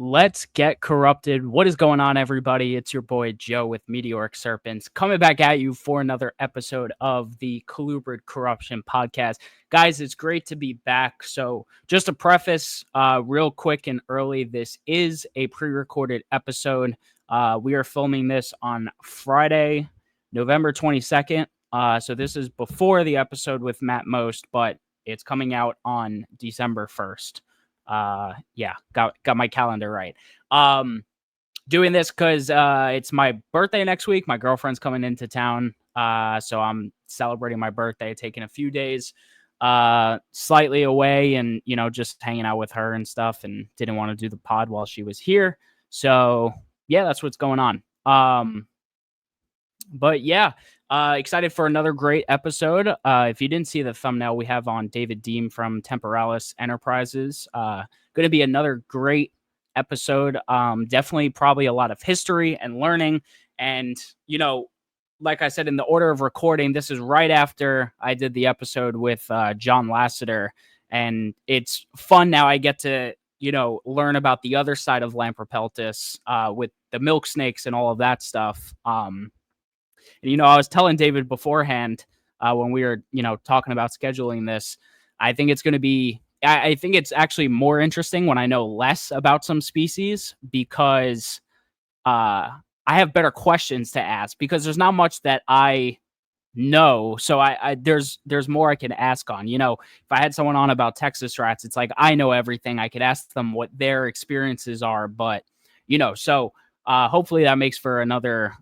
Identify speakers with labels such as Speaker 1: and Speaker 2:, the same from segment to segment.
Speaker 1: Let's get corrupted. What is going on, everybody? It's your boy Joe with Meteoric Serpents coming back at you for another episode of the Colubrid Corruption podcast. Guys, it's great to be back. So, just a preface, real quick and early, this is a pre-recorded episode. We are filming this on Friday, November 22nd. So this is before the episode with Matt Most, but it's coming out on December 1st. Got my calendar right. Doing this because it's my birthday next week. My girlfriend's coming into town, so I'm celebrating my birthday, taking a few days slightly away, and just hanging out with her and stuff, and didn't want to do the pod while she was here. So yeah, that's what's going on. But yeah, excited for another great episode. If you didn't see the thumbnail, we have on David Deem from Temporalis Enterprises. Going to be another great episode. Definitely probably a lot of history and learning. And, like I said, in the order of recording, this is right after I did the episode with John Lasseter. And it's fun now. I get to, learn about the other side of Lampropeltis with the milk snakes and all of that stuff. And, I was telling David beforehand when we were, talking about scheduling this, I think it's going to be, I think it's actually more interesting when I know less about some species because I have better questions to ask because there's not much that I know. So there's more I can ask on. If I had someone on about Texas rats, it's like I know everything. I could ask them what their experiences are, but so hopefully that makes for another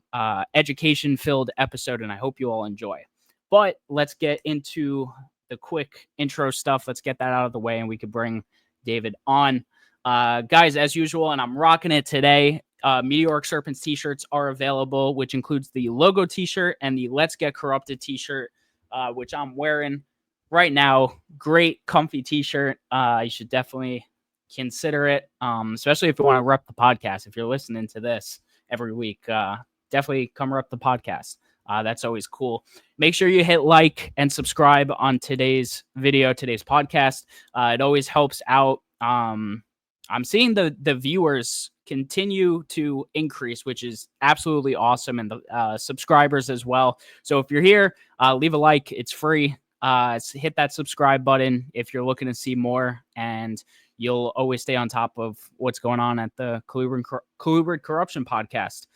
Speaker 1: education-filled episode, and I hope you all enjoy. But let's get into the quick intro stuff. Let's get that out of the way, and we could bring David on. Guys, as usual, and I'm rocking it today, Meteoric Serpents t-shirts are available, which includes the logo t-shirt and the Let's Get Corrupted t-shirt, which I'm wearing right now. Great, comfy t-shirt. You should definitely consider it, especially if you want to rep the podcast. If you're listening to this every week, definitely come rep the podcast. That's always cool. Make sure you hit like and subscribe on today's video, today's podcast. It always helps out. I'm seeing the viewers continue to increase, which is absolutely awesome, and the subscribers as well. So if you're here, leave a like. It's free. Hit that subscribe button if you're looking to see more, and you'll always stay on top of what's going on at the Colubrid Corruption podcast.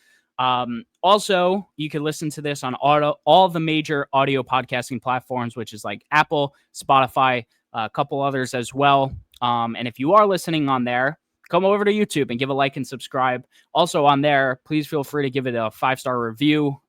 Speaker 1: Also, you can listen to this on all the major audio podcasting platforms, which is like Apple, Spotify, a couple others as well. And if you are listening on there, come over to YouTube and give a like and subscribe. Also on there, please feel free to give it a 5-star review.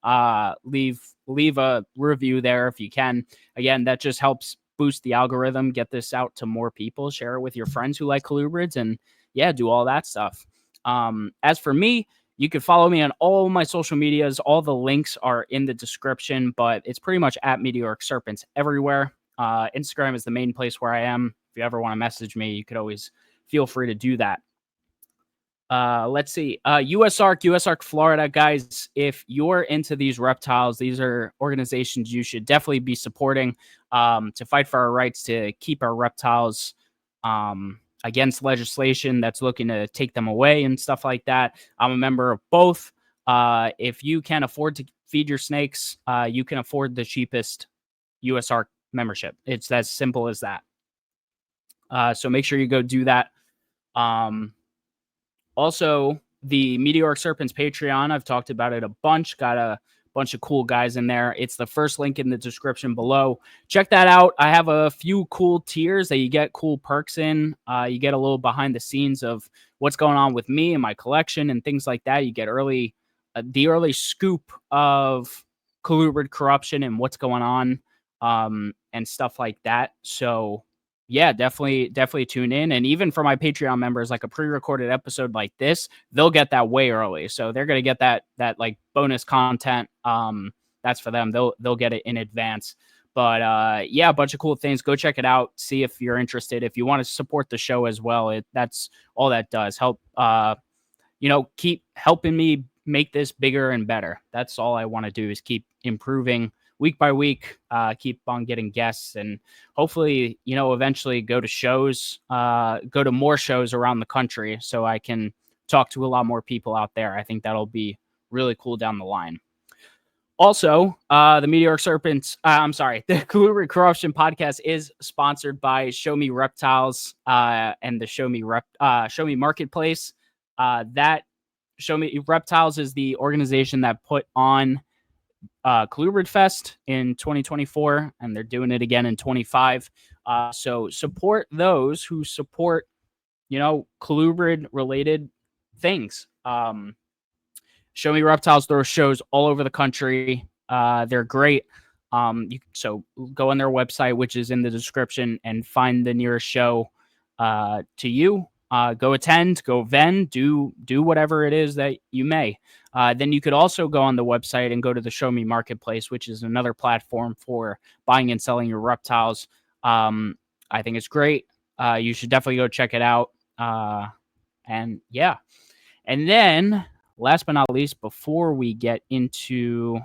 Speaker 1: Leave a review there if you can. Again, that just helps boost the algorithm, get this out to more people, share it with your friends who like colubrids, and yeah, do all that stuff. As for me, you can follow me on all my social medias. All the links are in the description, but it's pretty much at Meteoric Serpents everywhere. Instagram is the main place where I am. If you ever want to message me, you could always feel free to do that. Let's see. USARK, Florida. Guys, if you're into these reptiles, these are organizations you should definitely be supporting to fight for our rights to keep our reptiles against legislation that's looking to take them away and stuff like that. I'm a member of both. If you can afford to feed your snakes, you can afford the cheapest USARK membership. It's as simple as that. So make sure you go do that. Also, the Meteoric Serpents Patreon, I've talked about it a bunch. Got a bunch of cool guys in there. It's the first link in the description below. Check that out. I have a few cool tiers that you get cool perks in. You get a little behind the scenes of what's going on with me and my collection and things like that. You get the early scoop of Colubrid corruption and what's going on and stuff like that. So yeah, definitely tune in. And even for my Patreon members, like a pre-recorded episode like this, they'll get that way early. So they're going to get that like bonus content. That's for them. They'll get it in advance. But yeah, a bunch of cool things. Go check it out. See if you're interested. If you want to support the show as well, that's all that does. Help keep helping me make this bigger and better. That's all I want to do is keep improving week by week, keep on getting guests, and hopefully, eventually go to shows, go to more shows around the country so I can talk to a lot more people out there. I think that'll be really cool down the line. Also, the Meteoric Serpents, the Colubrid Corruption podcast is sponsored by Show Me Reptiles and the Show Me Marketplace. That Show Me Reptiles is the organization that put on Colubrid Fest in 2024, and they're doing it again in 25. So support those who support, colubrid related things. Show Me Reptiles throw shows all over the country. They're great. So go on their website, which is in the description, and find the nearest show to you. Go attend, go vend, do whatever it is that you may. Then you could also go on the website and go to the Show Me Marketplace, which is another platform for buying and selling your reptiles. I think it's great. You should definitely go check it out. And yeah. And then last but not least, before we get into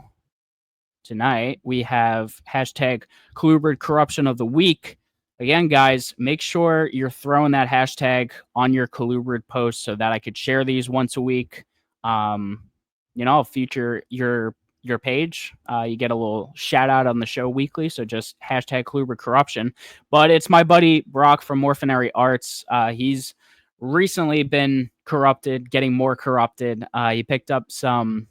Speaker 1: tonight, we have hashtag Colubrid Corruption of the Week. Again, guys, make sure you're throwing that hashtag on your Colubrid post so that I could share these once a week. I'll feature your page. You get a little shout out on the show weekly, so just hashtag Colubrid Corruption. But it's my buddy Brock from Morphinary Arts. He's recently been corrupted, getting more corrupted. He picked up some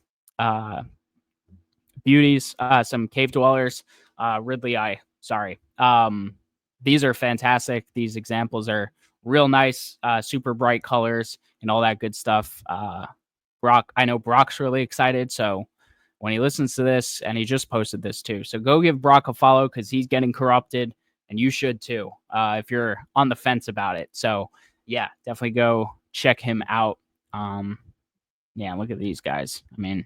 Speaker 1: beauties, some cave dwellers, Ridley Eye. Sorry. These are fantastic. These examples are real nice, super bright colors and all that good stuff. Brock, I know Brock's really excited. So when he listens to this, and he just posted this too. So go give Brock a follow because he's getting corrupted, and you should too, if you're on the fence about it. So yeah, definitely go check him out. Yeah, look at these guys. I mean,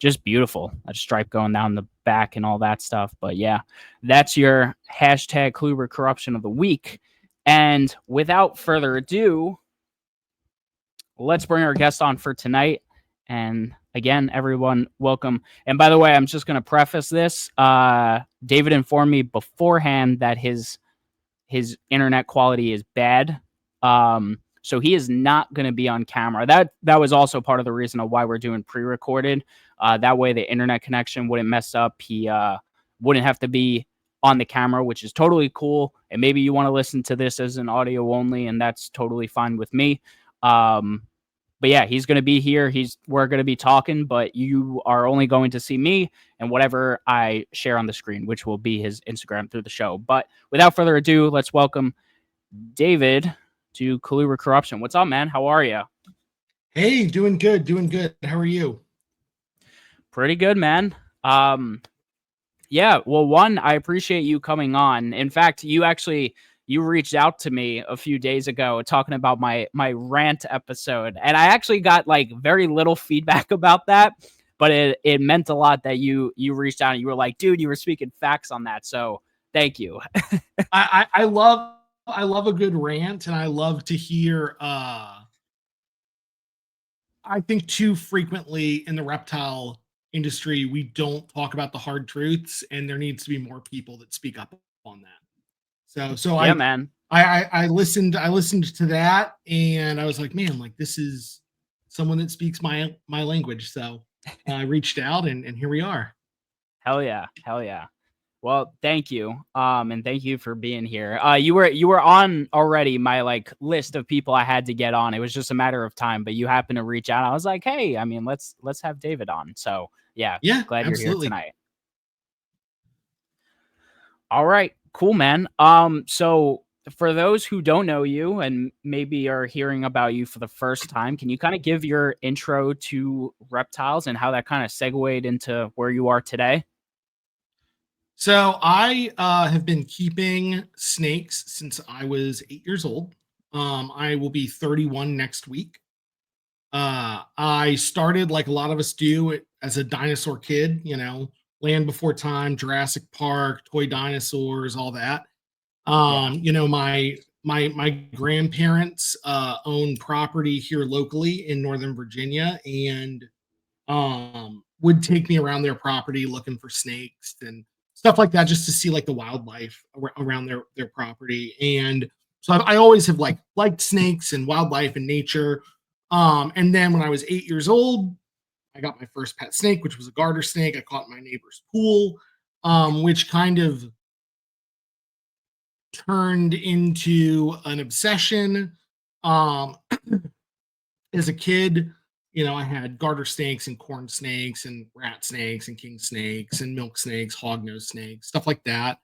Speaker 1: just beautiful. That stripe going down the back and all that stuff. But yeah, that's your hashtag Colubrid Corruption of the Week. And without further ado, let's bring our guest on for tonight. And again, everyone, welcome. And by the way, I'm just going to preface this. David informed me beforehand that his internet quality is bad. So he is not going to be on camera. That was also part of the reason of why we're doing pre-recorded. That way the internet connection wouldn't mess up. He wouldn't have to be on the camera, which is totally cool. And maybe you want to listen to this as an audio only, and that's totally fine with me. But yeah, he's going to be here. We're going to be talking, but you are only going to see me and whatever I share on the screen, which will be his Instagram through the show. But without further ado, let's welcome David to Colubrid Corruption. What's up, man? How are you?
Speaker 2: Hey, doing good. How are you?
Speaker 1: Pretty good, man. Yeah, well, one, I appreciate you coming on. In fact, you reached out to me a few days ago talking about my rant episode, and I actually got like very little feedback about that, but it meant a lot that you reached out and you were like, dude, you were speaking facts on that. So thank you.
Speaker 2: I love a good rant, and I love to hear I think too frequently in the reptile industry we don't talk about the hard truths, and there needs to be more people that speak up on that. So
Speaker 1: yeah, man.
Speaker 2: I listened to that, and I was like, man, like this is someone that speaks my language. So I reached out, and here we are.
Speaker 1: Hell yeah. Well, thank you. And thank you for being here. You were on already my like list of people I had to get on. It was just a matter of time, but you happened to reach out. I was like, hey, I mean, let's have David on. So yeah, glad
Speaker 2: absolutely.
Speaker 1: You're here tonight. All right, cool, man. So for those who don't know you and maybe are hearing about you for the first time, can you kind of give your intro to reptiles and how that kind of segued into where you are today?
Speaker 2: So I have been keeping snakes since I was 8 years old. I will be 31 next week. I started like a lot of us do as a dinosaur kid, Land Before Time, Jurassic Park, toy dinosaurs, all that. My grandparents own property here locally in Northern Virginia, and would take me around their property looking for snakes and stuff like that, just to see like the wildlife around their property. And so I always have liked snakes and wildlife and nature. And then when I was 8 years old, I got my first pet snake, which was a garter snake. I caught in my neighbor's pool, which kind of turned into an obsession. Um, as a kid, I had garter snakes and corn snakes and rat snakes and king snakes and milk snakes, hognose snakes, stuff like that.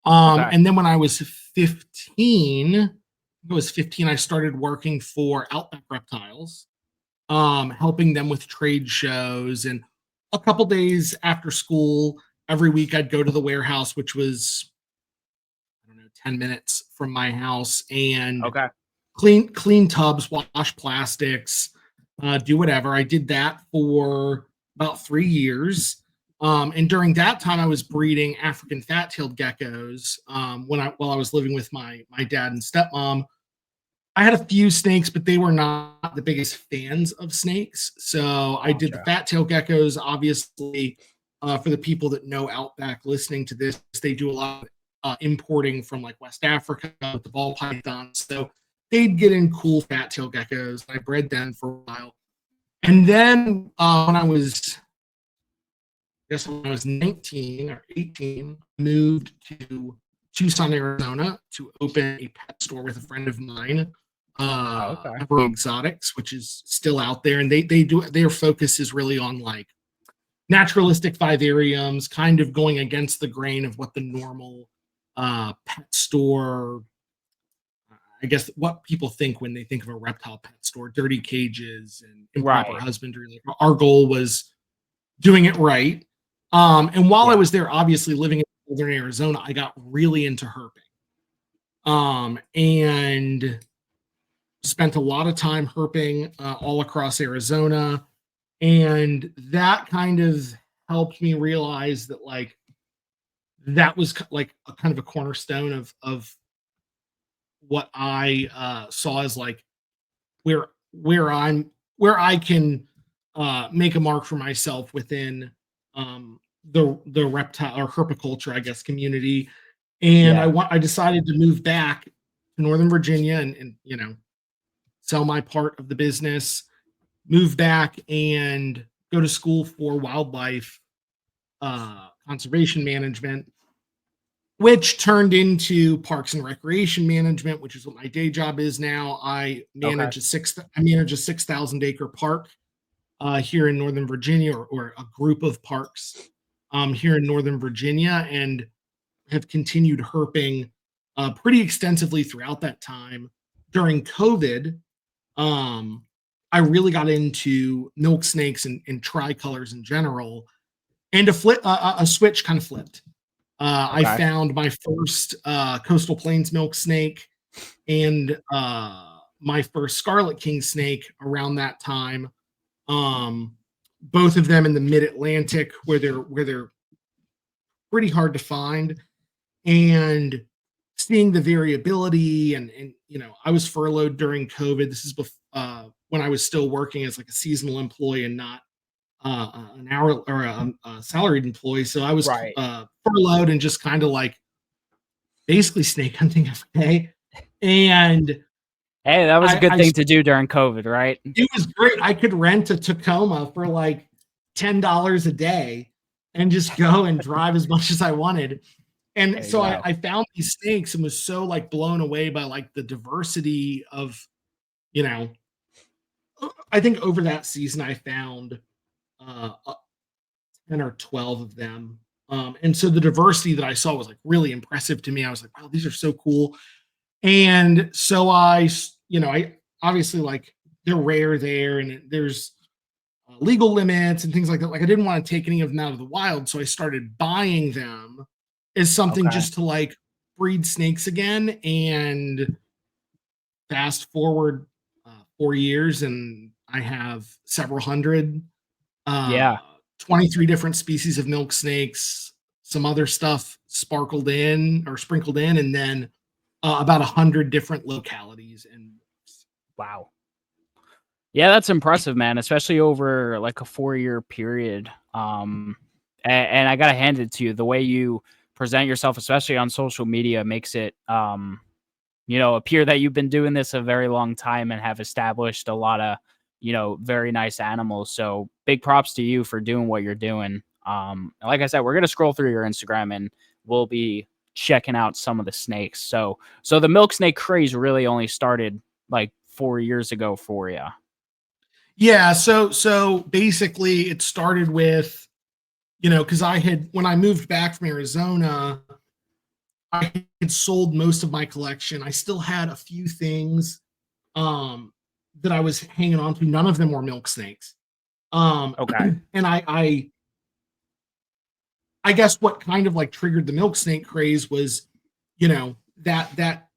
Speaker 1: Okay.
Speaker 2: And then when I was 15, I started working for Outback Reptiles, helping them with trade shows. And a couple days after school, every week I'd go to the warehouse, which was, I don't know, 10 minutes from my house, and
Speaker 1: Okay.
Speaker 2: clean tubs, wash plastics, do whatever. I did that for about 3 years. And during that time, I was breeding African fat-tailed geckos. While I was living with my dad and stepmom, I had a few snakes, but they were not the biggest fans of snakes. So I did the
Speaker 1: Gotcha.
Speaker 2: fat-tailed geckos. Obviously, for the people that know Outback listening to this, they do a lot of importing from like West Africa with the ball pythons. So they'd get in cool fat-tailed geckos. I bred them for a while. And then when I was 19 or 18, moved to Tucson, Arizona to open a pet store with a friend of mine,
Speaker 1: Okay.
Speaker 2: Exotics, which is still out there. And their focus is really on like naturalistic vivariums, kind of going against the grain of what the normal pet store, I guess, what people think when they think of a reptile pet store, dirty cages and improper
Speaker 1: Right.
Speaker 2: husbandry. Like, our goal was doing it right. And while I
Speaker 1: Yeah.
Speaker 2: was there, obviously living in Southern Arizona, I got really into herping. And spent a lot of time herping all across Arizona. And that kind of helped me realize that like that was like a kind of a cornerstone of what I saw as like where I can make a mark for myself within the reptile or herpiculture, I guess, community. And
Speaker 1: Yeah.
Speaker 2: I decided to move back to Northern Virginia and sell my part of the business, move back and go to school for wildlife conservation management, which turned into parks and recreation management, which is what my day job is now. I
Speaker 1: Okay.
Speaker 2: manage a 6,000 acre park here in Northern Virginia, or a group of parks here in Northern Virginia, and have continued herping pretty extensively throughout that time. During COVID, I really got into milk snakes and tricolors in general, and a switch kind of flipped. I
Speaker 1: Okay.
Speaker 2: found my first coastal plains milk snake and my first scarlet king snake around that time. Both of them in the mid-Atlantic, where they're pretty hard to find, and seeing the variability. And I was furloughed during COVID. This is when I was still working as like a seasonal employee and not an hour or a salaried employee. So I was
Speaker 1: Right.
Speaker 2: furloughed and just kind of like basically snake hunting every day. And
Speaker 1: Hey, that was a good
Speaker 2: I
Speaker 1: thing to do during COVID, right?
Speaker 2: it was great. I could rent a Tacoma for like $10 a day and just go and drive as much as I wanted. And
Speaker 1: There you
Speaker 2: so
Speaker 1: go.
Speaker 2: I found these snakes and was so like blown away by like the diversity of, you know, I think over that season I found 10 or 12 of them. And so the diversity that I saw was like really impressive to me. I was like, wow, these are so cool. And so I obviously, like, they're rare there, and there's legal limits and things like that. Like, I didn't want to take any of them out of the wild. So I started buying them as something
Speaker 1: Okay.
Speaker 2: just to like breed snakes again. And fast forward 4 years, and I have several hundred, uh,
Speaker 1: Yeah.
Speaker 2: 23 different species of milk snakes, some other stuff sprinkled in, and then about 100 different localities. And
Speaker 1: Wow. Yeah, that's impressive, man, especially over like a 4-year period. And I gotta hand it to you. The way you present yourself, especially on social media, makes it appear that you've been doing this a very long time and have established a lot of, very nice animals. So big props to you for doing what you're doing. Like I said, we're gonna scroll through your Instagram and we'll be checking out some of the snakes. So the milk snake craze really only started like 4 years ago for you.
Speaker 2: Yeah, so basically it started with, because when I moved back from Arizona, I had sold most of my collection. I still had a few things um that I was hanging on to. None of them were milk snakes.
Speaker 1: Okay.
Speaker 2: And I guess what kind of like triggered the milk snake craze was, that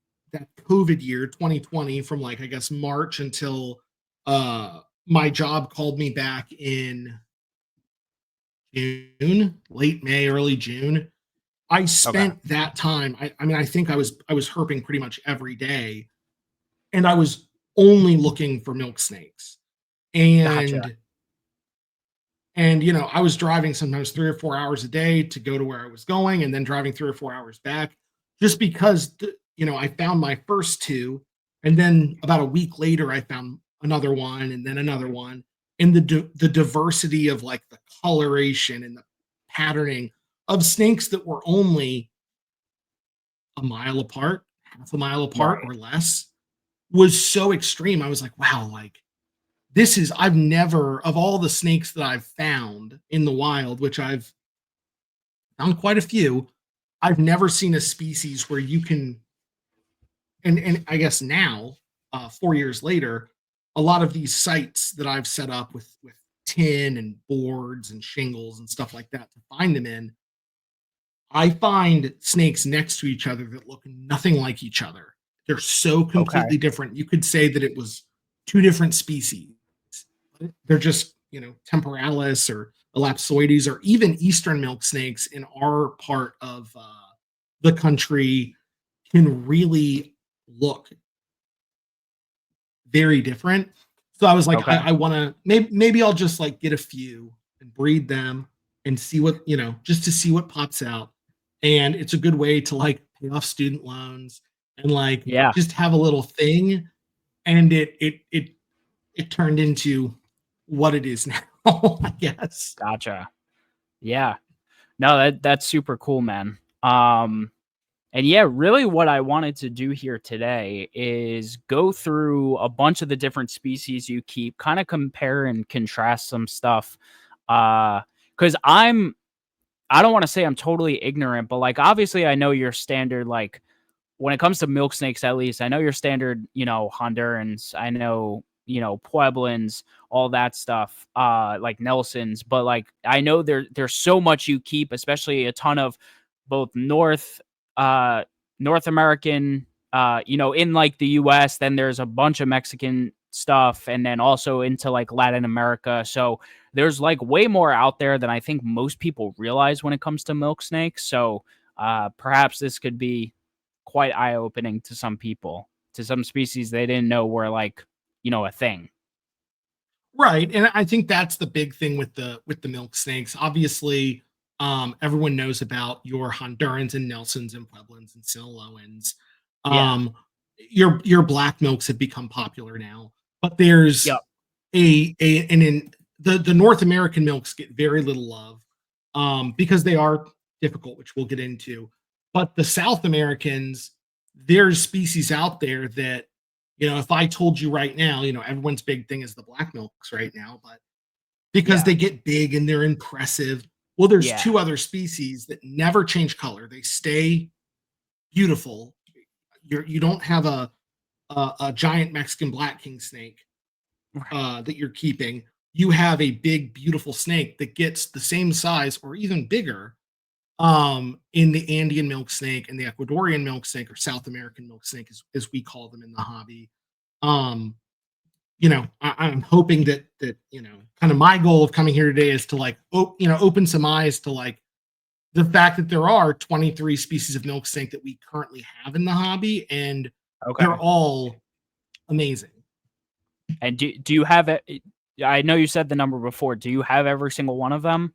Speaker 2: COVID year, 2020, from like I guess March until my job called me back in June, late May, early June. I
Speaker 1: Okay.
Speaker 2: spent that time. I mean, I think I was herping pretty much every day, and I was only looking for milk snakes.
Speaker 1: Gotcha.
Speaker 2: And I was driving sometimes 3 or 4 hours a day to go to where I was going, and then driving 3 or 4 hours back, just because I found my first two, and then about a week later I found another one, and then another one, and the diversity of like the coloration and the patterning of snakes that were only a mile apart, half a mile apart
Speaker 1: Right.
Speaker 2: or less, was so extreme. I was like, wow, like I've never, of all the snakes that I've found in the wild, which I've found quite a few, I've never seen a species where you can, and I guess now, 4 years later, a lot of these sites that I've set up with tin and boards and shingles and stuff like that to find them in, I find snakes next to each other that look nothing like each other. They're so
Speaker 1: Okay.
Speaker 2: completely different. You could say that it was two different species. They're just, temporalis or elapsoides, or even eastern milk snakes in our part of the country can really look very different. So I was like,
Speaker 1: Okay.
Speaker 2: I want to, maybe I'll just like get a few and breed them and see what, just to see what pops out. And it's a good way to like pay off student loans and like
Speaker 1: Yeah.
Speaker 2: just have a little thing. And it turned into what it is now, I guess.
Speaker 1: Gotcha. Yeah. No, that's super cool, man. And yeah, really what I wanted to do here today is go through a bunch of the different species you keep, kind of compare and contrast some stuff. Because I don't want to say I'm totally ignorant, but like obviously I know your standard, like when it comes to milk snakes, at least, I know your standard, Hondurans, I know, Pueblans, all that stuff, like Nelsons, but like I know there's so much you keep, especially a ton of both uh North American, in like the US, then there's a bunch of Mexican stuff, and then also into like Latin America. So there's like way more out there than I think most people realize when it comes to milk snakes. So perhaps this could be quite eye-opening to some people, to some species they didn't know were like, a thing.
Speaker 2: Right. And I think that's the big thing with the milk snakes. Obviously, everyone knows about your Hondurans and Nelsons and Pueblans and Sinaloans.
Speaker 1: Yeah.
Speaker 2: Um, your black milks have become popular now, but there's
Speaker 1: Yep.
Speaker 2: and in the North American milks get very little love, because they are difficult, which we'll get into. But the South Americans, there's species out there that, if I told you right now, everyone's big thing is the black milks right now, but because
Speaker 1: Yeah.
Speaker 2: they get big and they're impressive. Well, there's
Speaker 1: Yeah.
Speaker 2: two other species that never change color. They stay beautiful. You don't have a giant Mexican black king snake
Speaker 1: Right.
Speaker 2: that you're keeping. You have a big, beautiful snake that gets the same size or even bigger, in the Andean milk snake and the Ecuadorian milk snake, or South American milk snake, as we call them in the hobby. Um, I'm hoping that kind of my goal of coming here today is to like open some eyes to like the fact that there are 23 species of milk snake that we currently have in the hobby, and they're
Speaker 1: Okay.
Speaker 2: all amazing.
Speaker 1: And do you have it? I know you said the number before. Do you have every single one of them?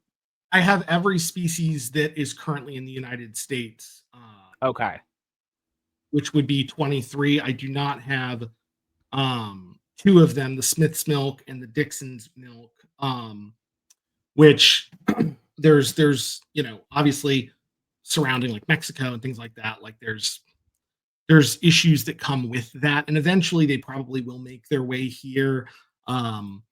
Speaker 2: I have every species that is currently in the United States,
Speaker 1: Okay.
Speaker 2: which would be 23. I do not have two of them, the Smith's milk and the Dixon's milk, which there's obviously surrounding like Mexico and things like that. Like there's issues that come with that, and eventually they probably will make their way here through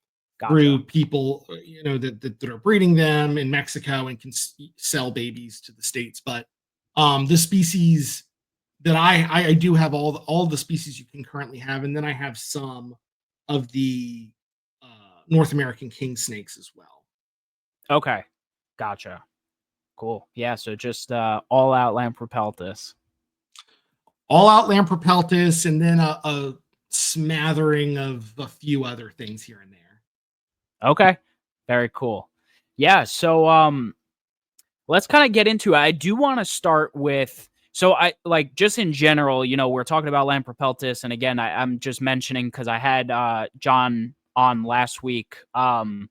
Speaker 1: Gotcha.
Speaker 2: people that are breeding them in Mexico and can sell babies to the States. But the species that I do have all the species you can currently have, and then I have some of the North American king snakes as well.
Speaker 1: Okay. Gotcha. Cool. Yeah. So just all out Lampropeltis.
Speaker 2: All out Lampropeltis, and then a smattering of a few other things here and there.
Speaker 1: Okay. Very cool. Yeah. So let's kind of get into it. I do want to start with, so I like just in general, we're talking about Lampropeltis, and again, I'm just mentioning because I had John on last week. Some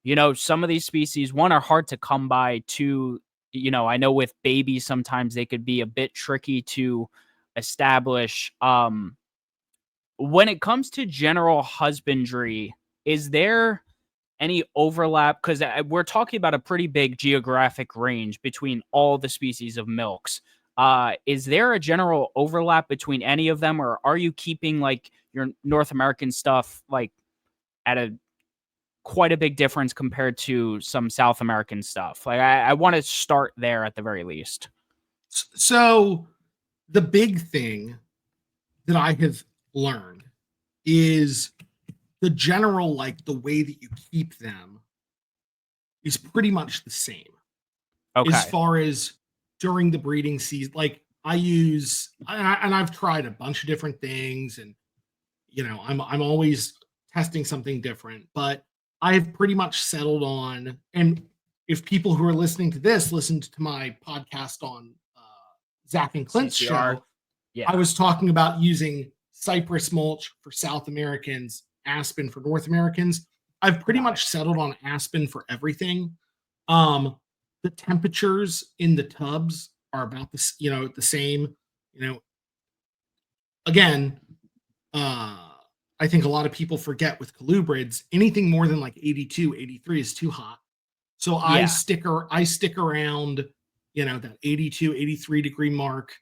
Speaker 1: of these species, one, are hard to come by. Two, I know with babies sometimes they could be a bit tricky to establish. When it comes to general husbandry, is there any overlap? Because we're talking about a pretty big geographic range between all the species of milks. Is there a general overlap between any of them, or are you keeping like your North American stuff like at a quite a big difference compared to some South American stuff? Like I want to start there at the very least.
Speaker 2: So the big thing that I have learned is the general, like the way that you keep them is pretty much the same.
Speaker 1: Okay.
Speaker 2: As far as during the breeding season, like I've tried a bunch of different things, and I'm always testing something different, but I've pretty much settled on, and if people who are listening to this listened to my podcast on Zach and Clint's
Speaker 1: CCR.
Speaker 2: show,
Speaker 1: Yeah.
Speaker 2: I was talking about using cypress mulch for South Americans, aspen for North Americans. I've pretty much settled on aspen for everything. The temperatures in the tubs are about the same. Again, I think a lot of people forget with colubrids, anything more than like 82, 83 is too hot. So I stick around, that 82, 83 degree mark.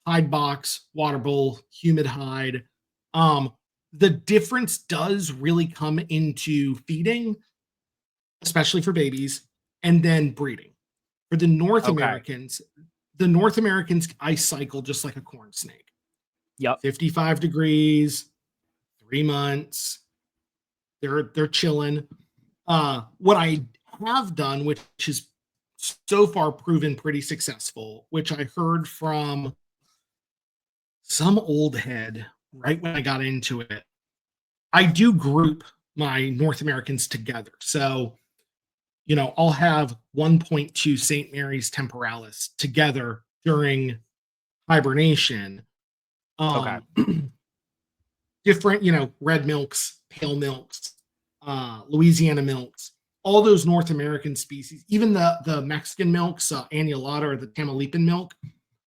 Speaker 2: Hide box, water bowl, humid hide. The difference does really come into feeding, especially for babies, and then breeding. For the North Americans, I cycle just like a corn snake.
Speaker 1: Yep.
Speaker 2: 55 degrees, 3 months. They're chilling. What I have done, which is so far proven pretty successful, which I heard from some old head right when I got into it, I do group my North Americans together. So, I'll have 1.2 St. Mary's temporalis together during hibernation. Different, red milks, pale milks, Louisiana milks, all those North American species, even the Mexican milks, Anulata or the Tamaulipan milk,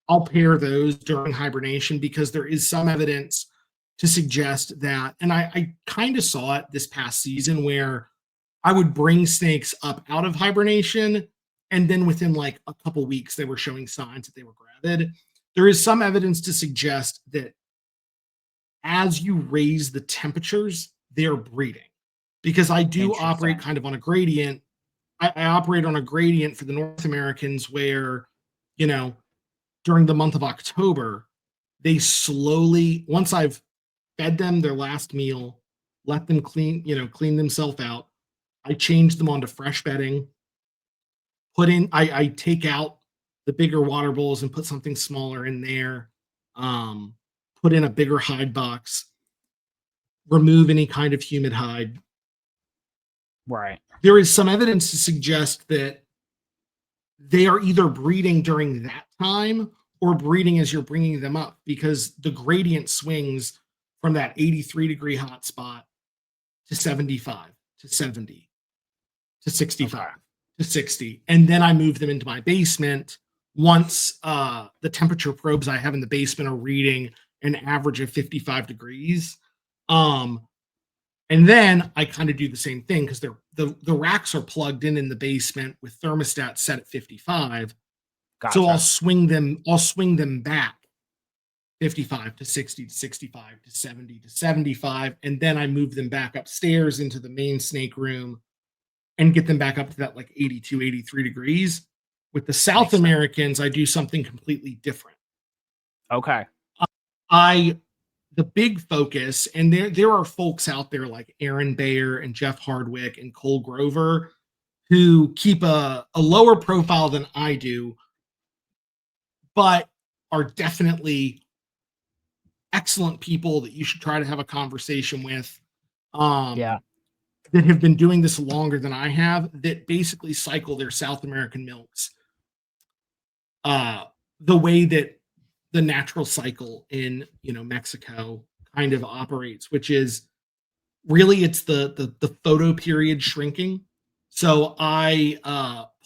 Speaker 2: I'll pair those during hibernation because there is some evidence to suggest that, and I kind of saw it this past season where I would bring snakes up out of hibernation, and then within like a couple weeks, they were showing signs that they were gravid. There is some evidence to suggest that as you raise the temperatures, they're breeding. Because I do operate kind of on a gradient. I operate on a gradient for the North Americans where, during the month of October, they slowly, once I've fed them their last meal, let them clean themselves out, I change them onto fresh bedding, I take out the bigger water bowls and put something smaller in there, put in a bigger hide box, remove any kind of humid hide.
Speaker 1: Right.
Speaker 2: There is some evidence to suggest that they are either breeding during that time or breeding as you're bringing them up, because the gradient swings from that 83 degree hot spot to 75 to 70 to 65 to 60. And then I move them into my basement once the temperature probes I have in the basement are reading an average of 55 degrees. And then I kind of do the same thing because the racks are plugged in the basement with thermostats set at 55.
Speaker 1: Gotcha.
Speaker 2: So I'll swing them back 55 to 60 to 65 to 70 to 75. And then I move them back upstairs into the main snake room and get them back up to that like 82, 83 degrees. With the South Americans, I do something completely different.
Speaker 1: Okay.
Speaker 2: The big focus, and there are folks out there like Aaron Bayer and Jeff Hardwick and Cole Grover who keep a lower profile than I do, but are definitely excellent people that you should try to have a conversation with.
Speaker 1: Yeah.
Speaker 2: That have been doing this longer than I have, that basically cycle their South American milks the way that the natural cycle in Mexico kind of operates, which is really it's the photo period shrinking. So I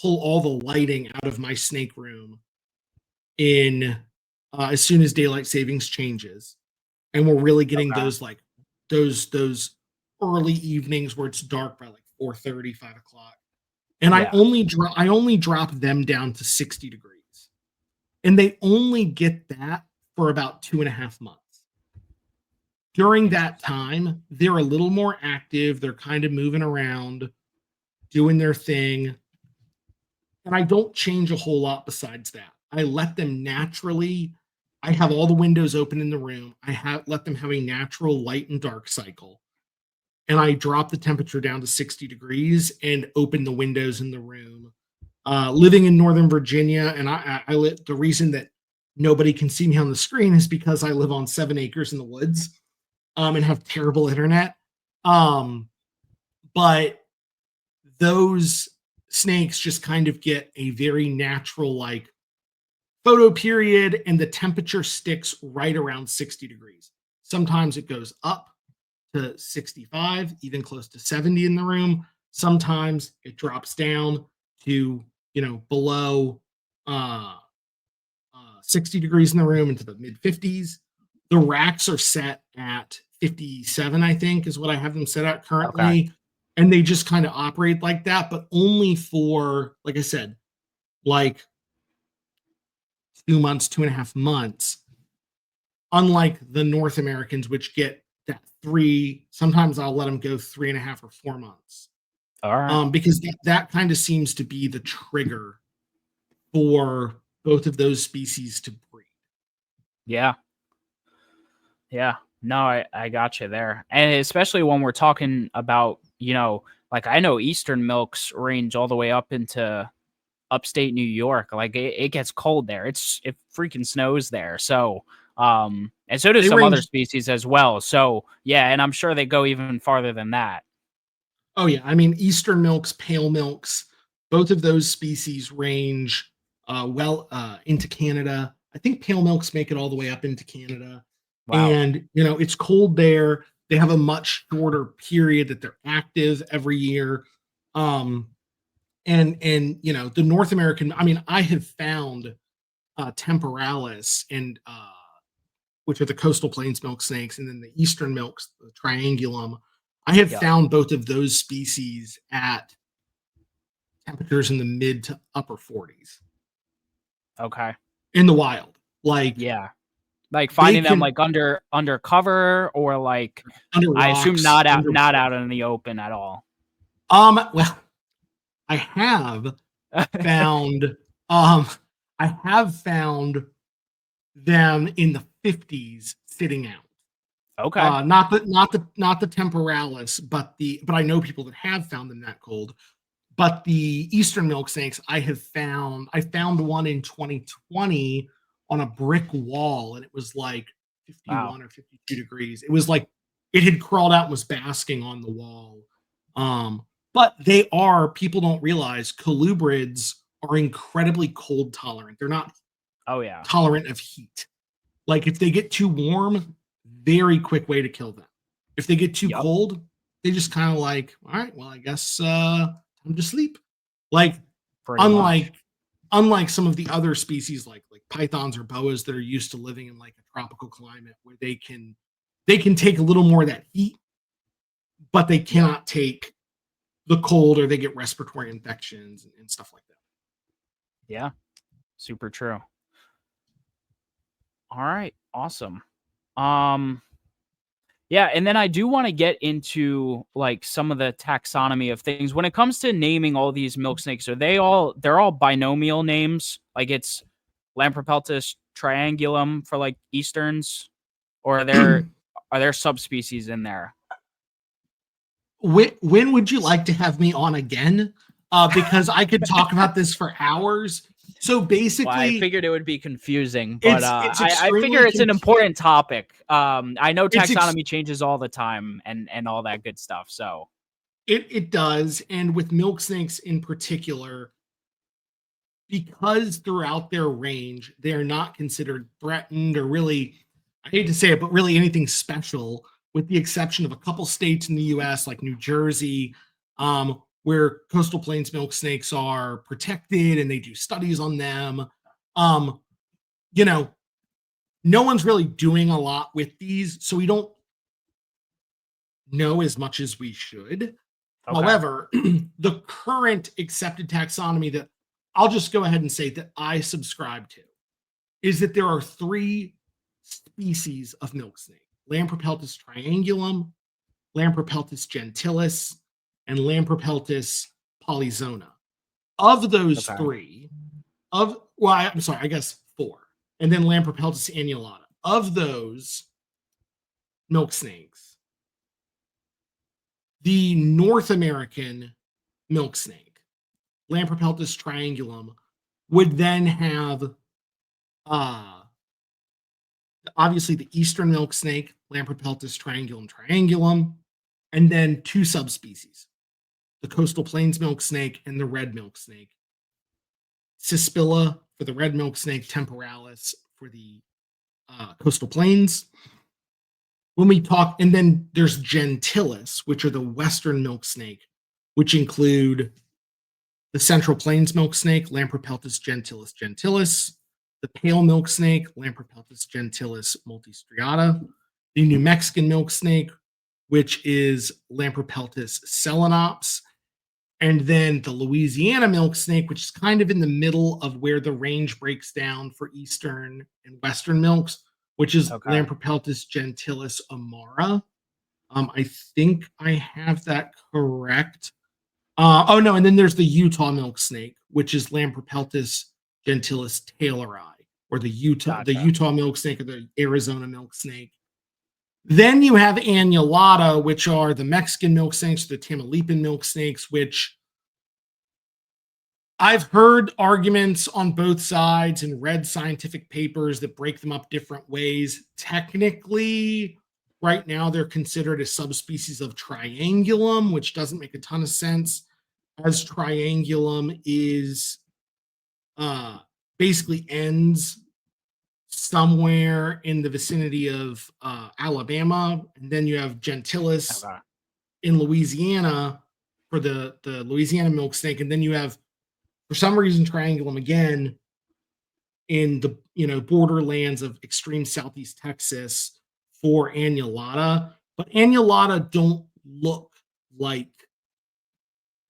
Speaker 2: pull all the lighting out of my snake room in as soon as daylight savings changes, and we're really getting those like those early evenings where it's dark by like 4:30, 5 o'clock. And I only drop them down to 60 degrees. And they only get that for about 2.5 months. During that time, they're a little more active. They're kind of moving around, doing their thing. And I don't change a whole lot besides that. I let them naturally. I have all the windows open in the room. Let them have a natural light and dark cycle. And I drop the temperature down to 60 degrees and open the windows in the room. Living in Northern Virginia, and the reason that nobody can see me on the screen is because I live on 7 acres in the woods and have terrible internet. But those snakes just kind of get a very natural like photo period, and the temperature sticks right around 60 degrees. Sometimes it goes up to 65, even close to 70 in the room. Sometimes it drops down to below 60 degrees in the room into the mid 50s. The racks are set at 57, I think, is what I have them set at currently. Okay. And they just kind of operate like that, but only for, like I said, like 2 months, 2.5 months. Unlike the North Americans, which get that 3, sometimes I'll let them go 3.5 or 4 months.
Speaker 1: All right.
Speaker 2: Because that kind of seems to be the trigger for both of those species to breed.
Speaker 1: Yeah. Yeah. No, I got you there. And especially when we're talking about, like I know Eastern milks range all the way up into upstate New York. Like it gets cold there. It freaking snows there. So, and so does some other species as well. So yeah, and I'm sure they go even farther than that.
Speaker 2: Oh yeah, I mean Eastern milks, pale milks, both of those species range into Canada. I think pale milks make it all the way up into Canada. Wow. And it's cold there. They have a much shorter period that they're active every year. And the North American, I mean, I have found temporalis and which are the coastal plains milk snakes, and then the eastern milks, the triangulum. I have found both of those species at temperatures in the mid to upper 40s.
Speaker 1: Okay.
Speaker 2: In the wild. Like
Speaker 1: like finding them like under cover or like under rocks, I assume not out in the open at all.
Speaker 2: Well, I have found them in the 50s sitting out.
Speaker 1: Okay.
Speaker 2: Not the temporalis, but I know people that have found them that cold. But the eastern milk snakes, I found one in 2020 on a brick wall, and it was like 51 or 52 degrees. It was like it had crawled out and was basking on the wall. But people don't realize colubrids are incredibly cold tolerant. They're not tolerant of heat. Like if they get too warm, very quick way to kill them. If they get too cold, they just kind of like, all right, well, I guess time to sleep. Like unlike some of the other species like pythons or boas that are used to living in like a tropical climate where they can take a little more of that heat but they cannot take the cold or they get respiratory infections and stuff like that.
Speaker 1: Yeah, super true. All right, awesome. Yeah, and then I do want to get into like some of the taxonomy of things. When it comes to naming all these milk snakes, they're all binomial names? Like it's Lampropeltis triangulum for like easterns, or are there subspecies in there?
Speaker 2: When would you like to have me on again? Because I could talk about this for hours. So basically,
Speaker 1: well, I figured it would be confusing, but
Speaker 2: it's
Speaker 1: I figure it's an important topic. I know taxonomy changes all the time and all that good stuff. So
Speaker 2: it does, and with milk snakes in particular, because throughout their range they're not considered threatened or really, I hate to say it, but really anything special, with the exception of a couple states in the U.S. like New Jersey, where coastal plains milk snakes are protected and they do studies on them. You know, no one's really doing a lot with these, so we don't know as much as we should. Okay. However, the current accepted taxonomy that I'll just go ahead and say that I subscribe to is that there are 3 species of milk snake: Lampropeltis triangulum, Lampropeltis gentilis, and Lampropeltis polyzona. Of those 3, I'm sorry, I guess 4, and then Lampropeltis annulata. Of those milk snakes, the North American milk snake, Lampropeltis triangulum, would then have obviously the eastern milk snake, Lampropeltis triangulum, and then 2 subspecies, the coastal plains milk snake and the red milk snake. Cispilla for the red milk snake, temporalis for the coastal plains. When we talk, and then there's gentilis, which are the western milk snake, which include the central plains milk snake, Lampropeltis gentilis, the pale milk snake, Lampropeltis gentilis multistriata, the New Mexican milk snake, which is Lampropeltis selenops, and then the Louisiana milk snake, which is kind of in the middle of where the range breaks down for eastern and western milks, which is Lampropeltis gentilis amara. I think I have that correct. Oh no, and then there's the Utah milk snake, which is Lampropeltis gentilis taylori, or the Utah milk snake, or the Arizona milk snake. Then you have annulata, which are the Mexican milk snakes, the Tamaulipan milk snakes, which I've heard arguments on both sides and read scientific papers that break them up different ways. Technically, right now they're considered a subspecies of triangulum, which doesn't make a ton of sense, as triangulum is basically ends somewhere in the vicinity of Alabama, and then you have gentilis in Louisiana for the Louisiana milk snake, and then you have, for some reason, triangulum again in the borderlands of extreme southeast Texas for annulata. But annulata don't look like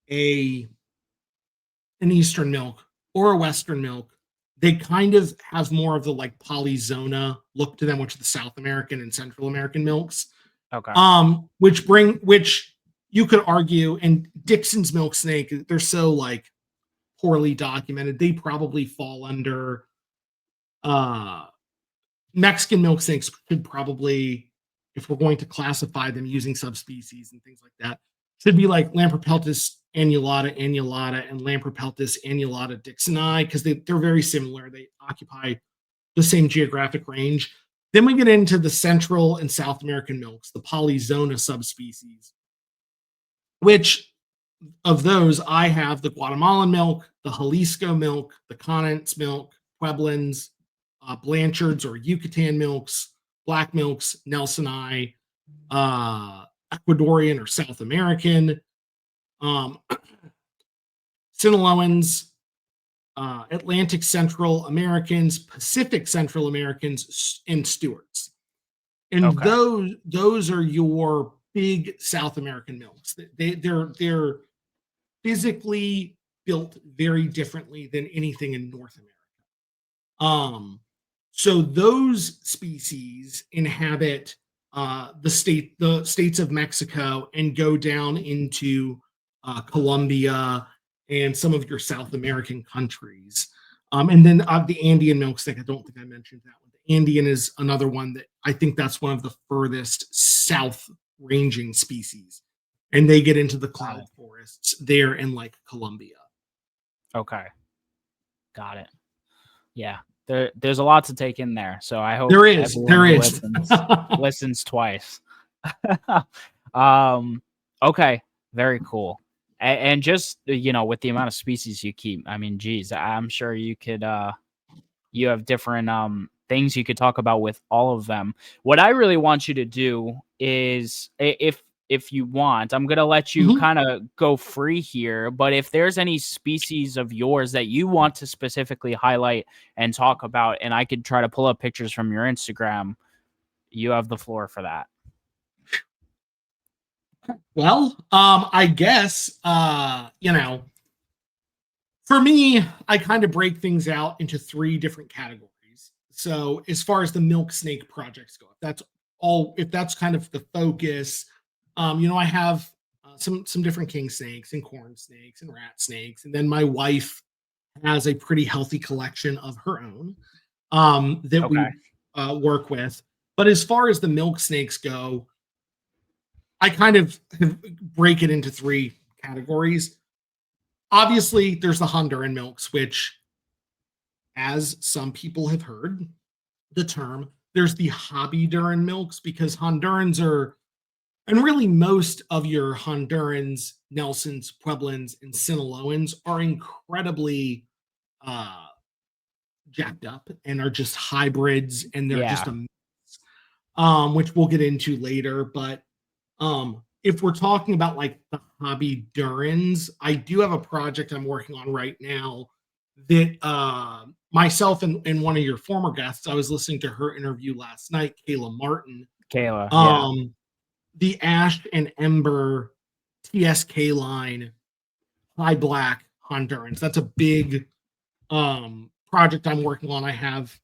Speaker 2: an eastern milk or a western milk. They kind of have more of the like polyzona look to them, which are the South American and Central American milks. Which you could argue, and Dixon's milk snake, they're so like poorly documented, they probably fall under Mexican milk snakes could probably, if we're going to classify them using subspecies and things like that, should be like Lampropeltis annulata, and Lampropeltis annulata dixoni, because they're very similar. They occupy the same geographic range. Then we get into the Central and South American milks, the polyzona subspecies, which of those I have the Guatemalan milk, the Jalisco milk, the Conants milk, Pueblans, Blanchards or Yucatan milks, black milks, Nelsoni, Ecuadorian or South American, Sinaloans, Atlantic Central Americans, Pacific Central Americans, and Stewarts. And those are your big South American milks. They're physically built very differently than anything in North America. So those species inhabit the states of Mexico and go down into Colombia and some of your South American countries. And then the Andean milk snake, I don't think I mentioned that one. The Andean is another one that I think that's one of the furthest south ranging species. And they get into the cloud forests there in like Colombia.
Speaker 1: Okay. Got it. Yeah. There's a lot to take in there. So I hope
Speaker 2: there is.
Speaker 1: listens twice. Okay. Very cool. And just, with the amount of species you keep, I mean, geez, I'm sure you could, you have different things you could talk about with all of them. What I really want you to do is, if you want, I'm going to let you kind of go free here, but if there's any species of yours that you want to specifically highlight and talk about, and I could try to pull up pictures from your Instagram, you have the floor for that.
Speaker 2: Well, I guess, for me, I kind of break things out into 3 different categories. So as far as the milk snake projects go, if that's kind of the focus, I have some different king snakes and corn snakes and rat snakes. And then my wife has a pretty healthy collection of her own that we work with. But as far as the milk snakes go, I kind of break it into 3 categories. Obviously, there's the Honduran milks, which, as some people have heard the term, there's the hobby Duran milks, because Hondurans are, and really most of your Hondurans, Nelsons, Pueblans, and Sinaloans are incredibly jacked up and are just hybrids, and they're just a mix, which we'll get into later. But if we're talking about like the hobby Durans, I do have a project I'm working on right now that myself and one of your former guests, I was listening to her interview last night, Kayla Martin. The Ash and Ember TSK line high black Hondurans. That's a big project I'm working on. I have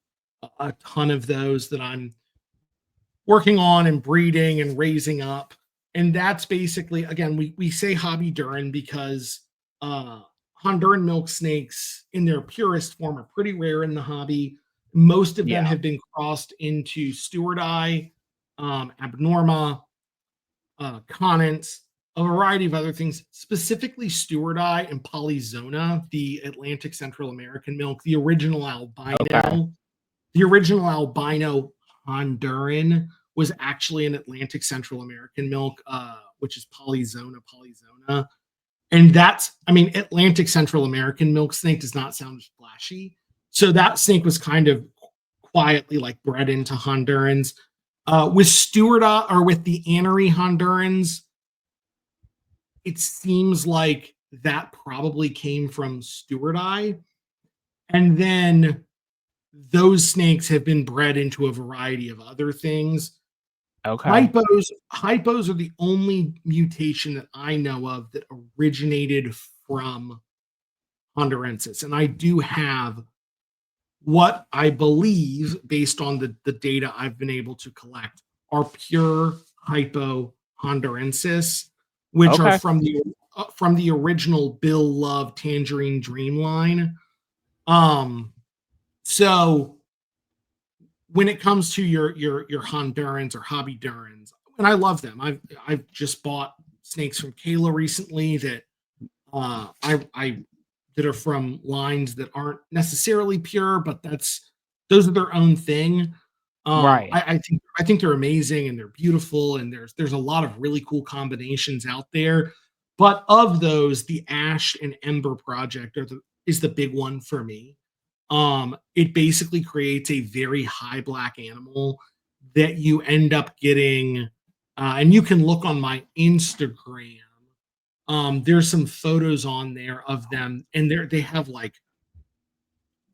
Speaker 2: a ton of those that I'm working on and breeding and raising up. And that's basically, again, we say hobby Duran because Honduran milk snakes in their purest form are pretty rare in the hobby. Most of them have been crossed into Stewardi, Abnorma, Conants, a variety of other things, specifically Stewardi and Polyzona, the Atlantic Central American milk, the original albino. The original albino Honduran was actually an Atlantic Central American milk, which is Polyzona. And that's, Atlantic Central American milk snake does not sound flashy. So that snake was kind of quietly like bred into Hondurans. With Stewardi, or with the Anery Hondurans, it seems like that probably came from Stewardi. And then those snakes have been bred into a variety of other things. Hypos are the only mutation that I know of that originated from Hondurensis. And I do have what I believe, based on the data I've been able to collect, are pure Hypo Hondurensis, which are from the original Bill Love Tangerine Dream line. So when it comes to your Hondurans or hobby Durans, and I love them. I've just bought snakes from Kayla recently that that are from lines that aren't necessarily pure, but those are their own thing. I think they're amazing and they're beautiful, and there's a lot of really cool combinations out there. But of those, the Ash and Ember project is the big one for me. It basically creates a very high black animal that you end up getting, and you can look on my Instagram. There's some photos on there of them, and they have like,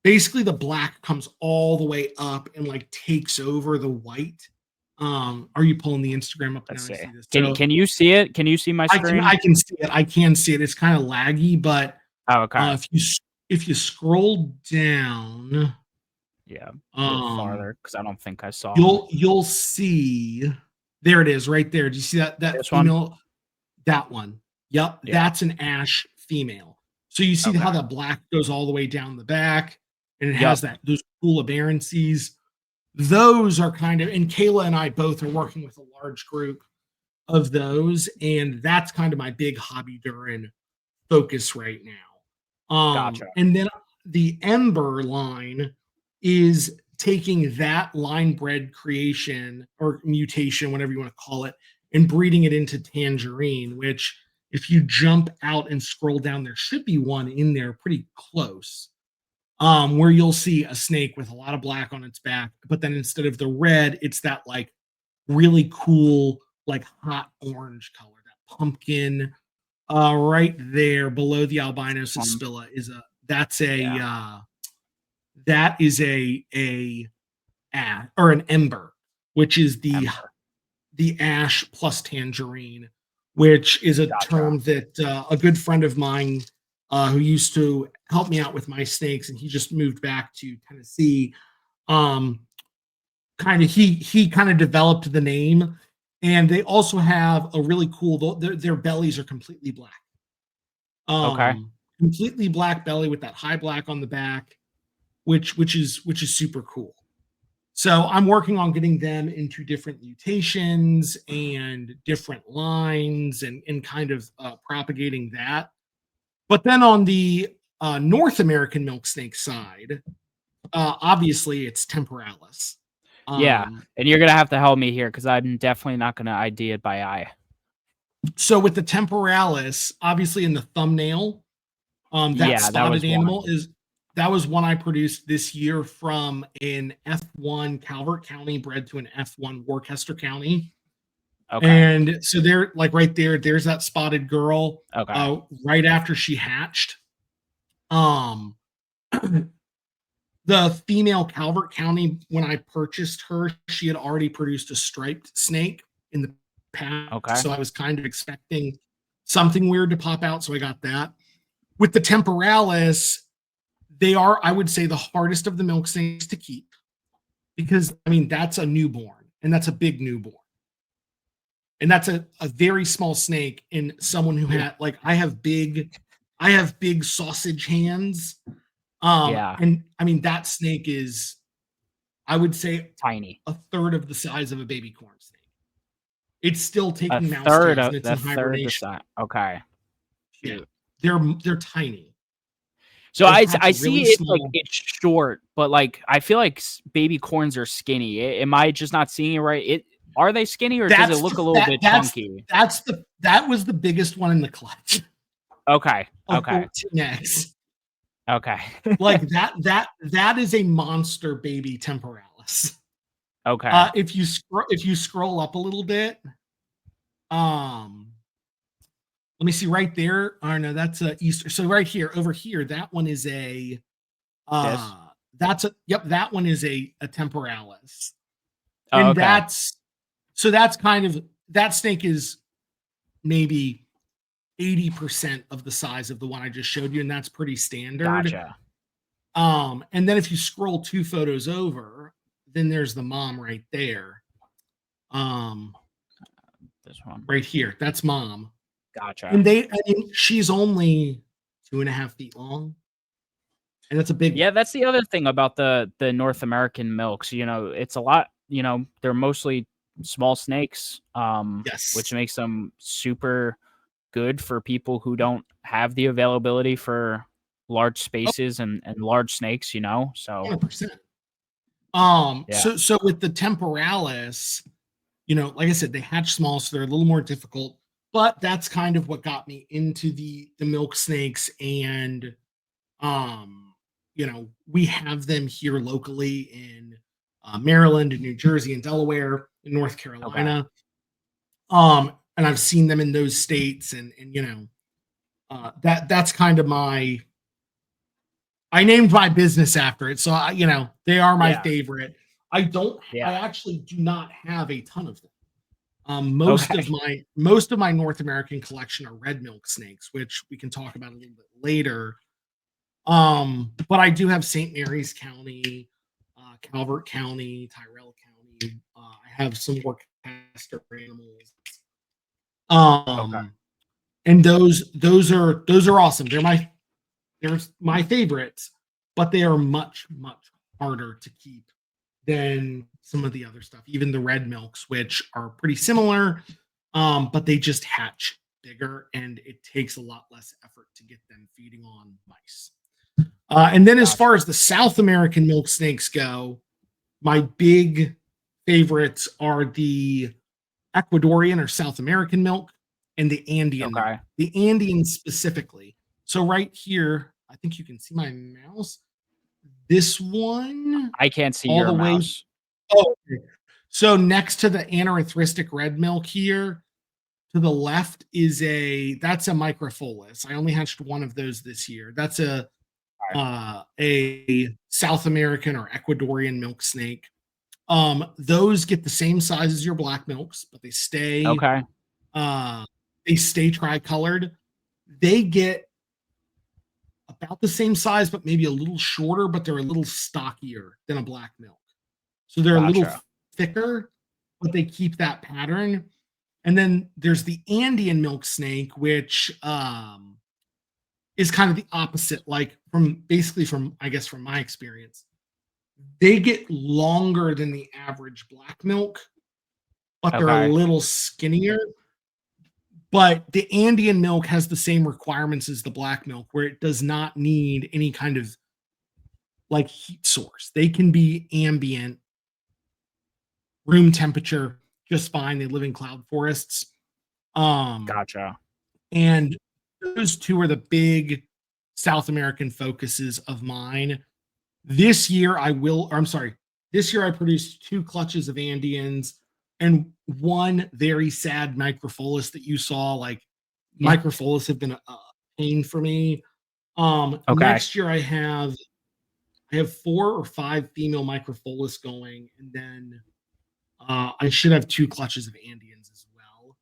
Speaker 2: basically the black comes all the way up and like takes over the white. Are you pulling the Instagram up
Speaker 1: Let's
Speaker 2: now? I
Speaker 1: see.
Speaker 2: see this.
Speaker 1: Can you see it? Can you see my screen?
Speaker 2: I can see it. I can see it. It's kind of laggy, but
Speaker 1: Oh, okay.
Speaker 2: if you scroll down,
Speaker 1: Yeah, a little farther because I don't think I saw.
Speaker 2: You'll see. There it is, right there. Do you see that female?
Speaker 1: One?
Speaker 2: That one. Yep,
Speaker 1: Yeah.
Speaker 2: that's an ash female. So you see how the black goes all the way down the back, and it has those cool aberrancies. Those are kind of, and Kayla and I both are working with a large group of those, and that's kind of my big hobby during focus right now.
Speaker 1: Gotcha.
Speaker 2: And then the Ember line is taking that line bred creation or mutation, whatever you want to call it, and breeding it into Tangerine, which if you jump out and scroll down, there should be one in there pretty close, where you'll see a snake with a lot of black on its back, but then instead of the red, it's that like really cool, like hot orange color, that pumpkin. Right there below the albino suspilla is an ember, which is the ash plus tangerine, which is a term that a good friend of mine who used to help me out with my snakes, and he just moved back to Tennessee. He kind of developed the name, and they also have a really cool. Their bellies are completely black. Completely black belly with that high black on the back, which is super cool. So I'm working on getting them into different mutations and different lines and kind of propagating that. But then on the North American milk snake side, obviously it's temporalis.
Speaker 1: Yeah, and you're gonna have to help me here because I'm definitely not gonna ID it by eye.
Speaker 2: So with the temporalis, obviously in the thumbnail, that spotted animal that was one I produced this year from an F1 Calvert County bred to an F1 Worcester County. And so they're like right there's that spotted girl right after she hatched. The female Calvert County, when I purchased her, she had already produced a striped snake in the past. So I was kind of expecting something weird to pop out. So I got that. With the temporalis, they are, I would say, the hardest of the milk snakes to keep because, I mean, that's a newborn and that's a big newborn. And that's a very small snake in someone who had, like, I have big sausage hands. And I mean, that snake is, I would say,
Speaker 1: tiny,
Speaker 2: a third of the size of a baby corn snake. It's still taking mouse tails and it's in hibernation. Yeah, they're tiny.
Speaker 1: So I see it like it's short, but like I feel like baby corns are skinny. Am I just not seeing it right? Are they skinny or does it look a little bit chunky?
Speaker 2: That was the biggest one in the clutch.
Speaker 1: Okay.
Speaker 2: 14X.
Speaker 1: Okay.
Speaker 2: Like that is a monster baby temporalis.
Speaker 1: Okay.
Speaker 2: If you scroll up a little bit, let me see right there. Oh no, that's a Easter. So right here, over here, that one is a that one is a temporalis. And that's kind of, that snake is maybe 80% of the size of the one I just showed you, and that's pretty standard.
Speaker 1: Gotcha.
Speaker 2: And then if you scroll 2 photos over, then there's the mom right there.
Speaker 1: This one
Speaker 2: right here, that's mom.
Speaker 1: Gotcha.
Speaker 2: And she's only 2.5 feet long, and that's a big
Speaker 1: one. That's the other thing about the North American milks. You know, it's a lot. You know, they're mostly small snakes, which makes them super good for people who don't have the availability for large spaces and large snakes, you know. So
Speaker 2: 100%. So with the temporalis, you know, like I said, they hatch small, so they're a little more difficult, but that's kind of what got me into the milk snakes. And you know, we have them here locally in Maryland and New Jersey and Delaware and North Carolina. And I've seen them in those states, and you know, that's kind of I named my business after it. So you know, they are my favorite. I don't.
Speaker 1: Yeah.
Speaker 2: I actually do not have a ton of them.
Speaker 1: Okay.
Speaker 2: Most of my North American collection are red milk snakes, which we can talk about a little bit later. But I do have St. Mary's County, Calvert County, Tyrell County. I have some Worcester animals.
Speaker 1: Okay.
Speaker 2: And those are awesome. They're my favorites, but they are much harder to keep than some of the other stuff. Even the red milks, which are pretty similar, but they just hatch bigger, and it takes a lot less effort to get them feeding on mice. And then as
Speaker 1: Gotcha.
Speaker 2: far as the South American milk snakes go, my big favorites are the Ecuadorian or South American milk and the Andean milk.
Speaker 1: Okay.
Speaker 2: The Andean specifically. So right here, I think you can see my mouse. This one,
Speaker 1: I can't see
Speaker 2: all
Speaker 1: your
Speaker 2: the way.
Speaker 1: mouse.
Speaker 2: Oh, okay. So next to the anerythristic red milk here, to the left is that's a micropholus. I only hatched one of those this year. That's a South American or Ecuadorian milk snake. Those get the same size as your black milks, but they stay
Speaker 1: Okay.
Speaker 2: Tricolored. They get about the same size, but maybe a little shorter, but they're a little stockier than a black milk. So they're a little
Speaker 1: Gotcha.
Speaker 2: thicker, but they keep that pattern. And then there's the Andean milk snake, which is kind of the opposite, like from my experience. They get longer than the average black milk, but they're a little skinnier. But the Andean milk has the same requirements as the black milk, where it does not need any kind of like heat source. They can be ambient, room temperature, just fine. They live in cloud forests.
Speaker 1: Gotcha.
Speaker 2: And those two are the big South American focuses of mine. This year I produced 2 clutches of Andeans and one very sad micropholus that you saw. Like micropholus have been a pain for me. Next year I have 4 or 5 female micropholus going, and then I should have 2 clutches of Andeans as well.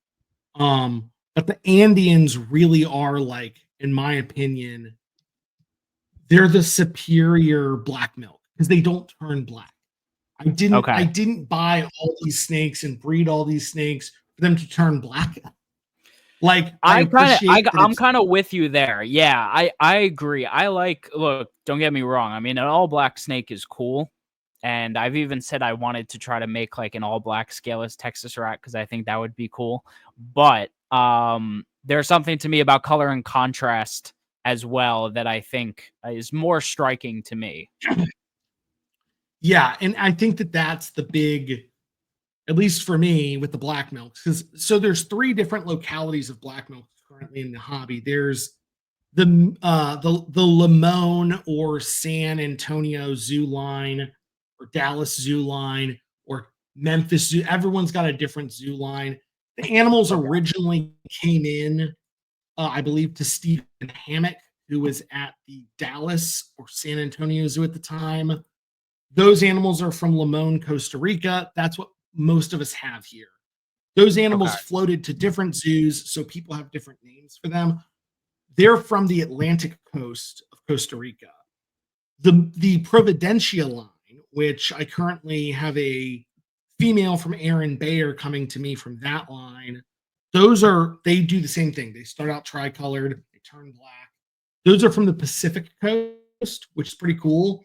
Speaker 2: But the Andeans really are, like, in my opinion, they're the superior black milk because they don't turn black. I didn't buy all these snakes and breed all these snakes for them to turn black. Like,
Speaker 1: I'm kind of with you there. Yeah, I agree. Look, don't get me wrong. I mean, an all black snake is cool. And I've even said I wanted to try to make like an all black scaleless Texas rat because I think that would be cool. But there's something to me about color and contrast as well that I think is more striking to me.
Speaker 2: Yeah, and I think that's the big, at least for me, with the black milks. So there's 3 different localities of black milk currently in the hobby. There's the Limon or San Antonio zoo line, or Dallas zoo line, or Memphis zoo. Everyone's got a different zoo line. The animals originally came in, I believe, to Stephen Hammock, who was at the Dallas or San Antonio zoo at the time. Those animals are from Limon, Costa Rica. That's what most of us have here. Those animals floated to different zoos, so people have different names for them. They're from the Atlantic coast of Costa Rica. The Providencia line, which I currently have a female from Aaron Bayer coming to me from that line. They do the same thing. They start out tricolored, they turn black. Those are from the Pacific coast, which is pretty cool.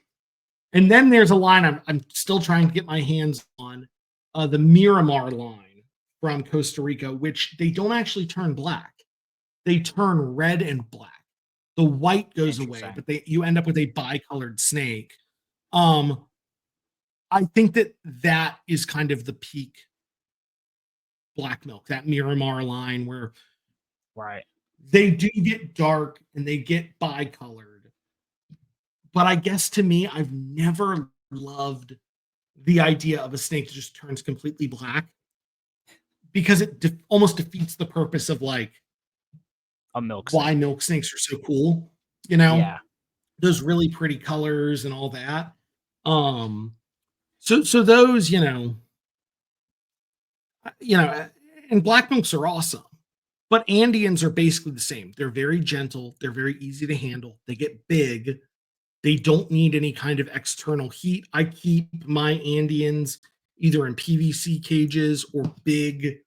Speaker 2: And then there's a line I'm still trying to get my hands on, the Miramar line from Costa Rica, which they don't actually turn black. They turn red and black. The white goes away, but you end up with a bicolored snake. I think that is kind of the peak black milk, that Miramar line, where they do get dark and they get bicolored. But I guess to me, I've never loved the idea of a snake that just turns completely black, because it almost defeats the purpose of like
Speaker 1: a milk
Speaker 2: why
Speaker 1: snake.
Speaker 2: Milk snakes are so cool, you know?
Speaker 1: Yeah.
Speaker 2: Those really pretty colors and all that. So those, and black milks are awesome. But Andeans are basically the same. They're very gentle, they're very easy to handle. They get big. They don't need any kind of external heat. I keep my Andeans either in PVC cages or big.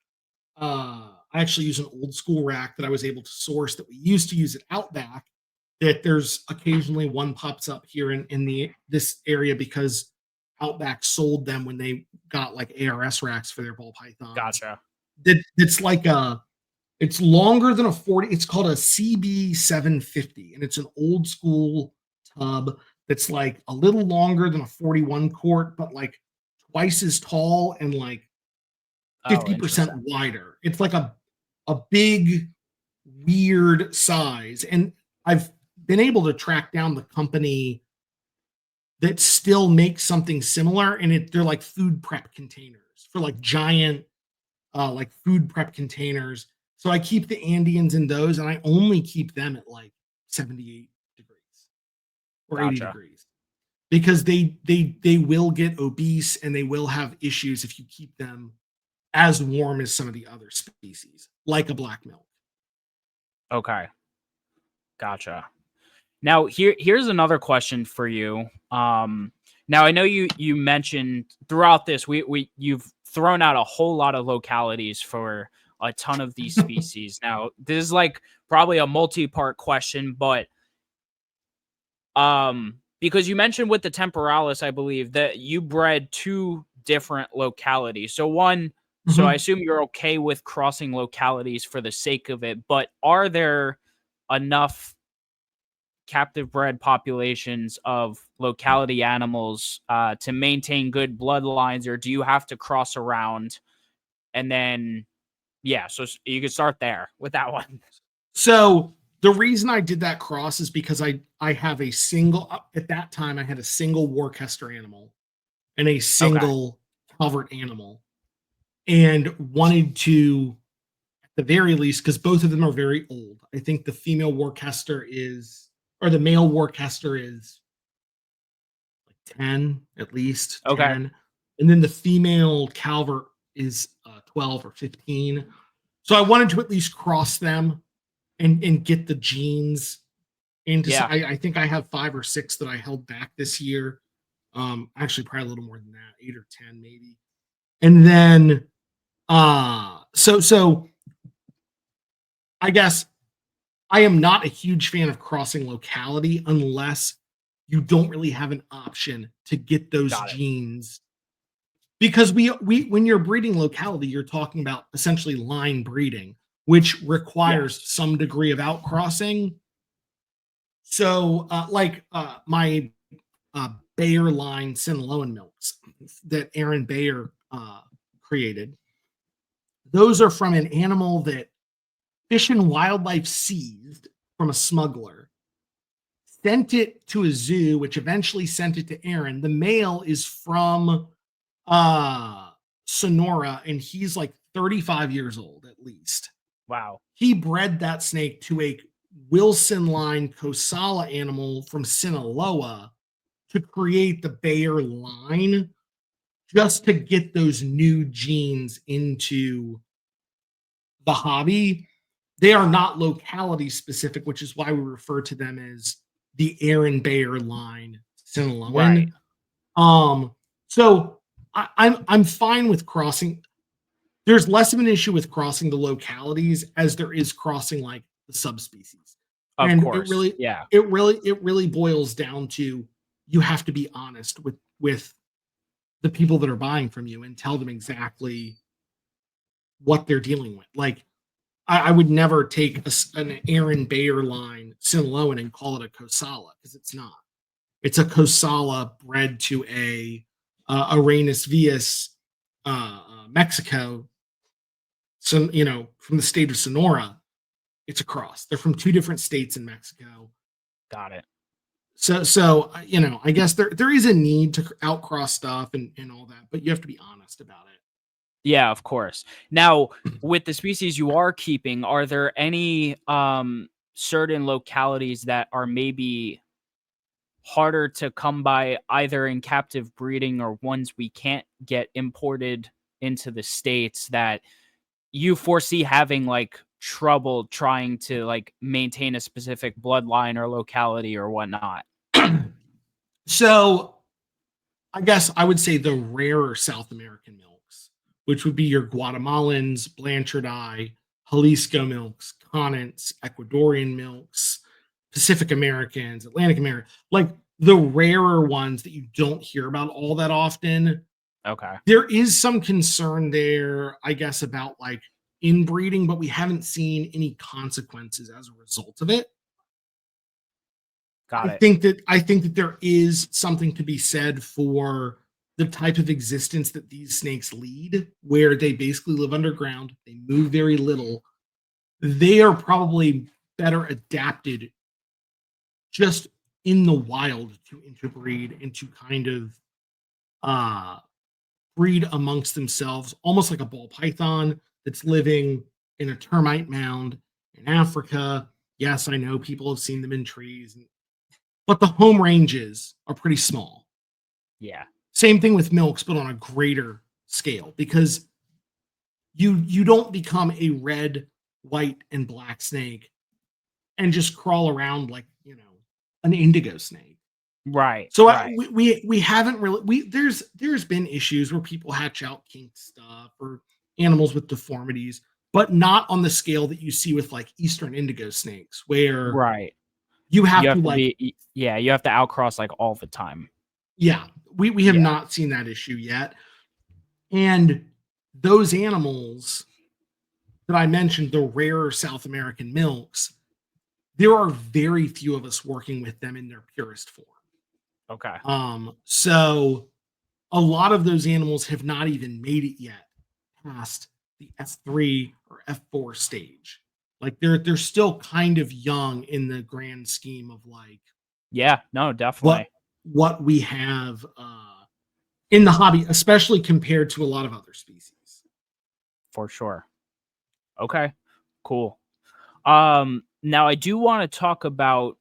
Speaker 2: I actually use an old school rack that I was able to source that we used to use at Outback. That there's occasionally one pops up here in this area because Outback sold them when they got like ARS racks for their ball pythons.
Speaker 1: Gotcha.
Speaker 2: It's like it's longer than a 40. It's called a CB 750, and it's an old school tub that's like a little longer than a 41 quart, but like twice as tall and like 50% wider. It's like a big, weird size. And I've been able to track down the company that still makes something similar, and they're like food prep containers for like giant like food prep containers. So I keep the Andeans in those, and I only keep them at like 78 degrees or 80 degrees because they will get obese and they will have issues if you keep them as warm as some of the other species, like a black milk.
Speaker 1: Okay. Gotcha. Now here's another question for you. Now I know you mentioned throughout this you've thrown out a whole lot of localities for a ton of these species. Now this is like probably a multi-part question, but because you mentioned with the temporalis, I believe that you bred 2 different localities. So one, so I assume you're okay with crossing localities for the sake of it, but are there enough captive bred populations of locality animals to maintain good bloodlines, or do you have to cross around? And then, yeah, so you can start there with that one.
Speaker 2: So the reason I did that cross is because I have a single, at that time I had a single Worcester animal and a single Calvert animal, and wanted to, at the very least, because both of them are very old. I think the female Worcester is, or the male Worcester is like 10 at least. 10. And then the female Calvert is 12 or 15. So I wanted to at least cross them and get the genes into.
Speaker 1: Yeah.
Speaker 2: I think I have 5 or 6 that I held back this year. Actually, probably a little more than that, 8 or 10 maybe. And then, so I guess I am not a huge fan of crossing locality unless you don't really have an option to get those genes. Because we when you're breeding locality, you're talking about essentially line breeding, which requires some degree of outcrossing. So, my Bayer line Sinaloan milks that Aaron Bayer created, those are from an animal that Fish and Wildlife seized from a smuggler, sent it to a zoo, which eventually sent it to Aaron. The male is from Sonora, and he's like 35 years old at least.
Speaker 1: Wow.
Speaker 2: He bred that snake to a Wilson line Kosala animal from Sinaloa to create the Bayer line, just to get those new genes into the hobby. They are not locality specific, which is why we refer to them as the Aaron Bayer line Sinaloan. Right. So I'm fine with crossing. There's less of an issue with crossing the localities as there is crossing like the subspecies.
Speaker 1: Of course.
Speaker 2: It really boils down to, you have to be honest with the people that are buying from you and tell them exactly what they're dealing with. Like, I would never take an Aaron Bayer line Sinaloan and call it a Kosala, because it's not. It's a Kosala bred to a Aranus vius, Mexico. So, from the state of Sonora, it's a cross. They're from 2 different states in Mexico.
Speaker 1: Got it.
Speaker 2: So I guess there is a need to outcross stuff and all that, but you have to be honest about it.
Speaker 1: Yeah, of course. Now, with the species you are keeping, are there any certain localities that are maybe harder to come by either in captive breeding or ones we can't get imported into the States that you foresee having like trouble trying to like maintain a specific bloodline or locality or whatnot?
Speaker 2: So I guess I would say the rarer South American milks, which would be your Guatemalans, Blanchardii, Jalisco milks, Connaughts, Ecuadorian milks, Pacific Americans, Atlantic American, like the rarer ones that you don't hear about all that often.
Speaker 1: Okay.
Speaker 2: There is some concern there, I guess, about like inbreeding, but we haven't seen any consequences as a result of it.
Speaker 1: Got it.
Speaker 2: I think that there is something to be said for the type of existence that these snakes lead, where they basically live underground, they move very little. They are probably better adapted just in the wild to interbreed and to kind of breed amongst themselves, almost like a ball python that's living in a termite mound in Africa. Yes, I know people have seen them in trees, but the home ranges are pretty small.
Speaker 1: Yeah.
Speaker 2: Same thing with milks, but on a greater scale, because you don't become a red, white, and black snake and just crawl around like an indigo snake.
Speaker 1: Right.
Speaker 2: So
Speaker 1: right.
Speaker 2: We haven't really there's been issues where people hatch out kink stuff or animals with deformities, but not on the scale that you see with like Eastern indigo snakes, where
Speaker 1: Right.
Speaker 2: you have
Speaker 1: You
Speaker 2: to
Speaker 1: have to
Speaker 2: like
Speaker 1: be, yeah, you have to outcross like all the time.
Speaker 2: yeah, we have
Speaker 1: Yeah.
Speaker 2: not seen that issue yet. And those animals that I mentioned, the rarer South American milks, there are very few of us working with them in their purest form.
Speaker 1: Okay.
Speaker 2: So a lot of those animals have not even made it yet past the F3 or F4 stage. Like they're still kind of young in the grand scheme of like
Speaker 1: Yeah, no, definitely.
Speaker 2: what we have in the hobby, especially compared to a lot of other species.
Speaker 1: For sure. Okay. Cool. Now I do want to talk about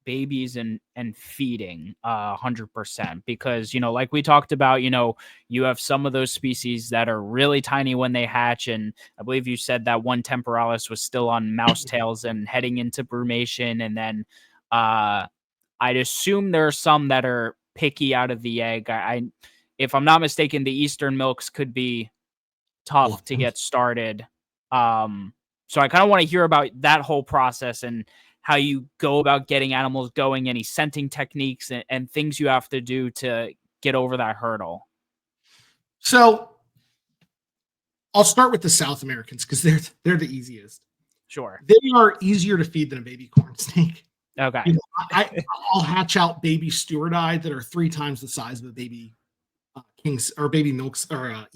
Speaker 1: babies and feeding 100%, because like we talked about, you have some of those species that are really tiny when they hatch, and I believe you said that one temporalis was still on mouse tails and heading into brumation, and then I'd assume there are some that are picky out of the egg. If I'm not mistaken, the Eastern milks could be tough to get started. So I kind of want to hear about that whole process and how you go about getting animals going, any scenting techniques and things you have to do to get over that hurdle.
Speaker 2: So I'll start with the South Americans because they're the easiest.
Speaker 1: Sure.
Speaker 2: They are easier to feed than a baby corn snake.
Speaker 1: Okay.
Speaker 2: I'll hatch out baby Stewardi that are 3 times the size of a baby kings or baby milks or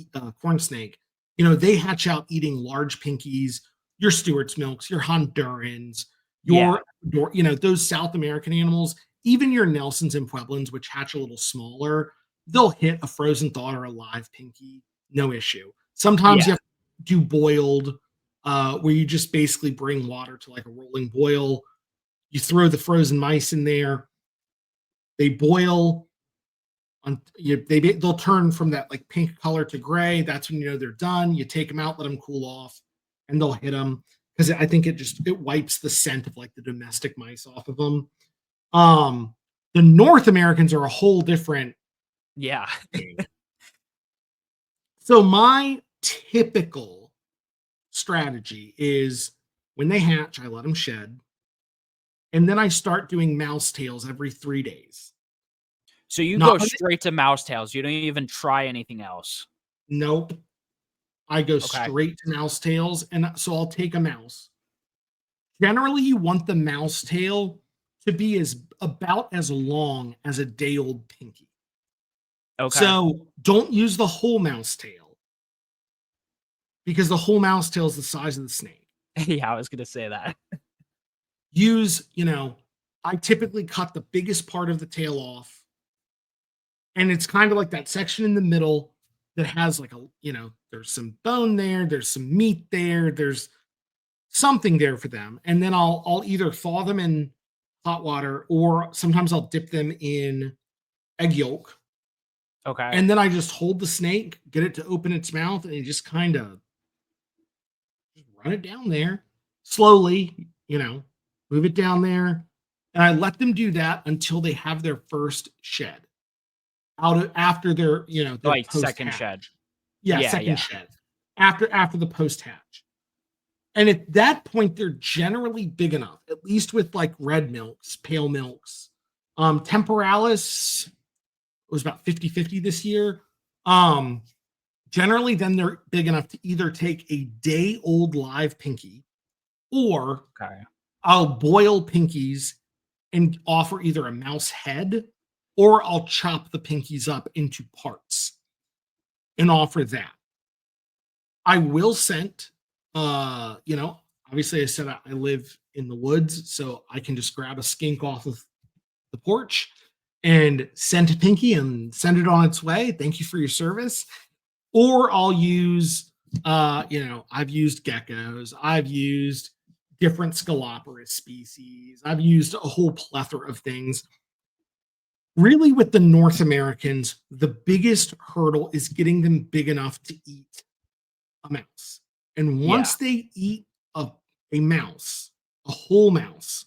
Speaker 2: corn snake. They hatch out eating large pinkies, your Stewart's milks, your Hondurans, your those South American animals, even your Nelsons and Pueblans, which hatch a little smaller, they'll hit a frozen thawed or a live pinky, no issue. Sometimes you have to do boiled, where you just basically bring water to like a rolling boil. You throw the frozen mice in there. They boil. They'll turn from that like pink color to gray. That's when they're done. You take them out, let them cool off, and they'll hit them because I think it wipes the scent of like the domestic mice off of them. The North Americans are a whole different thing. So my typical strategy is when they hatch, I let them shed, and then I start doing mouse tails every 3 days.
Speaker 1: So you go straight to mouse tails. You don't even try anything else.
Speaker 2: Nope. I go straight to mouse tails, and so I'll take a mouse. Generally, you want the mouse tail to be about as long as a day-old pinky.
Speaker 1: Okay.
Speaker 2: So don't use the whole mouse tail because the whole mouse tail is the size of the snake.
Speaker 1: Yeah, I was going to say that.
Speaker 2: Use, I typically cut the biggest part of the tail off. And it's kind of like that section in the middle that has like there's some bone there, there's some meat there, there's something there for them. And then I'll either thaw them in hot water, or sometimes I'll dip them in egg yolk.
Speaker 1: Okay.
Speaker 2: And then I just hold the snake, get it to open its mouth, and you just kind of run it down there slowly, move it down there. And I let them do that until they have their first shed after their
Speaker 1: Like
Speaker 2: post
Speaker 1: second shed.
Speaker 2: hatch. Yeah,
Speaker 1: Yeah,
Speaker 2: second
Speaker 1: yeah.
Speaker 2: shed after the post hatch. And at that point, they're generally big enough, at least with like red milks, pale milks. Temporalis was about 50-50 this year. Generally, then they're big enough to either take a day-old live pinky, or
Speaker 1: Okay.
Speaker 2: I'll boil pinkies and offer either a mouse head, or I'll chop the pinkies up into parts and offer that. I will scent, obviously I said I live in the woods, so I can just grab a skink off of the porch and send a pinky and send it on its way. Thank you for your service. Or I'll use, I've used geckos. I've used different Scaloporus species. I've used a whole plethora of things. Really, with the North Americans, the biggest hurdle is getting them big enough to eat a mouse. And once they eat a mouse, a whole mouse,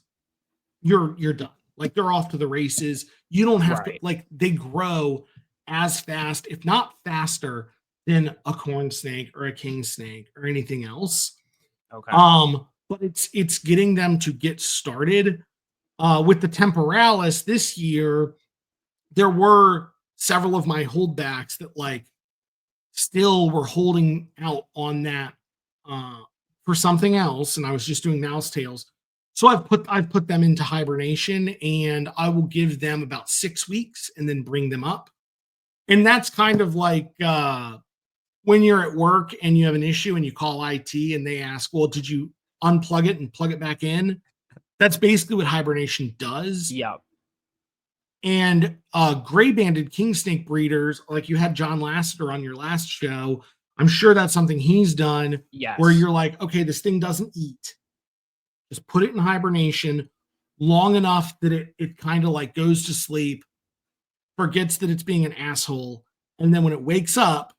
Speaker 2: you're done. Like, they're off to the races. You don't have to, like, they grow as fast, if not faster, than a corn snake or a king snake or anything else.
Speaker 1: Okay.
Speaker 2: But it's getting them to get started. With the temporalis this year, there were several of my holdbacks that like still were holding out on that for something else, and I was just doing mouse tails. So I've put them into hibernation, and I will give them about 6 weeks and then bring them up. And that's kind of like when you're at work and you have an issue and you call IT and they ask, well, did you unplug it and plug it back in? That's basically what hibernation does.
Speaker 1: Yeah.
Speaker 2: And gray-banded king snake breeders, like you had John Lasseter on your last show, I'm sure that's something he's done.
Speaker 1: Yes.
Speaker 2: Where you're like, okay, this thing doesn't eat. Just put it in hibernation long enough that it kind of like goes to sleep, forgets that it's being an asshole, and then when it wakes up,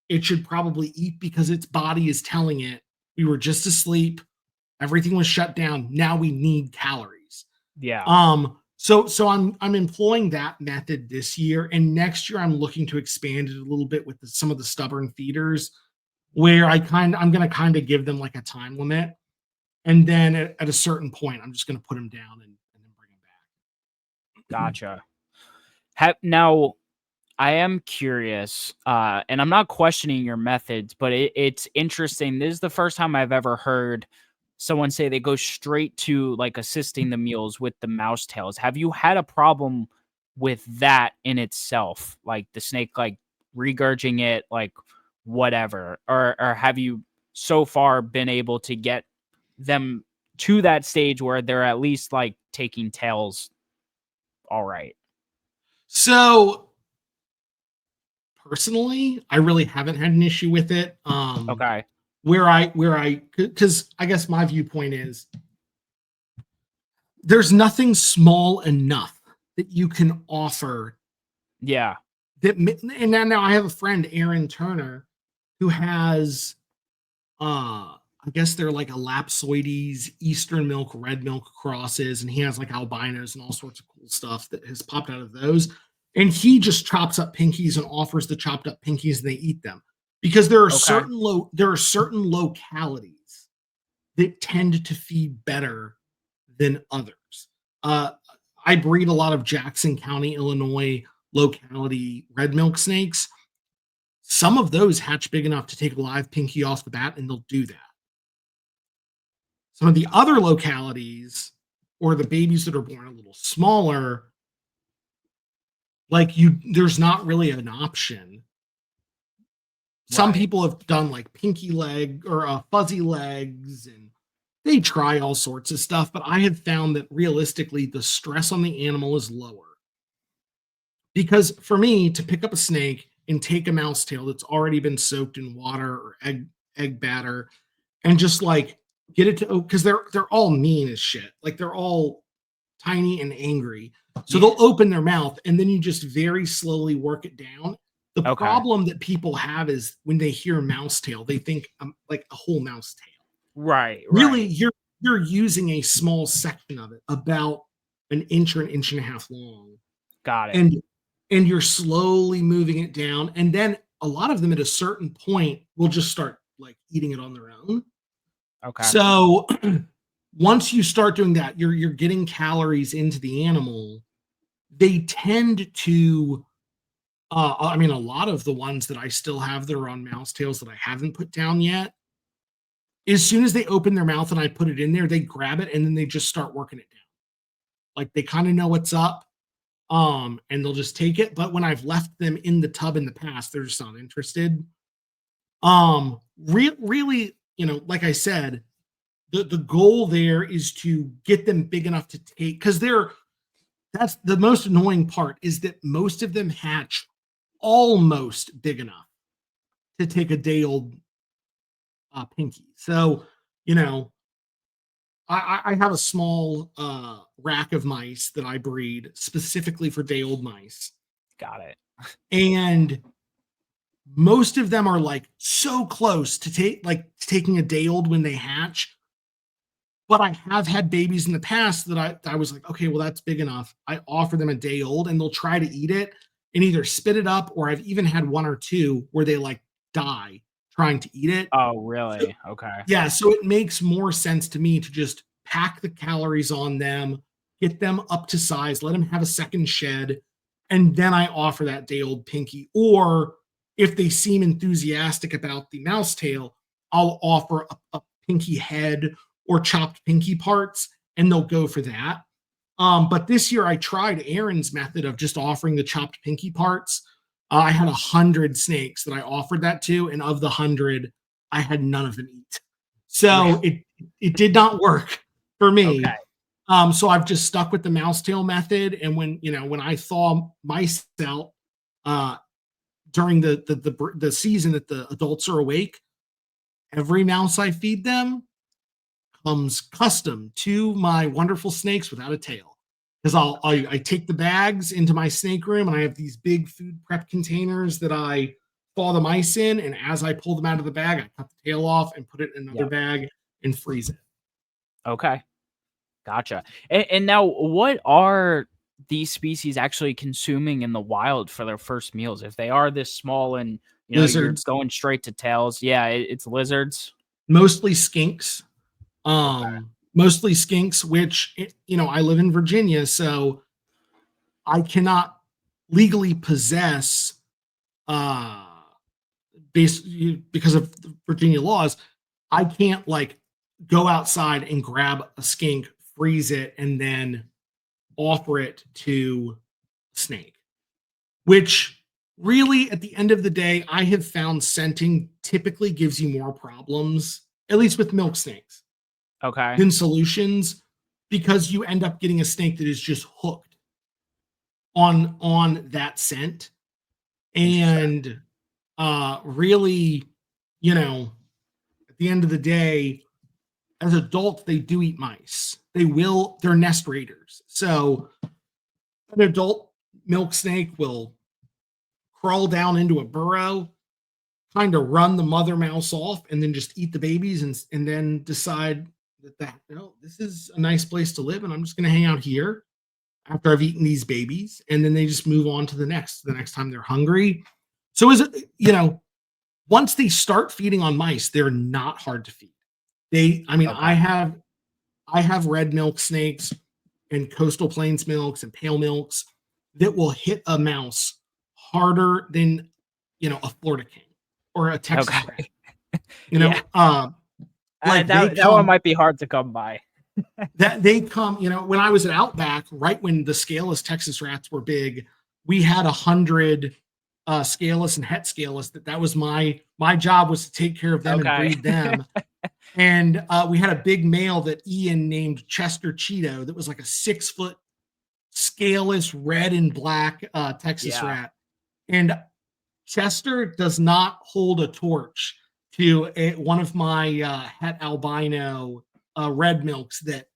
Speaker 2: it should probably eat because its body is telling it, we were just asleep, everything was shut down, now we need calories.
Speaker 1: Yeah.
Speaker 2: So I'm employing that method this year, and next year I'm looking to expand it a little bit with some of the stubborn feeders, where I'm going to kind of give them like a time limit, and then at a certain point I'm just going to put them down and then bring them back.
Speaker 1: Gotcha. Now, I am curious, and I'm not questioning your methods, but it's interesting. This is the first time I've ever heard someone say they go straight to like assisting the mules with the mouse tails. Have you had a problem with that in itself? Like the snake, like regurging it, like whatever, or have you so far been able to get them to that stage where they're at least like taking tails all right?
Speaker 2: So personally, I really haven't had an issue with it.
Speaker 1: Okay.
Speaker 2: Because I guess my viewpoint is there's nothing small enough that you can offer.
Speaker 1: Yeah.
Speaker 2: And now I have a friend, Aaron Turner, who has, I guess they're like a Lapsoides, Eastern milk, red milk crosses, and he has like albinos and all sorts of cool stuff that has popped out of those. And he just chops up pinkies and offers the chopped up pinkies, and they eat them. Because there are certain localities that tend to feed better than others. I breed a lot of Jackson County, Illinois locality red milk snakes. Some of those hatch big enough to take a live pinky off the bat, and they'll do that. Some of the other localities, or the babies that are born a little smaller, there's not really an option. Some people have done like pinky leg or fuzzy legs, and they try all sorts of stuff, but I have found that realistically the stress on the animal is lower. Because for me to pick up a snake and take a mouse tail that's already been soaked in water or egg batter and just like get it to, because they're all mean as shit. Like they're all tiny and angry. So they'll open their mouth and then you just very slowly work it down. The problem that people have is when they hear mouse tail, they think like a whole mouse tail.
Speaker 1: Right.
Speaker 2: Really, you're using a small section of it, about an inch or an inch and a half long.
Speaker 1: Got it.
Speaker 2: And you're slowly moving it down. And then a lot of them at a certain point will just start like eating it on their own.
Speaker 1: Okay.
Speaker 2: So once you start doing that, you're getting calories into the animal. They tend to I mean, a lot of the ones that I still have that are on mouse tails that I haven't put down yet, as soon as they open their mouth and I put it in there, they grab it and then they just start working it down. Like they kind of know what's up, and they'll just take it. But when I've left them in the tub in the past, they're just not interested. Really, you know, like I said, the goal there is to get them big enough to take, because that's the most annoying part, is that most of them hatch almost big enough to take a day old pinky. So, you know, I have a small rack of mice that I breed specifically for day old mice.
Speaker 1: Got it.
Speaker 2: And most of them are like so close to taking a day old when they hatch. But I have had babies in the past that I was like, okay, well, that's big enough. I offer them a day old and they'll try to eat it and either spit it up, or I've even had one or two where they like die trying to eat it.
Speaker 1: Oh, really?
Speaker 2: So,
Speaker 1: Okay.
Speaker 2: yeah. So it makes more sense to me to just pack the calories on them, get them up to size, let them have a second shed, and then I offer that day old pinky. Or if they seem enthusiastic about the mouse tail, I'll offer a pinky head or chopped pinky parts, and they'll go for that. But this year I tried Aaron's method of just offering the chopped pinky parts. I had 100 snakes that I offered that to, and of the 100, I had none of them eat. So it did not work for me.
Speaker 1: Okay.
Speaker 2: So I've just stuck with the mouse tail method. And when I thaw mice out during the season that the adults are awake, every mouse I feed them comes custom to my wonderful snakes without a tail. Because I take the bags into my snake room and I have these big food prep containers that I thaw the mice in. And as I pull them out of the bag, I cut the tail off and put it in another bag and freeze it.
Speaker 1: Okay. Gotcha. And now, what are these species actually consuming in the wild for their first meals? If they are this small and, you know, you're
Speaker 2: Lizards,
Speaker 1: going straight to tails. Yeah, it's lizards.
Speaker 2: mostly skinks.
Speaker 1: Okay.
Speaker 2: Mostly skinks, which, you know, I live in Virginia, so I cannot legally possess, because of the Virginia laws, I can't like go outside and grab a skink, freeze it, and then offer it to a snake. Which really, at the end of the day, I have found scenting typically gives you more problems, at least with milk snakes,
Speaker 1: Okay.
Speaker 2: than solutions, because you end up getting a snake that is just hooked on that scent. And really, you know, at the end of the day, as adults, they do eat mice. They're nest raiders. So an adult milk snake will crawl down into a burrow, kind of run the mother mouse off, and then just eat the babies, and then decide that this is a nice place to live, and I'm just going to hang out here after I've eaten these babies, and then they just move on to the next time they're hungry. So once they start feeding on mice, they're not hard to feed.
Speaker 1: Okay.
Speaker 2: I have red milk snakes and coastal plains milks and pale milks that will hit a mouse harder than, a Florida king or a Texas rat.
Speaker 1: That one might be hard to come by.
Speaker 2: That they come, when I was at Outback, right when the scaleless Texas rats were big, we had 100 scaleless and het scaleless. That was my job, was to take care of them and breed them. And we had a big male that Ian named Chester Cheeto that was like a 6-foot scaleless red and black Texas rat. And Chester does not hold a torch to one of my het albino red milks that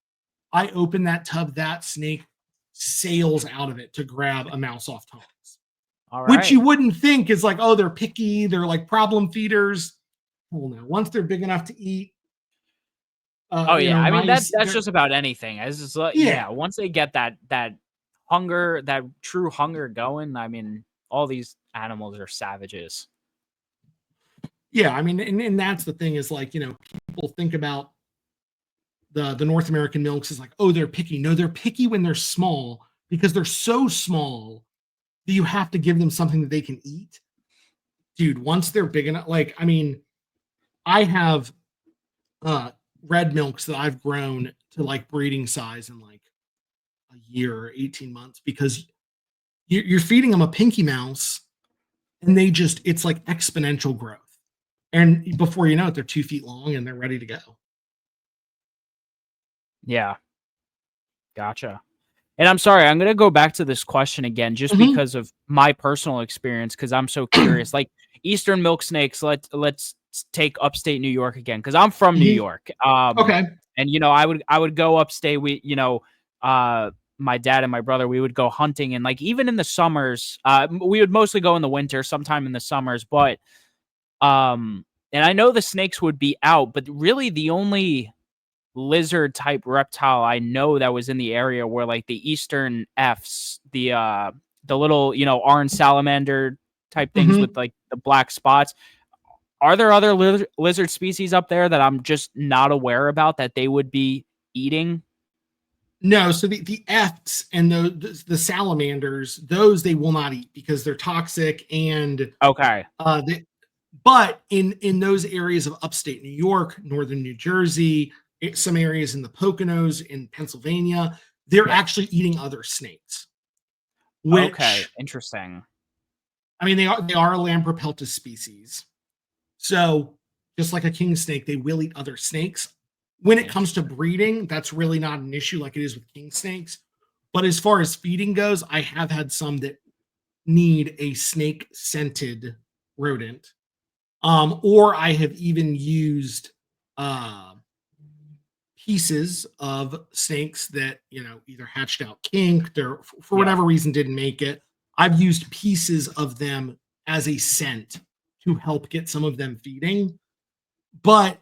Speaker 2: I open that tub, that snake sails out of it to grab a mouse off tongs.
Speaker 1: All
Speaker 2: Which you
Speaker 1: right.
Speaker 2: wouldn't think is like, oh, they're picky, they're like problem feeders. Well, no, once they're big enough to eat,
Speaker 1: Oh yeah, I mean
Speaker 2: mice,
Speaker 1: that's just about anything. As just
Speaker 2: yeah,
Speaker 1: yeah, once they get that hunger, that true hunger going, I mean, all these animals are savages.
Speaker 2: yeah. I mean, and that's the thing is like, people think about the North American milks is like, oh, they're picky. No, they're picky when they're small because they're so small that you have to give them something that they can eat. Dude, once they're big enough, like, I mean, I have red milks that I've grown to like breeding size in like a year or 18 months because you're feeding them a pinky mouse and it's like exponential growth. And before you know it, they're 2 feet long and they're ready to go.
Speaker 1: Yeah, gotcha. And I'm sorry, I'm gonna go back to this question again, just
Speaker 2: Mhm.
Speaker 1: because of my personal experience, because I'm so curious. Like Eastern milk snakes, let's take upstate New York again, because I'm from New
Speaker 2: Mhm.
Speaker 1: York.
Speaker 2: Okay.
Speaker 1: And I would go upstate. Uh, my dad and my brother, we would go hunting, and like even in the summers, we would mostly go in the winter, sometime in the summers, but and I know the snakes would be out, but really the only lizard type reptile I know that was in the area were like the Eastern F's, the little, orange salamander type things with
Speaker 2: Mhm.
Speaker 1: like the black spots. Are there other lizard species up there that I'm just not aware about that they would be eating?
Speaker 2: No, so the F's and the salamanders, those they will not eat because they're toxic and
Speaker 1: Okay.
Speaker 2: they, but in those areas of upstate New York, northern New Jersey, some areas in the Poconos in Pennsylvania, they're
Speaker 1: Yeah.
Speaker 2: actually eating other snakes.
Speaker 1: Okay.
Speaker 2: Which
Speaker 1: Interesting.
Speaker 2: I mean, they are a Lampropeltis species. So just like a king snake, they will eat other snakes. When it comes to
Speaker 1: Interesting.
Speaker 2: breeding, that's really not an issue like it is with king snakes. But as far as feeding goes, I have had some that need a snake scented rodent. Or I have even used uh, pieces of snakes that, either hatched out kinked or for
Speaker 1: Yeah.
Speaker 2: whatever reason didn't make it. I've used pieces of them as a scent to help get some of them feeding. But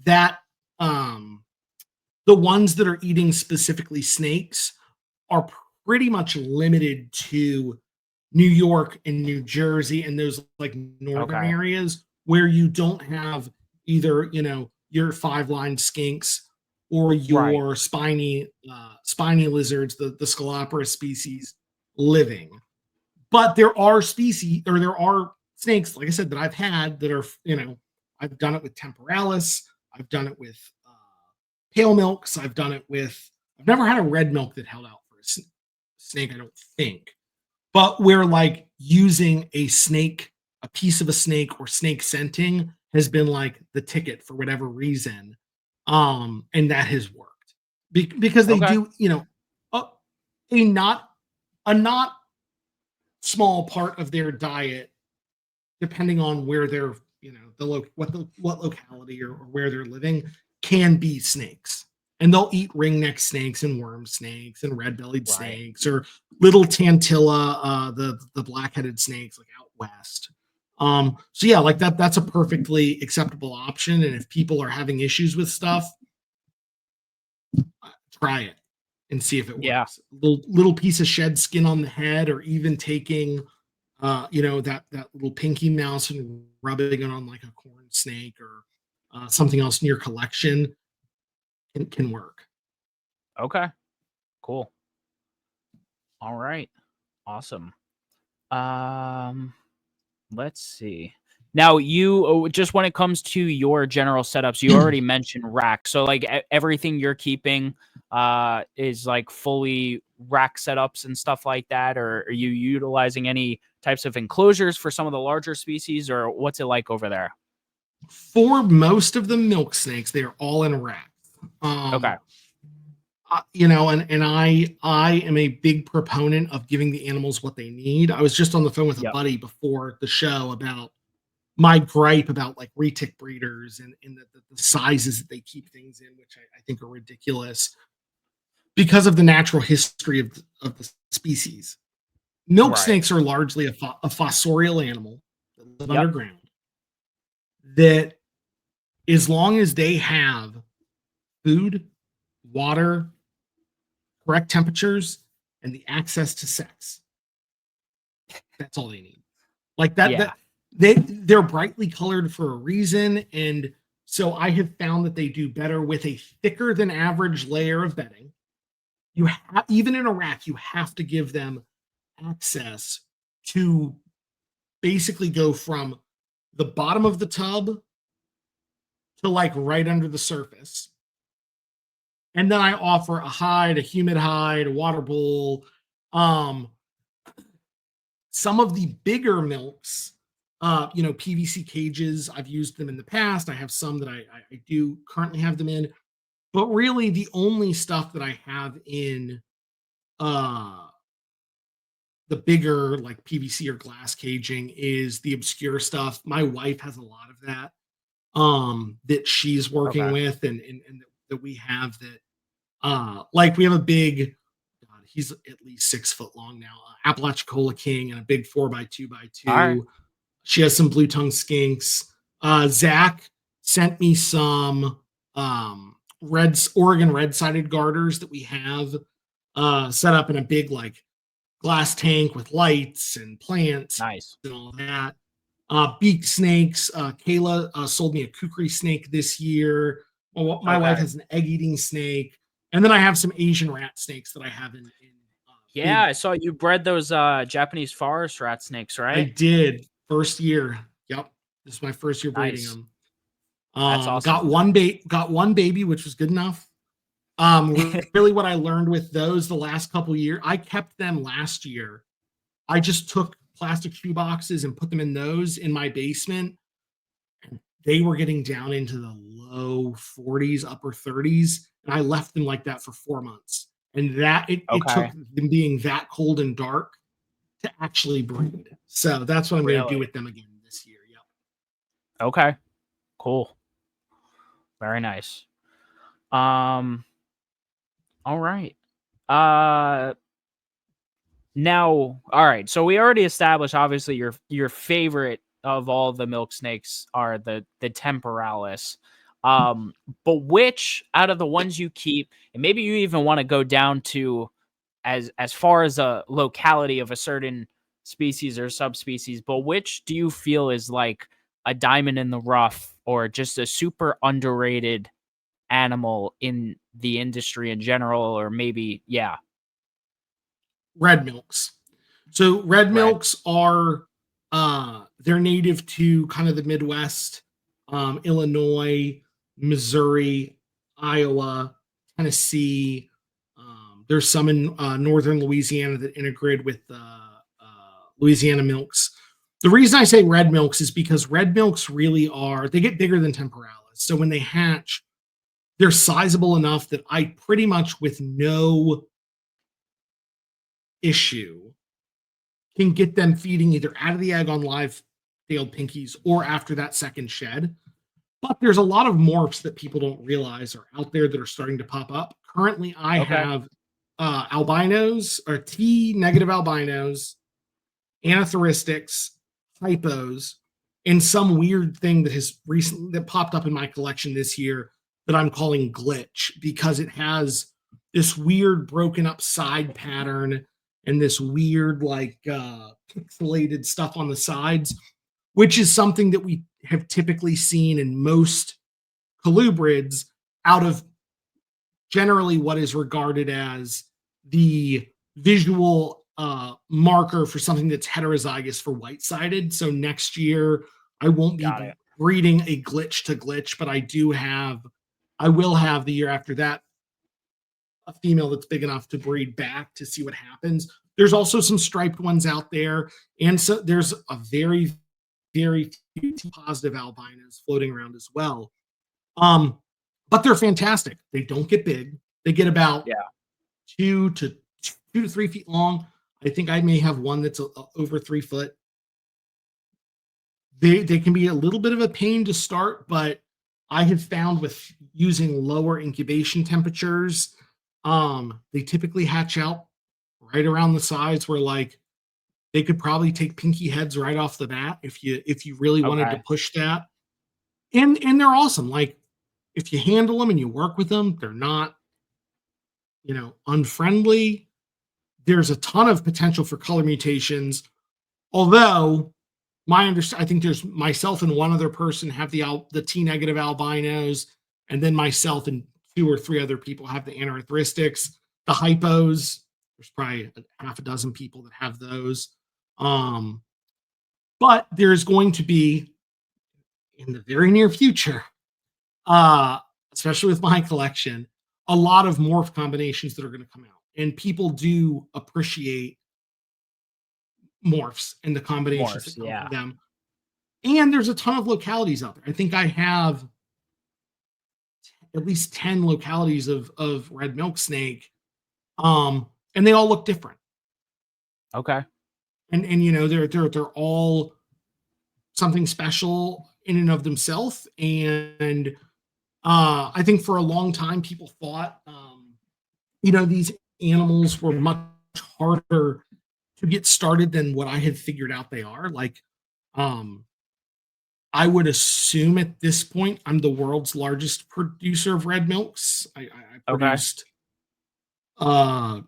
Speaker 2: that, the ones that are eating specifically snakes are pretty much limited to New York and New Jersey and those like northern
Speaker 1: Okay.
Speaker 2: areas where you don't have either, your five-lined skinks or
Speaker 1: Right.
Speaker 2: your spiny lizards, the Scoloporus species living. But there are species or there are snakes, like I said, that I've had that are, I've done it with temporalis, I've done it with pale milks, I've never had a red milk that held out for a snake, I don't think. But where like using a piece of a snake or snake scenting has been like the ticket for whatever reason. And that has worked because they
Speaker 1: Okay.
Speaker 2: do, a, a not a not small part of their diet, depending on where they're, what locality or where they're living, can be snakes. And they'll eat ringneck snakes and worm snakes and red-bellied
Speaker 1: Right.
Speaker 2: snakes or little tantilla, the black-headed snakes like out west. So yeah, like that's a perfectly acceptable option. And if people are having issues with stuff, try it and see if it
Speaker 1: Yeah.
Speaker 2: works. Little piece of shed skin on the head, or even taking that little pinky mouse and rubbing it on like a corn snake or something else in your collection can work.
Speaker 1: Okay. Cool. All right. Awesome. Um, let's see. Now, just when it comes to your general setups, you already mentioned rack. So, like everything you're keeping, is like fully rack setups and stuff like that, or are you utilizing any types of enclosures for some of the larger species, or what's it like over there?
Speaker 2: For most of the milk snakes, they are all in racks.
Speaker 1: Okay.
Speaker 2: Um, and I am a big proponent of giving the animals what they need. I was just on the phone with a
Speaker 1: Yep.
Speaker 2: buddy before the show about my gripe about like retic breeders and the sizes that they keep things in, which I think are ridiculous. because of the natural history of the species. Milk
Speaker 1: Right.
Speaker 2: snakes are largely a fossorial animal that live
Speaker 1: Yep.
Speaker 2: underground, that as long as they have food, water, correct temperatures, and the access to sex, that's all they need. Like that,
Speaker 1: Yeah.
Speaker 2: they're brightly colored for a reason. And so I have found that they do better with a thicker than average layer of bedding. Even in a rack, you have to give them access to basically go from the bottom of the tub to like right under the surface. And then I offer a hide, a humid hide, a water bowl. Some of the bigger milks, PVC cages, I've used them in the past. I have some that I do currently have them in. But really, the only stuff that I have in the bigger like PVC or glass caging is the obscure stuff. My wife has a lot of that that she's working
Speaker 1: Okay.
Speaker 2: with and that we have that like we have a big God, he's at least 6 foot long now, Apalachicola King and a big 4x2x2.
Speaker 1: All right.
Speaker 2: She has some blue tongue skinks. Zach sent me some Oregon red-sided garters that we have set up in a big like glass tank with lights and plants
Speaker 1: Nice.
Speaker 2: and all that. Beak snakes. Kayla sold me a kukri snake this year. Well, my wife
Speaker 1: Okay.
Speaker 2: has an egg-eating snake, and then I have some Asian rat snakes that I have in
Speaker 1: Yeah,
Speaker 2: big.
Speaker 1: I saw you bred those Japanese forest rat snakes,
Speaker 2: I
Speaker 1: right?
Speaker 2: did first year. Yep, this is my first year breeding
Speaker 1: Nice.
Speaker 2: them.
Speaker 1: That's awesome.
Speaker 2: Got one baby, which was good enough. Really, what I learned with those the last couple years, I kept them last year. I just took plastic shoe boxes and put them in those in my basement. They were getting down into the low 40s, upper 30s, and I left them like that for 4 months. And it took
Speaker 1: Okay.
Speaker 2: them being that cold and dark to actually breed. So that's what I'm going to do
Speaker 1: Really?
Speaker 2: with them again this year. Yep.
Speaker 1: Okay. Cool. Very nice. Um. All right. Uh. Now, all right. So we already established, obviously, your favorite of all the milk snakes are the temporalis. But which out of the ones you keep, and maybe you even want to go down to as far as a locality of a certain species or subspecies, but which do you feel is like a diamond in the rough or just a super underrated animal in the industry in general, or maybe, yeah,
Speaker 2: Red milks. So red
Speaker 1: red.
Speaker 2: milks are they're native to kind of the Midwest, Illinois, Missouri, Iowa, Tennessee. There's some in northern Louisiana that integrate with Louisiana milks. The reason I say red milks is because red milks really are, they get bigger than temporalis. So when they hatch, they're sizable enough that I pretty much with no issue can get them feeding either out of the egg on live tailed pinkies or after that second shed. But there's a lot of morphs that people don't realize are out there that are starting to pop up. Currently, I
Speaker 1: Okay.
Speaker 2: have albinos or T negative albinos, anatheristics, hypos, and some weird thing that has recently that popped up in my collection this year that I'm calling glitch because it has this weird broken up side pattern and this weird like pixelated stuff on the sides, which is something that we have typically seen in most colubrids out of generally what is regarded as the visual marker for something that's heterozygous for white-sided. So next year, I won't
Speaker 1: Got
Speaker 2: be
Speaker 1: it.
Speaker 2: breeding a glitch to glitch, but I will have the year after that a female that's big enough to breed back to see what happens. There's also some striped ones out there, and so there's a very, very few positive albinos floating around as well. Um, but they're fantastic. They don't get big. They get about
Speaker 1: Yeah.
Speaker 2: 2 to 3 feet long. I think I may have one that's over 3 foot. They can be a little bit of a pain to start, but I have found with using lower incubation temperatures They typically hatch out right around the size where like they could probably take pinky heads right off the bat if you really wanted to
Speaker 1: Okay.
Speaker 2: push that. And they're awesome. Like if you handle them and you work with them, they're not, unfriendly. There's a ton of potential for color mutations. Although I think there's myself and one other person have the T negative albinos, and then myself and two or three other people have the anarthristics, the hypos. There's probably half a dozen people that have those. But there's going to be in the very near future, uh, especially with my collection, a lot of morph combinations that are going to come out. And people do appreciate morphs and the combinations
Speaker 1: Morphs,
Speaker 2: that come from
Speaker 1: yeah.
Speaker 2: them. And there's a ton of localities out there. I think I have at least 10 localities of red milk snake. And they all look different.
Speaker 1: Okay.
Speaker 2: And they're all something special in and of themselves. And I think for a long time people thought these animals were much harder to get started than what I had figured out they are. Like I would assume at this point I'm the world's largest producer of red milks. I
Speaker 1: Okay.
Speaker 2: produced a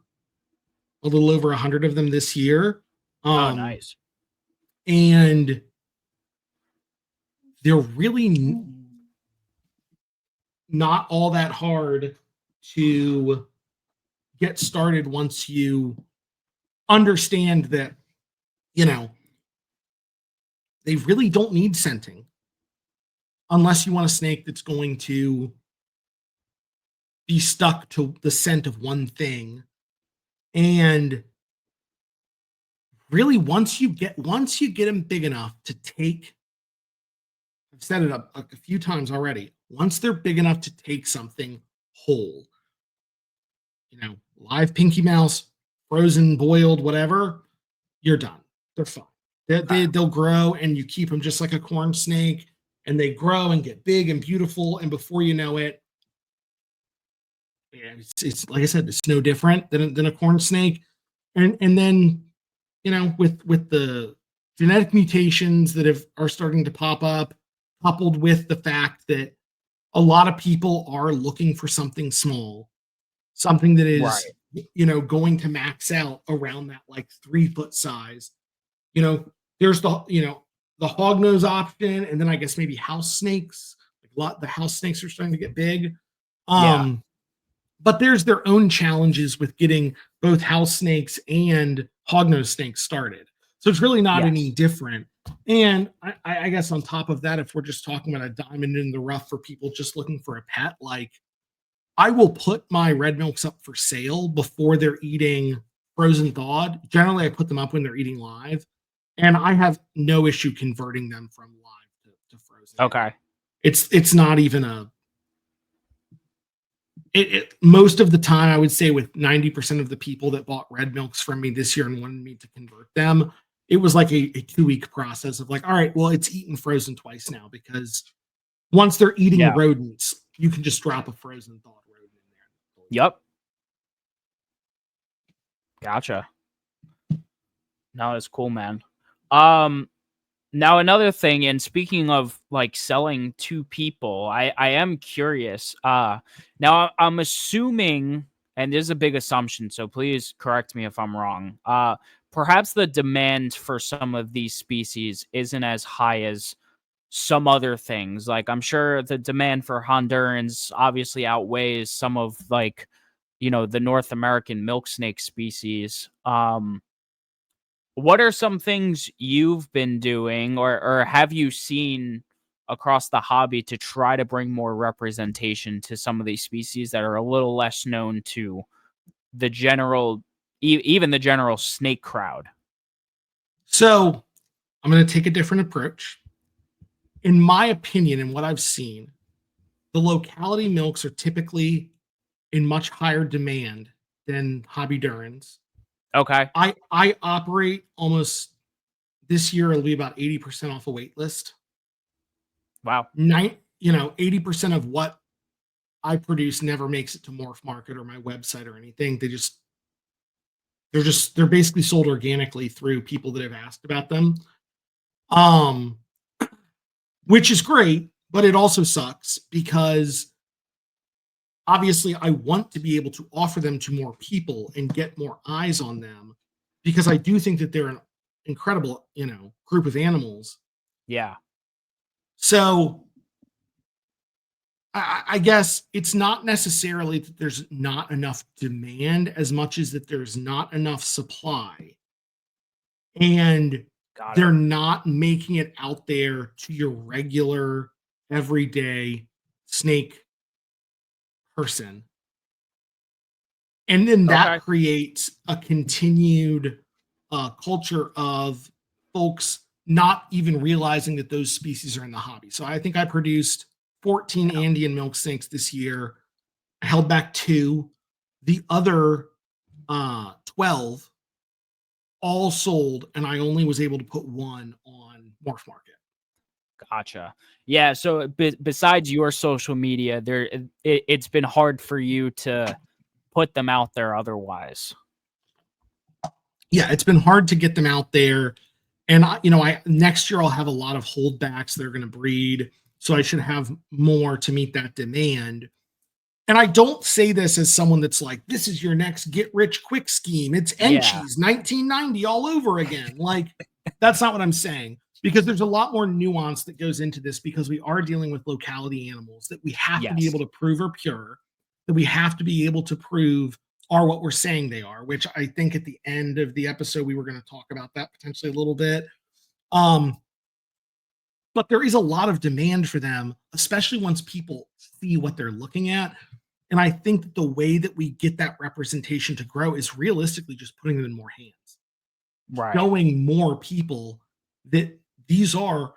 Speaker 2: little over 100 of them this year.
Speaker 1: Oh, nice.
Speaker 2: And they're really not all that hard to get started once you understand that, they really don't need scenting unless you want a snake that's going to be stuck to the scent of one thing. And really, once you get them big enough to take, I've said it a few times already, once they're big enough to take something whole, live pinky mouse, frozen, boiled, whatever, you're done. They're fine. They'll grow, and you keep them just like a corn snake, and they grow and get big and beautiful. And before you know it, it's like I said, it's no different than a corn snake. And then, with the genetic mutations that are starting to pop up, coupled with the fact that a lot of people are looking for something small, something that is, going to max out around that like 3-foot size. There's the hognose option, and then I guess maybe house snakes. The house snakes are starting to get big.
Speaker 1: Yeah.
Speaker 2: But there's their own challenges with getting both house snakes and hognose snakes started. So it's really not any different. And I guess on top of that, if we're just talking about a diamond in the rough for people just looking for a pet, like I will put my red milks up for sale before they're eating frozen thawed. Generally, I put them up when they're eating live, and I have no issue converting them from live to frozen.
Speaker 1: Okay.
Speaker 2: It's not even most of the time, I would say with 90% of the people that bought red milks from me this year and wanted me to convert them, it was like a 2-week process of like, all right, well, it's eaten frozen twice now, because once they're eating rodents, you can just drop a frozen thawed rodent in there.
Speaker 1: Yep. Gotcha. No, that's cool, man. Now another thing, and speaking of like selling to people, I am curious. Now I'm assuming, and this is a big assumption, so please correct me if I'm wrong. Perhaps the demand for some of these species isn't as high as some other things. Like I'm sure the demand for Hondurans obviously outweighs some of like, the North American milk snake species. What are some things you've been doing or have you seen across the hobby to try to bring more representation to some of these species that are a little less known to the general, even the general snake crowd?
Speaker 2: So I'm going to take a different approach. In my opinion, and what I've seen, the locality milks are typically in much higher demand than hobby Durans.
Speaker 1: Okay.
Speaker 2: I operate almost this year, it'll be about 80% off a wait list.
Speaker 1: Wow.
Speaker 2: 80% of what I produce never makes it to Morph Market or my website or anything. They're basically sold organically through people that have asked about them. Um, which is great, but it also sucks because obviously I want to be able to offer them to more people and get more eyes on them because I do think that they're an incredible, group of animals.
Speaker 1: Yeah.
Speaker 2: So I guess it's not necessarily that there's not enough demand as much as that there's not enough supply. And
Speaker 1: Got
Speaker 2: they're
Speaker 1: it.
Speaker 2: not making it out there to your regular, everyday snake person. And then that
Speaker 1: Okay.
Speaker 2: creates a continued culture of folks not even realizing that those species are in the hobby. So I think I produced 14
Speaker 1: Yeah.
Speaker 2: Andean milk snakes this year. I held back 2. The other 12 all sold, and I only was able to put 1 on Morph Market.
Speaker 1: Gotcha. Yeah. So besides your social media, it's been hard for you to put them out there otherwise.
Speaker 2: Yeah, it's been hard to get them out there. And I next year I'll have a lot of holdbacks that are going to breed, so I should have more to meet that demand. And I don't say this as someone that's like, this is your next get rich quick scheme. It's
Speaker 1: Yeah.
Speaker 2: Enchies 1990 all over again. Like, that's not what I'm saying, because there's a lot more nuance that goes into this, because we are dealing with locality animals that we have to be
Speaker 1: Yes.
Speaker 2: able to prove are pure, that we have to be able to prove are what we're saying they are, which I think at the end of the episode, we were going to talk about that potentially a little bit. But there is a lot of demand for them, especially once people see what they're looking at. And I think that the way that we get that representation to grow is realistically just putting them in more hands,
Speaker 1: Right.
Speaker 2: showing more people that these are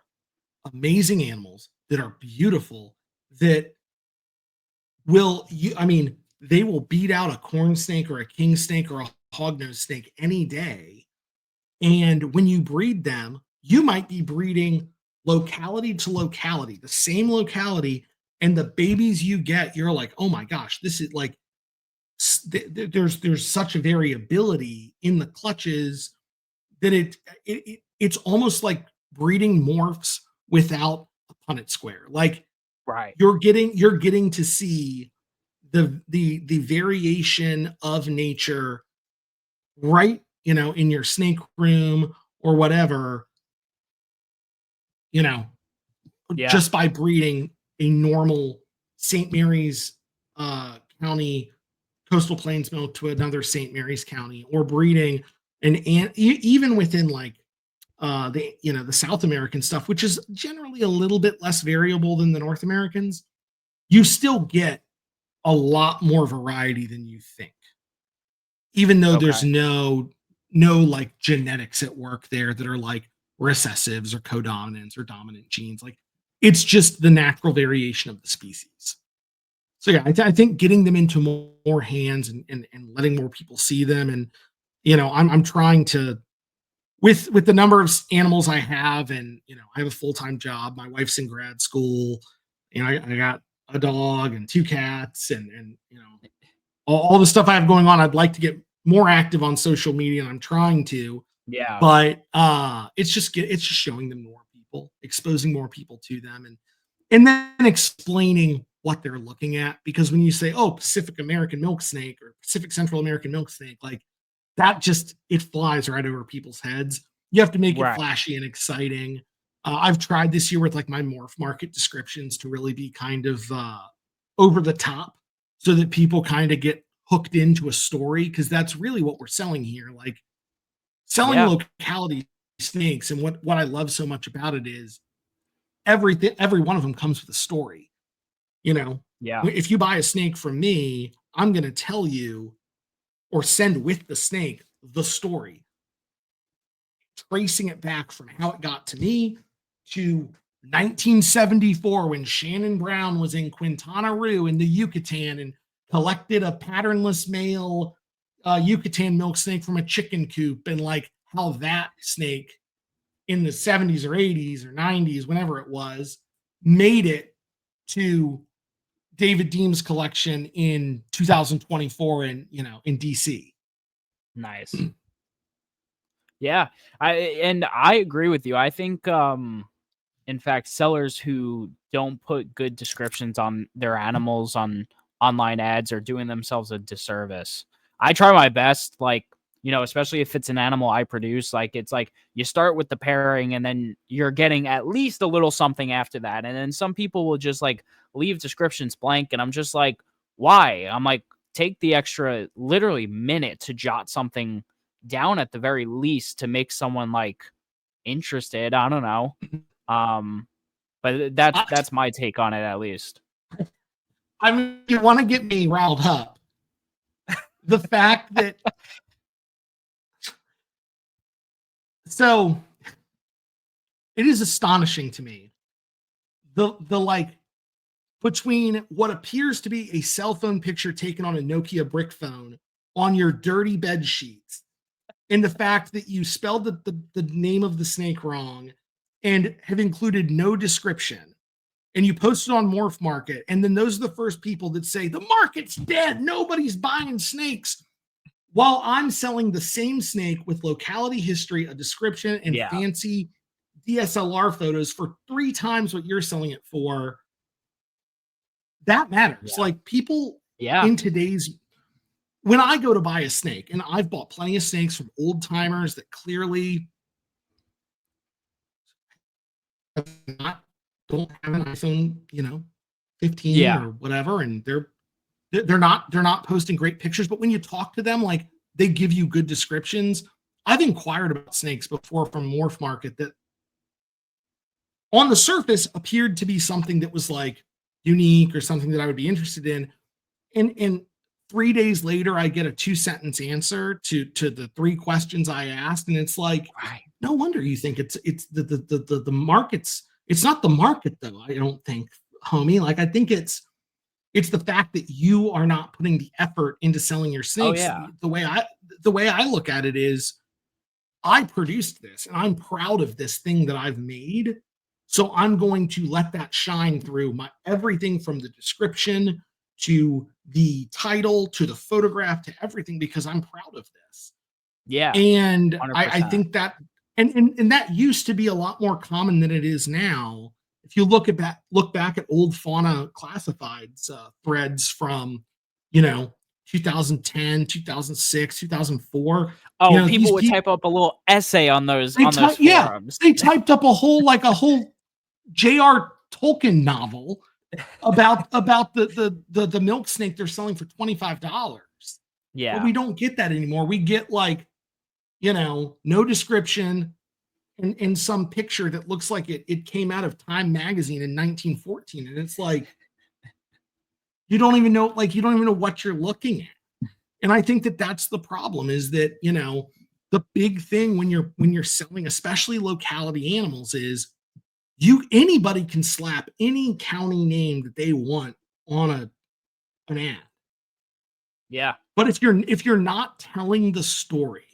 Speaker 2: amazing animals that are beautiful, that they will beat out a corn snake or a king snake or a hognose snake any day. And when you breed them, you might be breeding locality to locality, the same locality, and the babies you get, you're like, oh my gosh, this is like there's such a variability in the clutches that it's almost like breeding morphs without a Punnett square. Like,
Speaker 1: Right.
Speaker 2: you're getting to see the variation of nature right, in your snake room or whatever, you know,
Speaker 1: Yeah.
Speaker 2: just by breeding a normal St. Mary's County coastal plains milk to another St. Mary's County, or breeding even within like the South American stuff, which is generally a little bit less variable than the North Americans, you still get a lot more variety than you think, even though there's
Speaker 1: Okay.
Speaker 2: no like genetics at work there that are like recessives or codominants or dominant genes. Like, it's just the natural variation of the species. So yeah, I think getting them into more hands, and letting more people see them. And I'm trying to, with the number of animals I have, and I have a full-time job, my wife's in grad school, I got a dog and 2 cats, and all the stuff I have going on. I'd like to get more active on social media, and I'm trying to,
Speaker 1: Yeah.
Speaker 2: but it's just showing them more people, exposing more people to them, and then explaining what they're looking at. Because when you say, oh, Pacific American milk snake or Pacific Central American milk snake, like, that just, it flies right over people's heads. You have to make it
Speaker 1: Right.
Speaker 2: flashy and exciting. I've tried this year with like my Morph Market descriptions to really be kind of over the top, so that people kind of get hooked into a story, because that's really what we're selling here. Like, selling
Speaker 1: Yeah.
Speaker 2: locality snakes, and what I love so much about it is every one of them comes with a story. You know,
Speaker 1: Yeah.
Speaker 2: if you buy a snake from me, I'm going to tell you, or send with the snake, the story, tracing it back from how it got to me to 1974, when Shannon Brown was in Quintana Roo in the Yucatan and collected a patternless male Yucatan milk snake from a chicken coop, and like how that snake in the 70s or 80s or 90s, whenever it was, made it to David Deem's collection in 2024 in, in DC.
Speaker 1: Nice. Yeah, I agree with you. I think in fact, sellers who don't put good descriptions on their animals on online ads are doing themselves a disservice. I try my best, like, especially if it's an animal I produce, like, it's like you start with the pairing and then you're getting at least a little something after that. And then some people will just like leave descriptions blank. And I'm just like, why? I'm like, take the extra literally minute to jot something down at the very least to make someone like interested. I don't know. But that's my take on it, at least.
Speaker 2: I mean, you want to get me riled up. The fact that so it is astonishing to me. The like between what appears to be a cell phone picture taken on a Nokia brick phone on your dirty bed sheets and the fact that you spelled the name of the snake wrong and have included no description and you post it on Morph Market, and then those are the first people that say the market's dead, nobody's buying snakes, while I'm selling the same snake with locality history, a description, and fancy DSLR photos for 3 times what you're selling it for. That matters. Like, people in today's, when I go to buy a snake, and I've bought plenty of snakes from old timers that clearly don't have an iPhone, 15 or whatever, and they're not posting great pictures. But when you talk to them, like, they give you good descriptions. I've inquired about snakes before from Morph Market that on the surface appeared to be something that was like unique or something that I would be interested in. And 3 days later, I get a 2-sentence answer to the 3 questions I asked. And it's like, no wonder you think it's the market's, it's not the market though. I don't think, homie. Like, I think it's the fact that you are not putting the effort into selling your snakes. The way I look at it is, I produced this and I'm proud of this thing that I've made. So I'm going to let that shine through my everything from the description to the title to the photograph to everything, because I'm proud of this.
Speaker 1: Yeah.
Speaker 2: And I think that and that used to be a lot more common than it is now. If you look back at old fauna classifieds threads from 2010, 2006, 2004.
Speaker 1: Oh, people would type up a little essay on those forums.
Speaker 2: Yeah, they typed up a whole J.R. Tolkien novel about the milk snake they're selling for $25.
Speaker 1: Yeah,
Speaker 2: but we don't get that anymore. We get no description and some picture that looks like it came out of Time magazine in 1914, and it's like you don't even know what you're looking at. And I think that that's the problem, is that the big thing when you're selling, especially locality animals, is anybody can slap any county name that they want on an ad.
Speaker 1: Yeah.
Speaker 2: But if you're not telling the story,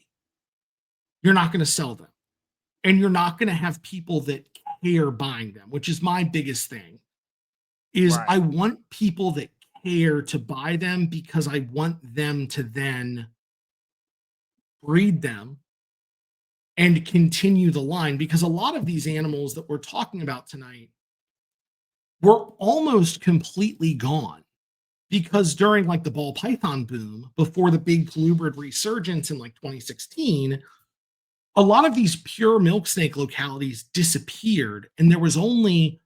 Speaker 2: you're not going to sell them. And you're not going to have people that care buying them, which is my biggest thing. I want people that care to buy them, because I want them to then breed them and continue the line. Because a lot of these animals that we're talking about tonight were almost completely gone, because during the ball python boom, before the big colubrid resurgence in 2016, a lot of these pure milk snake localities disappeared, and there was only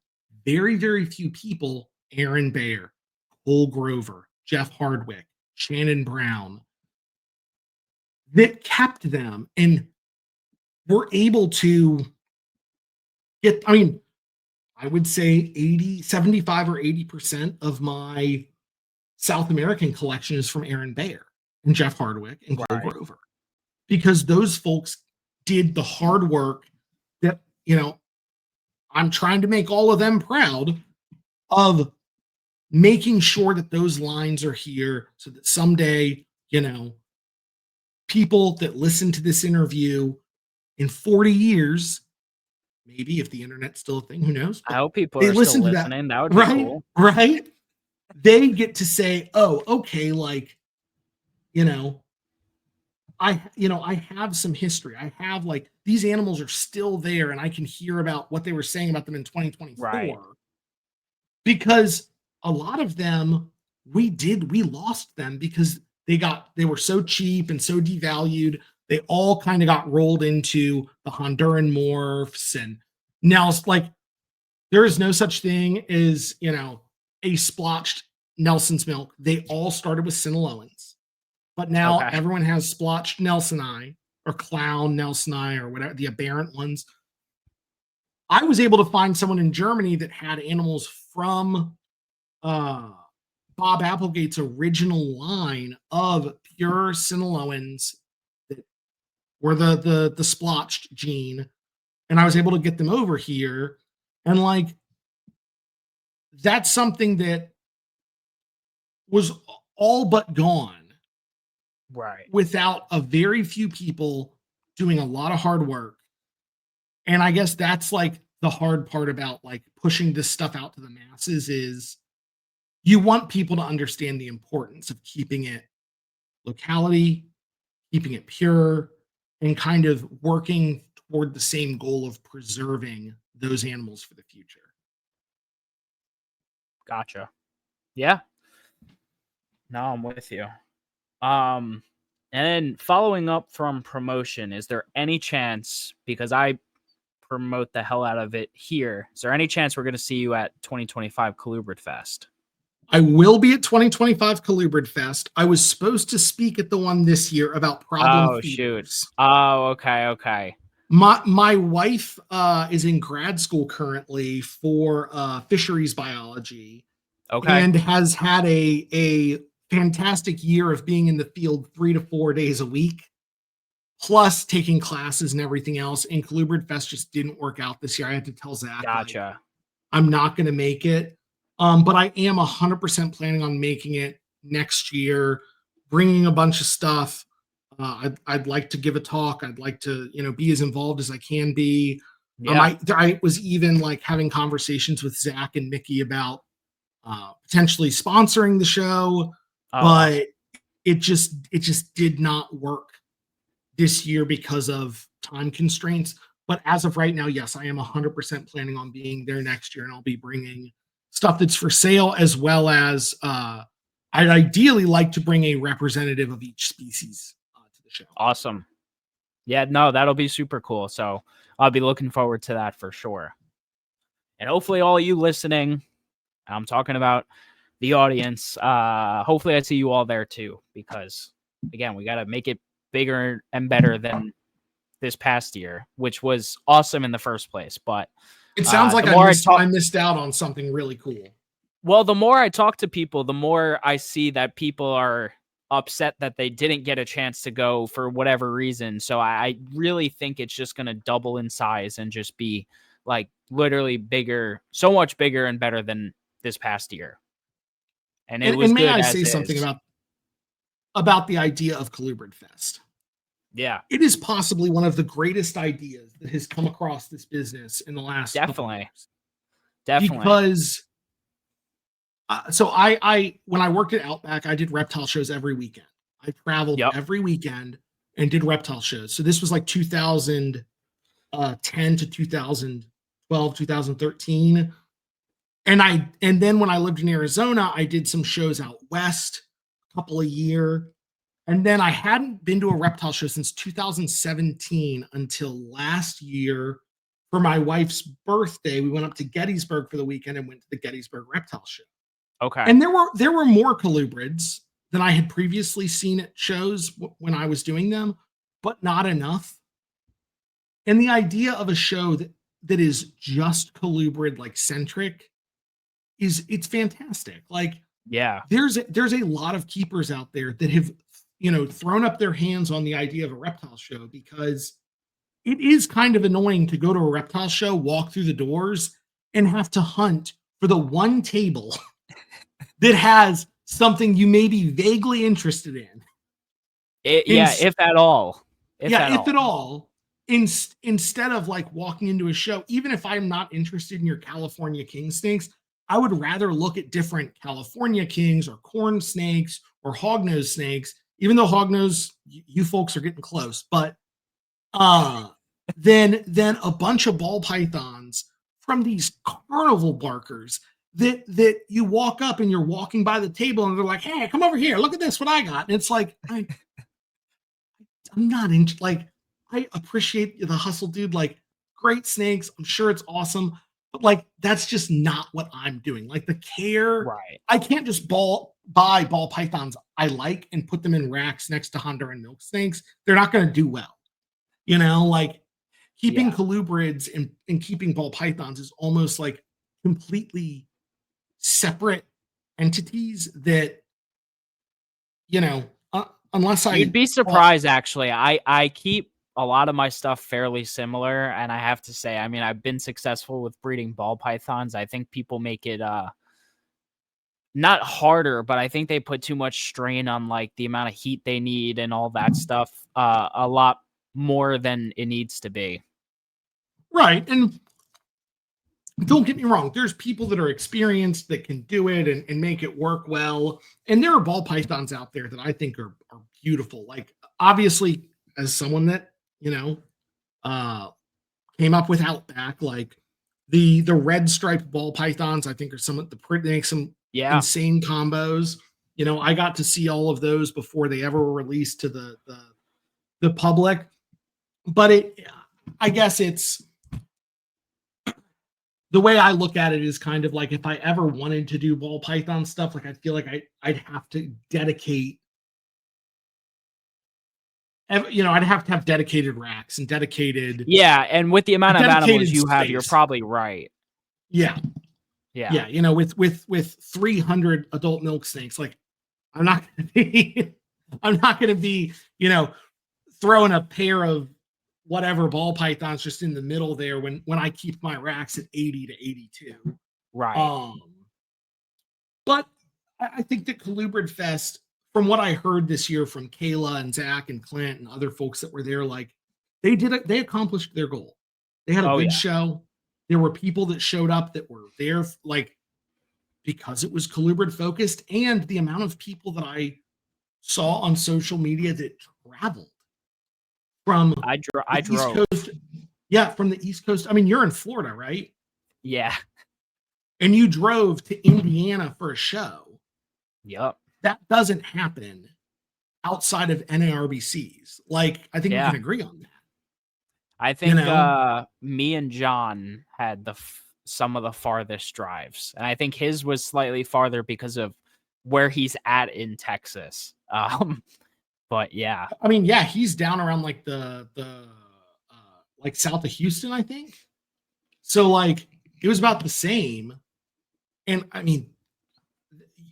Speaker 2: very, very few people, Aaron Bayer, Cole Grover, Jeff Hardwick, Shannon Brown, that kept them and were able to get, I would say 75 or 80% of my South American collection is from Aaron Bayer and Jeff Hardwick and Cole Grover, because those folks did the hard work that, I'm trying to make all of them proud of, making sure that those lines are here so that someday, people that listen to this interview in 40 years, maybe, if the internet's still a thing, who knows?
Speaker 1: I hope people are still listening. That would be cool.
Speaker 2: Right? they get to say, oh, okay, like, you know, I have some history. I have like these animals are still there and I can hear about what they were saying about them in 2024.
Speaker 1: Right.
Speaker 2: Because a lot of them we lost them because they were so cheap and so devalued. They all kind of got rolled into the Honduran morphs, and now it's like there is no such thing as, a splotched Nelson's milk. They all started with Sinaloans, but now
Speaker 1: Okay.
Speaker 2: everyone has splotched Nelsoni or clown Nelsoni or whatever, the aberrant ones. I was able to find someone in Germany that had animals from Bob Applegate's original line of pure Sinaloans that were the splotched gene, and I was able to get them over here, and like that's something that was all but gone
Speaker 1: Right.
Speaker 2: without a very few people doing a lot of hard work. And I guess that's like the hard part about like pushing this stuff out to the masses is you want people to understand the importance of keeping it locality, keeping it pure, and kind of working toward the same goal of preserving those animals for the future.
Speaker 1: Gotcha. Yeah. No, I'm with you. And then following up from promotion, is there any chance, because I promote the hell out of it here, is there any chance we're going to see you at 2025 Colubrid Fest?
Speaker 2: I will be at 2025 Colubrid Fest. I was supposed to speak at the one this year about problem feeders.
Speaker 1: Shoot. Oh, okay.
Speaker 2: My wife is in grad school currently for fisheries biology,
Speaker 1: Okay.
Speaker 2: and has had a fantastic year of being in the field 3 to 4 days a week, plus taking classes and everything else. And Colubrid Fest just didn't work out this year. I had to tell Zach,
Speaker 1: Gotcha.
Speaker 2: like, I'm not going to make it. But I am 100% planning on making it next year, bringing a bunch of stuff. I'd like to give a talk. I'd like to, be as involved as I can be.
Speaker 1: Yeah.
Speaker 2: I was even like having conversations with Zach and Mickey about potentially sponsoring the show, but it just did not work this year because of time constraints. But as of right now, yes, I am 100% planning on being there next year, and I'll be bringing stuff that's for sale, as well as I'd ideally like to bring a representative of each species to the show.
Speaker 1: Awesome. Yeah, no, that'll be super cool. So I'll be looking forward to that for sure. And hopefully all you listening, I'm talking about the audience, hopefully I see you all there too, because again, we got to make it bigger and better than this past year, which was awesome in the first place. But
Speaker 2: it sounds like I missed out on something really cool.
Speaker 1: Well, the more I talk to people, the more I see that people are upset that they didn't get a chance to go for whatever reason. So I really think it's just going to double in size and just be like literally bigger, so much bigger and better than this past year. And it was
Speaker 2: may
Speaker 1: good.
Speaker 2: I say something about the idea of Colubrid Fest?
Speaker 1: Yeah.
Speaker 2: It is possibly one of the greatest ideas that has come across this business in the last couple of years.
Speaker 1: Definitely.
Speaker 2: Because so I when I worked at Outback, I did reptile shows every weekend. I traveled every weekend and did reptile shows. So this was like 2010 to 2012, 2013. And then when I lived in Arizona, I did some shows out west, a couple a year. And then I hadn't been to a reptile show since 2017 until last year for my wife's birthday. We went up to Gettysburg for the weekend and went to the Gettysburg Reptile Show.
Speaker 1: Okay.
Speaker 2: And there were more colubrids than I had previously seen at shows when I was doing them, but not enough. And the idea of a show that is just colubrid like centric it's fantastic. Like,
Speaker 1: yeah,
Speaker 2: there's a lot of keepers out there that have thrown up their hands on the idea of a reptile show, because it is kind of annoying to go to a reptile show, walk through the doors, and have to hunt for the one table that has something you may be vaguely interested in.
Speaker 1: If at all.
Speaker 2: If at all. Instead of like walking into a show, even if I'm not interested in your California king snakes, I would rather look at different California kings or corn snakes or hognose snakes, even though hognose, you folks are getting close, but than a bunch of ball pythons from these carnival barkers that you walk up and you're walking by the table and they're like, hey, come over here, look at this, what I got. And it's like, I'm not into, like, I appreciate the hustle, dude. Like, great snakes. I'm sure it's awesome. But like, that's just not what I'm doing. Like the care,
Speaker 1: Right.
Speaker 2: I can't just buy ball pythons I like and put them in racks next to Honduran milk snakes. They're not going to do well. You know, like keeping colubrids and keeping ball pythons is almost like completely separate entities that, you know, unless
Speaker 1: you'd be surprised, actually. I keep a lot of my stuff fairly similar, and I have to say, I mean, I've been successful with breeding ball pythons. I think people make it not harder, but I think they put too much strain on like the amount of heat they need and all that stuff, a lot more than it needs to be.
Speaker 2: Right. And don't get me wrong, there's people that are experienced that can do it and make it work well. And there are ball pythons out there that I think are beautiful. Like, obviously, as someone that, you know, came up with Outback, like the red striped ball pythons, I think are some of the pretty, they make some insane combos. You know, I got to see all of those before they ever were released to the public. But I guess it's, the way I look at it is kind of like, if I ever wanted to do ball python stuff, like I feel like I'd have to dedicate, you know, I'd have to have dedicated racks and dedicated.
Speaker 1: Yeah, and with the amount of animals you have, you're probably right.
Speaker 2: Yeah. You know, with 300 adult milk snakes, like I'm not going to be, you know, throwing a pair of whatever ball pythons just in the middle there when I keep my racks at 80 to 82.
Speaker 1: Right.
Speaker 2: But I think that Colubrid Fest, from what I heard this year from Kayla and Zach and Clint and other folks that were there, like they accomplished their goal. They had a good show. There were people that showed up that were there, like, because it was Colubrid focused, and the amount of people that I saw on social media that traveled from
Speaker 1: I drove.
Speaker 2: East Coast. Yeah, from the East Coast. I mean, you're in Florida, right?
Speaker 1: Yeah.
Speaker 2: And you drove to Indiana for a show.
Speaker 1: Yep.
Speaker 2: That doesn't happen outside of NARBCs. Like, I think we can agree on that.
Speaker 1: I think, you know, me and John had some of the farthest drives, and I think his was slightly farther because of where he's at in Texas. But yeah,
Speaker 2: I mean, yeah, he's down around like the like south of Houston, I think. So like it was about the same. And I mean,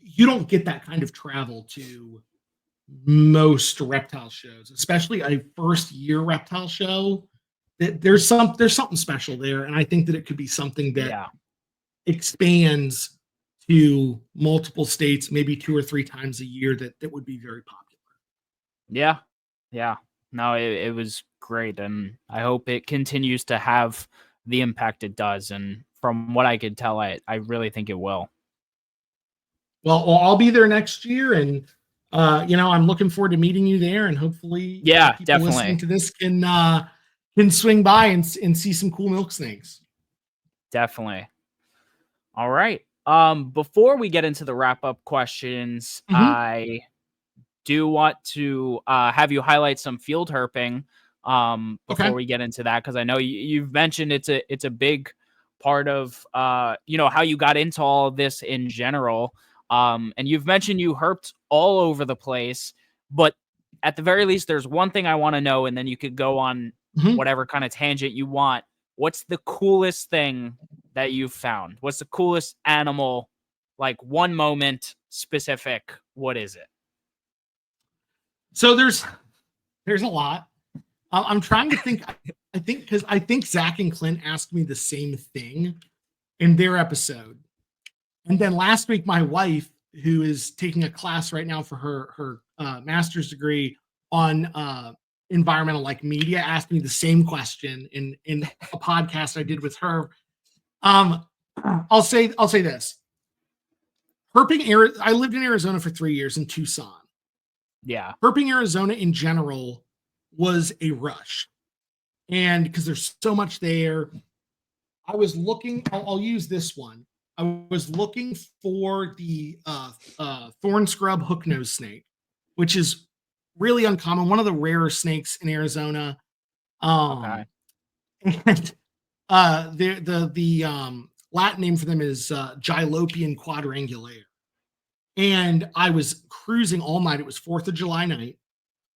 Speaker 2: you don't get that kind of travel to most reptile shows, especially a first year reptile show. There's something special there, and I think that it could be something that expands to multiple states, maybe 2 or 3 times a year. That would be very popular.
Speaker 1: Yeah. No, it was great, and I hope it continues to have the impact it does. And from what I could tell, I really think it will.
Speaker 2: Well, I'll be there next year, and you know, I'm looking forward to meeting you there, and hopefully,
Speaker 1: people
Speaker 2: definitely listening to this can swing by and see some cool milk snakes.
Speaker 1: Definitely. All right. Before we get into the wrap up questions, I do want to have you highlight some field herping before we get into that, because I know you've mentioned it's a big part of you know, how you got into all of this in general. And you've mentioned you herped all over the place, but at the very least, there's one thing I want to know, and then you could go on whatever kind of tangent you want. What's the coolest thing that you've found? What's the coolest animal? Like one moment specific. What is it?
Speaker 2: So there's a lot. I'm trying to think. I think Zach and Clint asked me the same thing in their episode. And then last week, my wife, who is taking a class right now for her master's degree on environmental like media, asked me the same question in a podcast I did with her. I'll say this. I lived in Arizona for 3 years in Tucson.
Speaker 1: Yeah.
Speaker 2: Herping Arizona in general was a rush. And because there's so much there, I was looking, I'll use this one. I was looking for the thorn scrub hooknose snake, which is really uncommon, one of the rarer snakes in Arizona.
Speaker 1: Okay.
Speaker 2: And the Latin name for them is Gylopian quadrangulaire. And I was cruising all night. It was 4th of July night.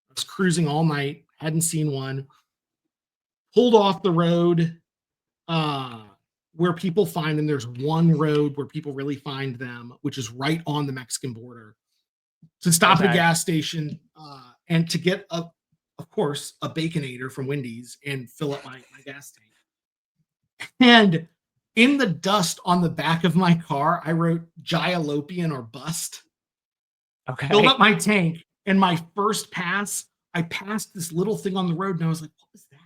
Speaker 2: I was cruising all night, hadn't seen one. Pulled off the road where people find them. There's one road where people really find them, which is right on the Mexican border. To stop at a gas station and to get, of course, a Baconator from Wendy's and fill up my gas tank. And in the dust on the back of my car, I wrote Gylopian or bust.
Speaker 1: Okay.
Speaker 2: Filled up my tank, and my first pass, I passed this little thing on the road, and I was like, what was that?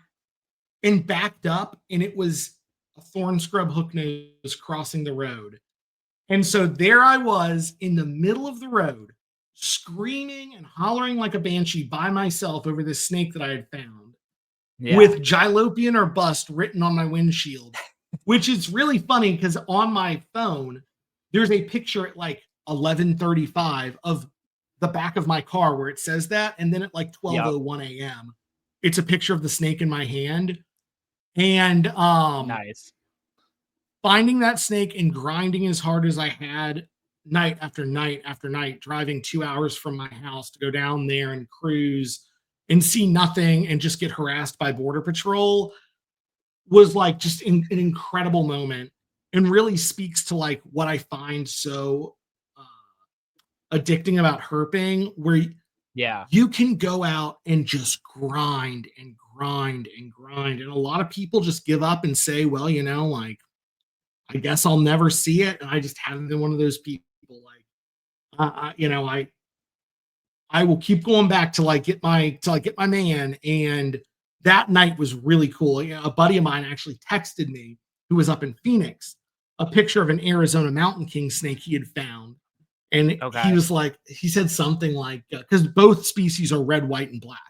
Speaker 2: And backed up, and it was a thorn scrub hooknose crossing the road. And so there I was in the middle of the road, screaming and hollering like a banshee by myself over this snake that I had found, with Gylopian or bust written on my windshield, which is really funny because on my phone, there's a picture at like 11:35 of the back of my car where it says that. And then at like 12:01 a.m., it's a picture of the snake in my hand. And
Speaker 1: nice.
Speaker 2: Finding that snake and grinding as hard as I had night after night after night, driving 2 hours from my house to go down there and cruise and see nothing and just get harassed by Border Patrol was like just an incredible moment, and really speaks to like what I find so addicting about herping, where you can go out and just grind and grind and grind. And a lot of people just give up and say, well, you know, like, I guess I'll never see it. And I just haven't been one of those people. Like, you know, I will keep going back till I get my man. And that night was really cool. You know, a buddy of mine actually texted me, who was up in Phoenix, a picture of an Arizona mountain king snake he had found. And he was like, he said something like, because both species are red, white, and black.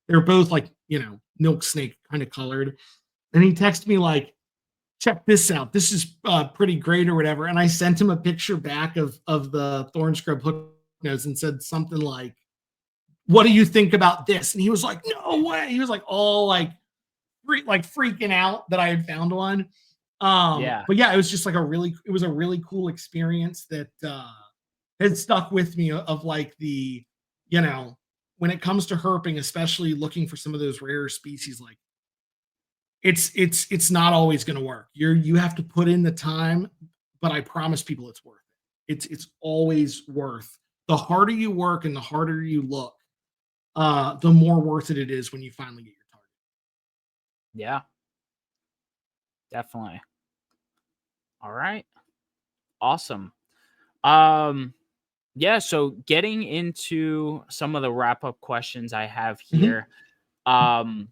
Speaker 2: They're both like, you know, milk snake kind of colored. And he texted me like, check this out. This is pretty great or whatever. And I sent him a picture back of the thorn scrub hooknose and said something like, what do you think about this? And he was like, no way. He was like all like freaking out that I had found one. But yeah, it was just like it was a really cool experience that has stuck with me, of like the, you know, when it comes to herping, especially looking for some of those rarer species, like it's not always going to work. You have to put in the time, but I promise people it's worth it. It's always worth. The harder you work and the harder you look, the more worth it is when you finally get your target.
Speaker 1: Yeah, definitely. All right. Awesome. Yeah, so getting into some of the wrap-up questions I have here. I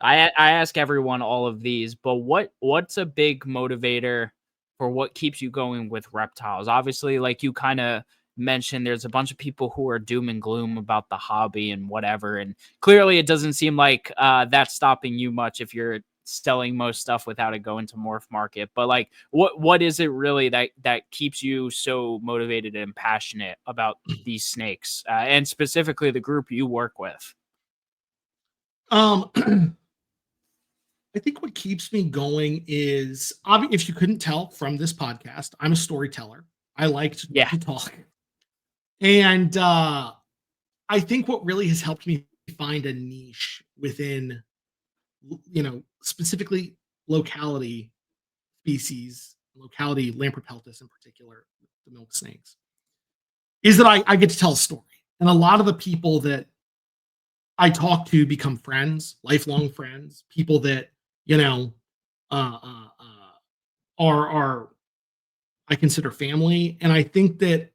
Speaker 1: ask everyone all of these, but what's a big motivator for what keeps you going with reptiles? Obviously, like you kind of mentioned, there's a bunch of people who are doom and gloom about the hobby and whatever, and clearly it doesn't seem like that's stopping you much if you're selling most stuff without it going to morph market. But like, what is it really that keeps you so motivated and passionate about these snakes, and specifically the group you work with?
Speaker 2: I think what keeps me going is, if you couldn't tell from this podcast, I'm a storyteller. I like to talk. And I think what really has helped me find a niche within, you know, specifically locality species, locality Lampropeltis in particular, the milk snakes, is that I get to tell a story. And a lot of the people that I talk to become friends, lifelong friends, people that, you know, are I consider family. And I think that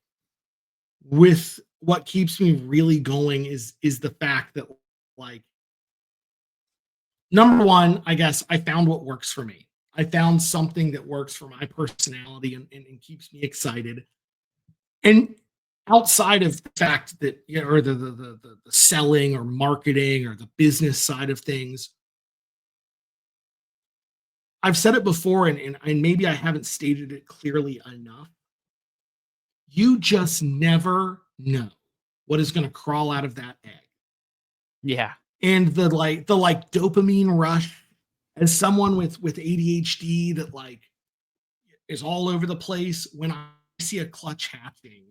Speaker 2: with what keeps me really going is the fact that, like, number one, I guess I found what works for me. I found something that works for my personality and keeps me excited. And outside of the fact that, you know, or the selling or marketing or the business side of things, I've said it before, and maybe I haven't stated it clearly enough. You just never know what is going to crawl out of that egg.
Speaker 1: Yeah.
Speaker 2: And the dopamine rush, as someone with ADHD that like is all over the place, when I see a clutch hatching,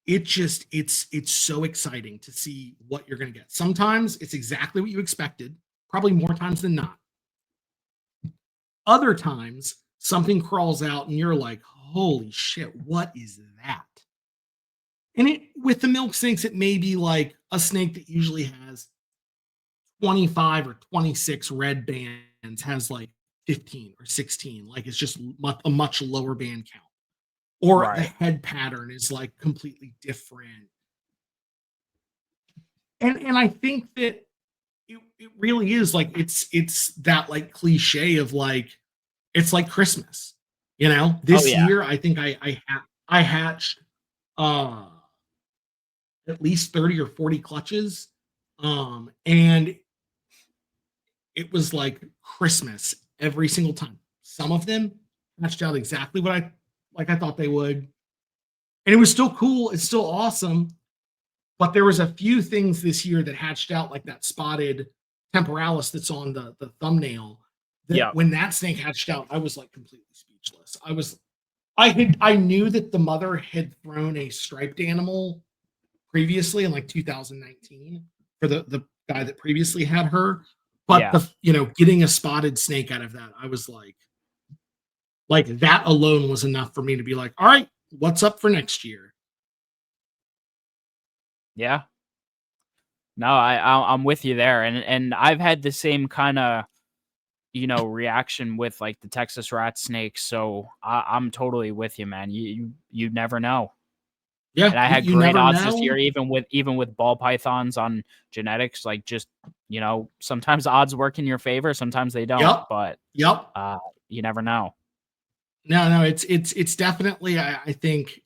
Speaker 2: it's so exciting to see what you're going to get. Sometimes it's exactly what you expected, probably more times than not. Other times something crawls out and you're like, holy shit, what is that? And with the milk snakes, it may be like a snake that usually has 25 or 26 red bands has like 15 or 16. Like it's just a much lower band count. Or the
Speaker 1: Right.
Speaker 2: head pattern is like completely different. And I think that it really is like it's that like cliche of like it's like Christmas. You know,
Speaker 1: Oh
Speaker 2: this
Speaker 1: yeah.
Speaker 2: year I think I hatched at least 30 or 40 clutches. And it was like Christmas every single time. Some of them hatched out exactly what I thought they would. And it was still cool. It's still awesome. But there was a few things this year that hatched out, like that spotted temporalis that's on the thumbnail. That
Speaker 1: Yeah.
Speaker 2: when that snake hatched out, I was like completely speechless. I knew that the mother had thrown a striped animal previously in like 2019 for the guy that previously had her. But
Speaker 1: Yeah.
Speaker 2: getting a spotted snake out of that, I was like that alone was enough for me to be like, all right, what's up for next year?
Speaker 1: Yeah. No, I'm with you there, and I've had the same kind of reaction with like the Texas rat snakes. So I'm totally with you, man. You never know.
Speaker 2: Yeah,
Speaker 1: And I had
Speaker 2: you
Speaker 1: great
Speaker 2: never
Speaker 1: odds this
Speaker 2: know.
Speaker 1: year, even with ball pythons on genetics. Like just sometimes odds work in your favor, sometimes they don't.
Speaker 2: Yep.
Speaker 1: But
Speaker 2: Yep.
Speaker 1: you never know.
Speaker 2: No, it's definitely I think,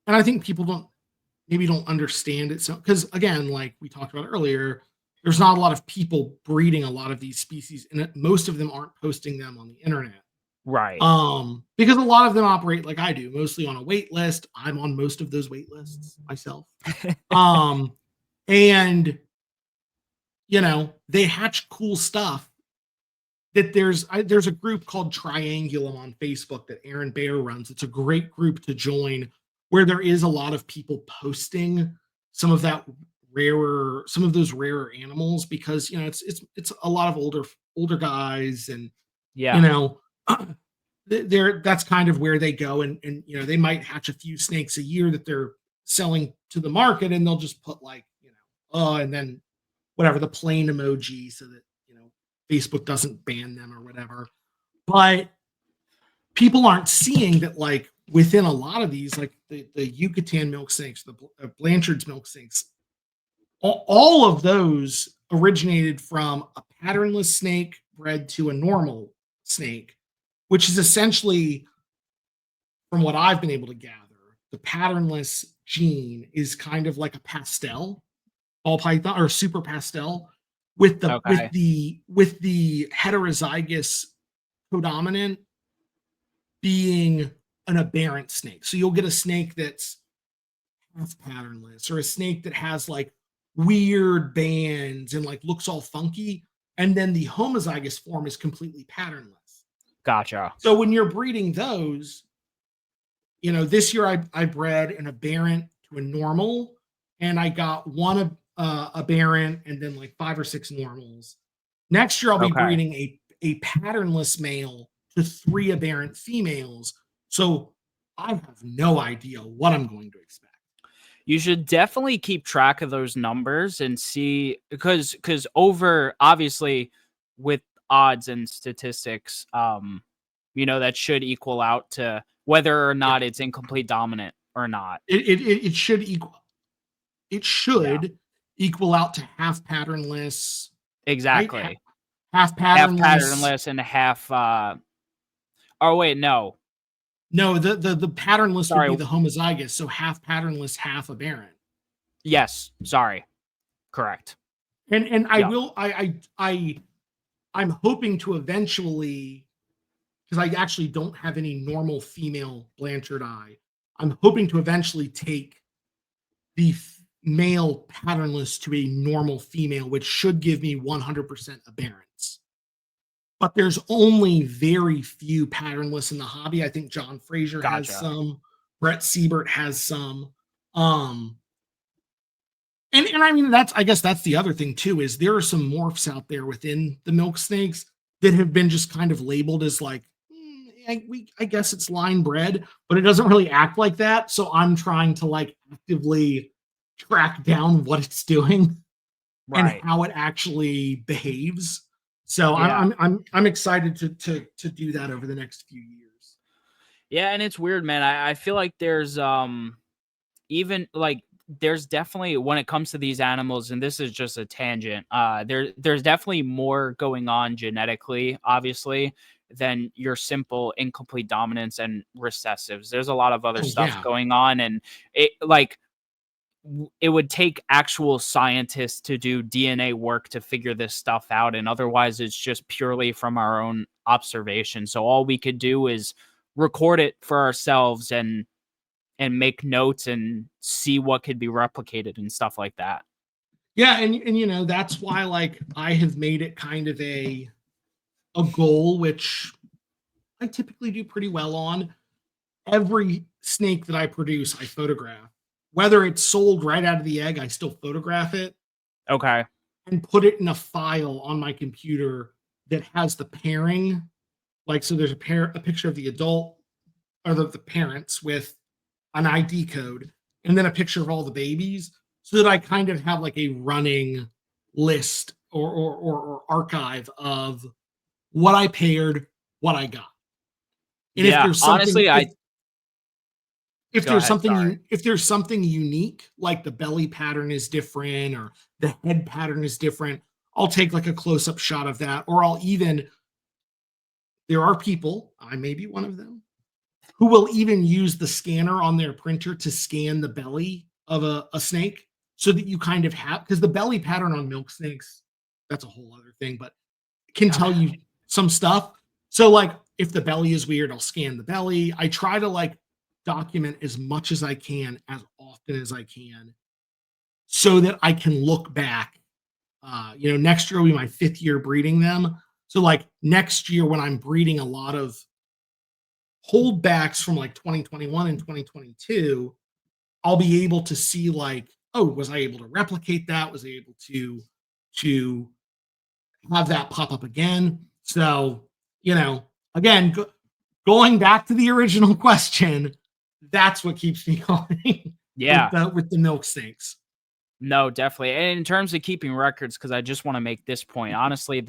Speaker 2: and I think people don't understand it. So because again, like we talked about earlier, there's not a lot of people breeding a lot of these species, and most of them aren't posting them on the internet.
Speaker 1: Right.
Speaker 2: Because a lot of them operate like I do, mostly on a wait list. I'm on most of those wait lists myself. Um, and they hatch cool stuff. That there's a group called Triangulum on Facebook that Aaron Baer runs. It's a great group to join where there is a lot of people posting some of those rarer animals because it's a lot of older guys and you
Speaker 1: Yeah.
Speaker 2: know that's kind of where they go and they might hatch a few snakes a year that they're selling to the market and they'll just put like and then whatever the plain emoji so that Facebook doesn't ban them or whatever. But people aren't seeing that like within a lot of these, like the Yucatan milk snakes, the Blanchard's milk snakes, all of those originated from a patternless snake bred to a normal snake, which is essentially, from what I've been able to gather, the patternless gene is kind of like a pastel, all python or super pastel, with the with
Speaker 1: Okay.
Speaker 2: the with the heterozygous codominant being an aberrant snake. So you'll get a snake that's half patternless or a snake that has like weird bands and like looks all funky. And then the homozygous form is completely patternless.
Speaker 1: Gotcha.
Speaker 2: So when you're breeding those, this year I bred an aberrant to a normal, and I got one aberrant and then like 5 or 6 normals. Next year I'll be
Speaker 1: Okay.
Speaker 2: breeding a patternless male to 3 aberrant females. So I have no idea what I'm going to expect.
Speaker 1: You should definitely keep track of those numbers and see because over obviously with odds and statistics, that should equal out to whether or
Speaker 2: Yeah,
Speaker 1: not it's incomplete dominant or not.
Speaker 2: it should equal. It
Speaker 1: Yeah,
Speaker 2: should equal out to half patternless, right?
Speaker 1: exactly.
Speaker 2: Half
Speaker 1: Half
Speaker 2: patternless.
Speaker 1: patternless and half oh wait, no.
Speaker 2: No, the patternless would be
Speaker 1: Sorry.
Speaker 2: the homozygous, so half patternless, half aberrant.
Speaker 1: Yes. Sorry. Correct.
Speaker 2: And I
Speaker 1: Yep.
Speaker 2: will I'm hoping to eventually, because I actually don't have any normal female Blanchard eye. I'm hoping to eventually take the male patternless to a normal female, which should give me 100% aberrance. But there's only very few patternless in the hobby. I think John Fraser has
Speaker 1: Gotcha.
Speaker 2: some, Brett Siebert has some. And I mean, I guess that's the other thing too, is there are some morphs out there within the milk snakes that have been just kind of labeled as like, I guess it's line bred, but it doesn't really act like that. So I'm trying to like actively track down what it's doing and
Speaker 1: Right.
Speaker 2: how it actually behaves. So
Speaker 1: Yeah.
Speaker 2: I'm excited to do that over the next few years.
Speaker 1: Yeah, and it's weird, man. I feel like there's even like there's definitely when it comes to these animals, and this is just a tangent, there's definitely more going on genetically, obviously, than your simple incomplete dominance and recessives. There's a lot of other
Speaker 2: Oh
Speaker 1: stuff
Speaker 2: yeah.
Speaker 1: going on, and it like it would take actual scientists to do DNA work to figure this stuff out, and otherwise it's just purely from our own observation. So all we could do is record it for ourselves and make notes and see what could be replicated and stuff like that.
Speaker 2: Yeah, and you know, that's why like I have made it kind of a goal, which I typically do pretty well on. Every snake that I produce, I photograph. Whether it's sold right out of the egg, I still photograph it
Speaker 1: Okay.
Speaker 2: and put it in a file on my computer that has the pairing. Like, so there's a picture of the adult or the parents with an ID code, and then a picture of all the babies, so that I kind of have like a running list or archive of what I paired, what I got. And if
Speaker 1: Yeah.
Speaker 2: there's something,
Speaker 1: Honestly, I
Speaker 2: if
Speaker 1: go
Speaker 2: there's
Speaker 1: ahead.
Speaker 2: something
Speaker 1: Sorry.
Speaker 2: if there's something unique, like the belly pattern is different or the head pattern is different, I'll take like a close-up shot of that. Or I'll even, there are people, I may be one of them, who will even use the scanner on their printer to scan the belly of a snake, so that you kind of have, because the belly pattern on milk snakes, that's a whole other thing, but can tell you some stuff. So like if the belly is weird, I'll scan the belly. I try to like document as much as I can as often as I can, so that I can look back. Next year will be my 5th year breeding them. So like next year when I'm breeding a lot of holdbacks from like 2021 and 2022, I'll be able to see like, oh, was I able to replicate that? Was I able to have that pop up again? So, again, going back to the original question, that's what keeps me going
Speaker 1: Yeah.
Speaker 2: with the milk snakes.
Speaker 1: No, definitely. And in terms of keeping records, because I just want to make this point. Honestly,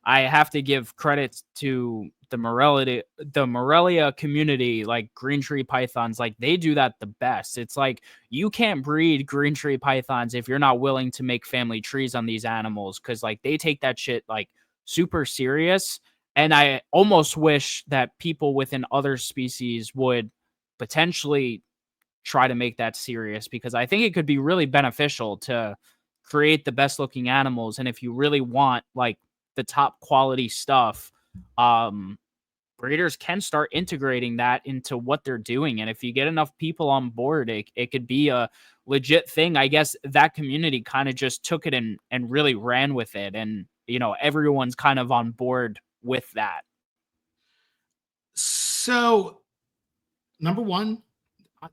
Speaker 1: I have to give credit to the Morelia community, like green tree pythons, like they do that the best. It's like you can't breed green tree pythons if you're not willing to make family trees on these animals, because like they take that shit like super serious. And I almost wish that people within other species would potentially try to make that serious, because I think it could be really beneficial to create the best looking animals. And if you really want like the top quality stuff, breeders can start integrating that into what they're doing. And if you get enough people on board, it could be a legit thing. I guess that community kind of just took it and really ran with it. And, everyone's kind of on board with that.
Speaker 2: So, number one,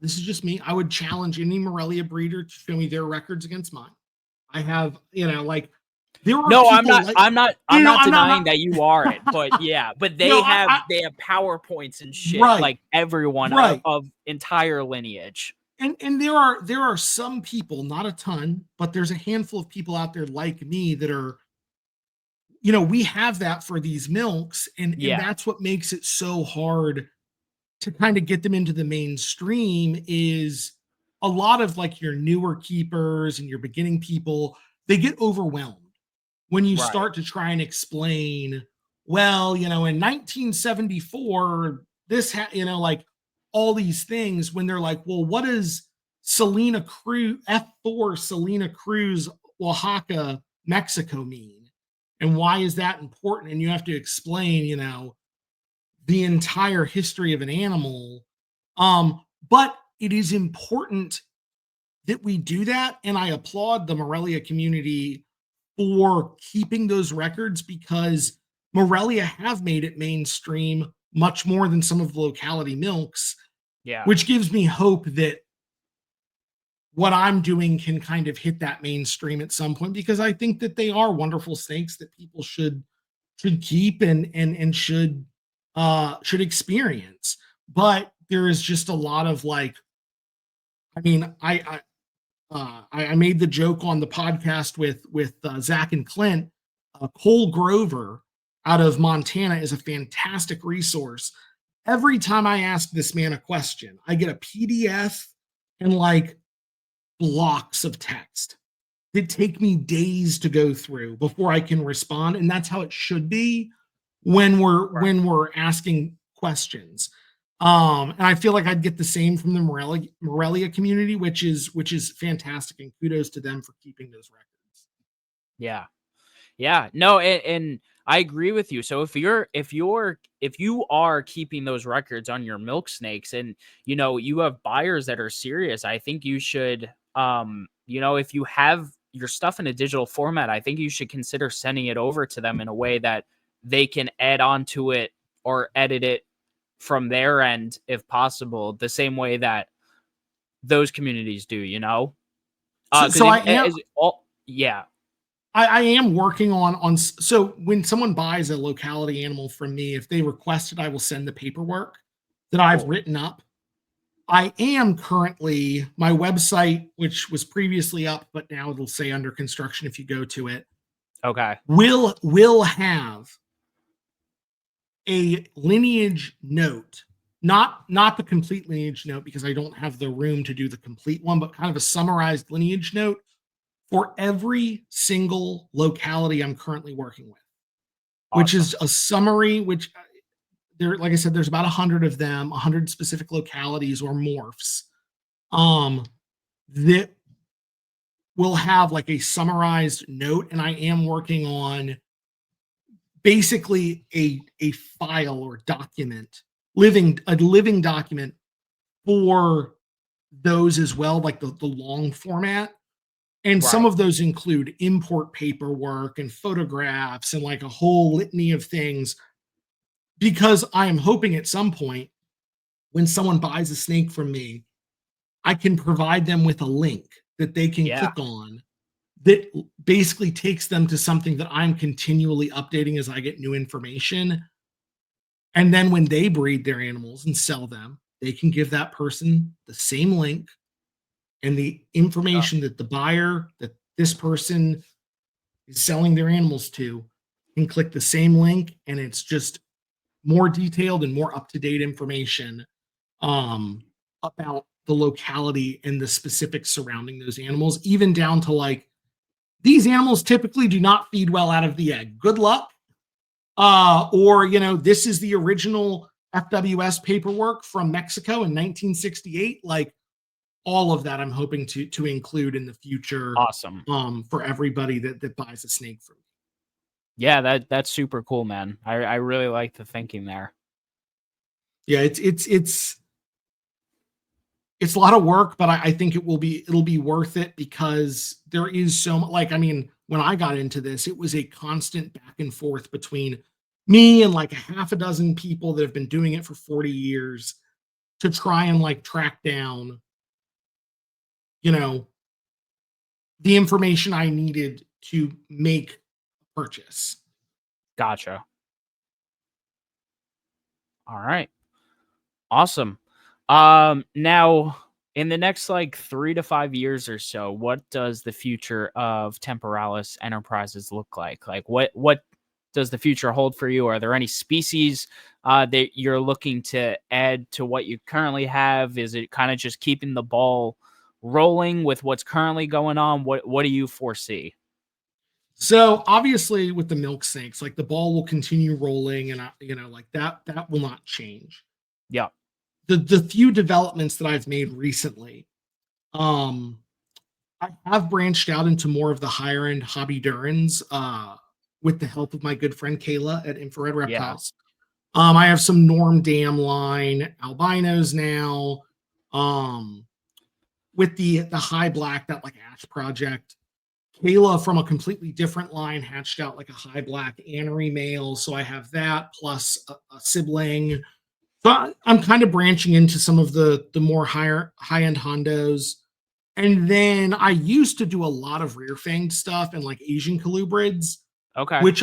Speaker 2: this is just me. I would challenge any Morelia breeder to show me their records against mine. I have, like, there are
Speaker 1: No,
Speaker 2: people
Speaker 1: I'm not
Speaker 2: I'm
Speaker 1: denying
Speaker 2: not,
Speaker 1: that you are it, but yeah, but
Speaker 2: no,
Speaker 1: they have PowerPoints and shit,
Speaker 2: right,
Speaker 1: like everyone
Speaker 2: right.
Speaker 1: of entire lineage.
Speaker 2: And there are some people, not a ton, but there's a handful of people out there like me that are, we have that for these milks, and
Speaker 1: Yeah,
Speaker 2: that's what makes it so hard to kind of get them into the mainstream. Is a lot of like your newer keepers and your beginning people, they get overwhelmed when you
Speaker 1: right.
Speaker 2: start to try and explain, well, in 1974, this like all these things when they're like, well, what does Salina Cruz, F4 Salina Cruz, Oaxaca, Mexico mean? And why is that important? And you have to explain, the entire history of an animal. But it is important that we do that. And I applaud the Morelia community for keeping those records, because Morelia have made it mainstream much more than some of the locality milks, which gives me hope that what I'm doing can kind of hit that mainstream at some point, because I think that they are wonderful snakes that people should keep and should experience. But there is just a lot of like, I mean, I made the joke on the podcast with Zach and Clint. Cole Grover out of Montana is a fantastic resource. Every time I ask this man a question, I get a PDF and like blocks of text that take me days to go through before I can respond. And that's how it should be when we're asking questions. And I feel like I'd get the same from the Morelia community, which is fantastic, and kudos to them for keeping those records.
Speaker 1: Yeah. No, and I agree with you. So if you are keeping those records on your milk snakes, and you have buyers that are serious, I think you should if you have your stuff in a digital format, I think you should consider sending it over to them in a way that they can add on to it or edit it from their end, if possible, the same way that those communities do,
Speaker 2: So I am,
Speaker 1: yeah.
Speaker 2: I am working on, so when someone buys a locality animal from me, if they request it, I will send the paperwork that I've written up. I am currently, my website, which was previously up, but now it'll say under construction if you go to it.
Speaker 1: Okay.
Speaker 2: Will have a lineage note, not the complete lineage note, because I don't have the room to do the complete one, but kind of a summarized lineage note for every single locality I'm currently working with, which is a summary, which there, like I said, there's about 100 of them, 100 specific localities or morphs, that will have like a summarized note. And I am working on basically a file or document, a living document for those as well, like the long format. And some of those include import paperwork and photographs and like a whole litany of things, because I am hoping at some point when someone buys a snake from me, I can provide them with a link that they can click on that basically takes them to something that I'm continually updating as I get new information. And then when they breed their animals and sell them, they can give that person the same link and the information that the buyer, that this person is selling their animals to, can click the same link, and it's just more detailed and more up-to-date information about the locality and the specifics surrounding those animals, even down to like, these animals typically do not feed well out of the egg. Good luck. Or, this is the original FWS paperwork from Mexico in 1968. Like, all of that I'm hoping to include in the future.
Speaker 1: Awesome.
Speaker 2: For everybody that buys a snake from me.
Speaker 1: Yeah, that's super cool, man. I really like the thinking there.
Speaker 2: Yeah, it's a lot of work, but I think it'll be worth it, because there is so much. Like, I mean, when I got into this, it was a constant back and forth between me and like a half a dozen people that have been doing it for 40 years to try and like track down, the information I needed to make a purchase.
Speaker 1: Gotcha. All right. Awesome. Now in the next like 3 to 5 years or so, what does the future of Temporalis Enterprises look like? Like what does the future hold for you? Are there any species that you're looking to add to what you currently have? Is it kind of just keeping the ball rolling with what's currently going on? What do you foresee?
Speaker 2: So obviously with the milk snakes, like the ball will continue rolling, and like that will not change.
Speaker 1: Yeah.
Speaker 2: the few developments that I've made recently, I have branched out into more of the higher end hobby Durans with the help of my good friend Kayla at Infrared
Speaker 1: Yeah.
Speaker 2: Reptiles. I have some Norm Dam line albinos now. With the high black, that like ash project. Kayla from a completely different line hatched out like a high black anery male. So I have that plus a sibling. So I'm kind of branching into some of the more high end hondos. And then I used to do a lot of rear fanged stuff and like Asian colubrids,
Speaker 1: Okay.
Speaker 2: which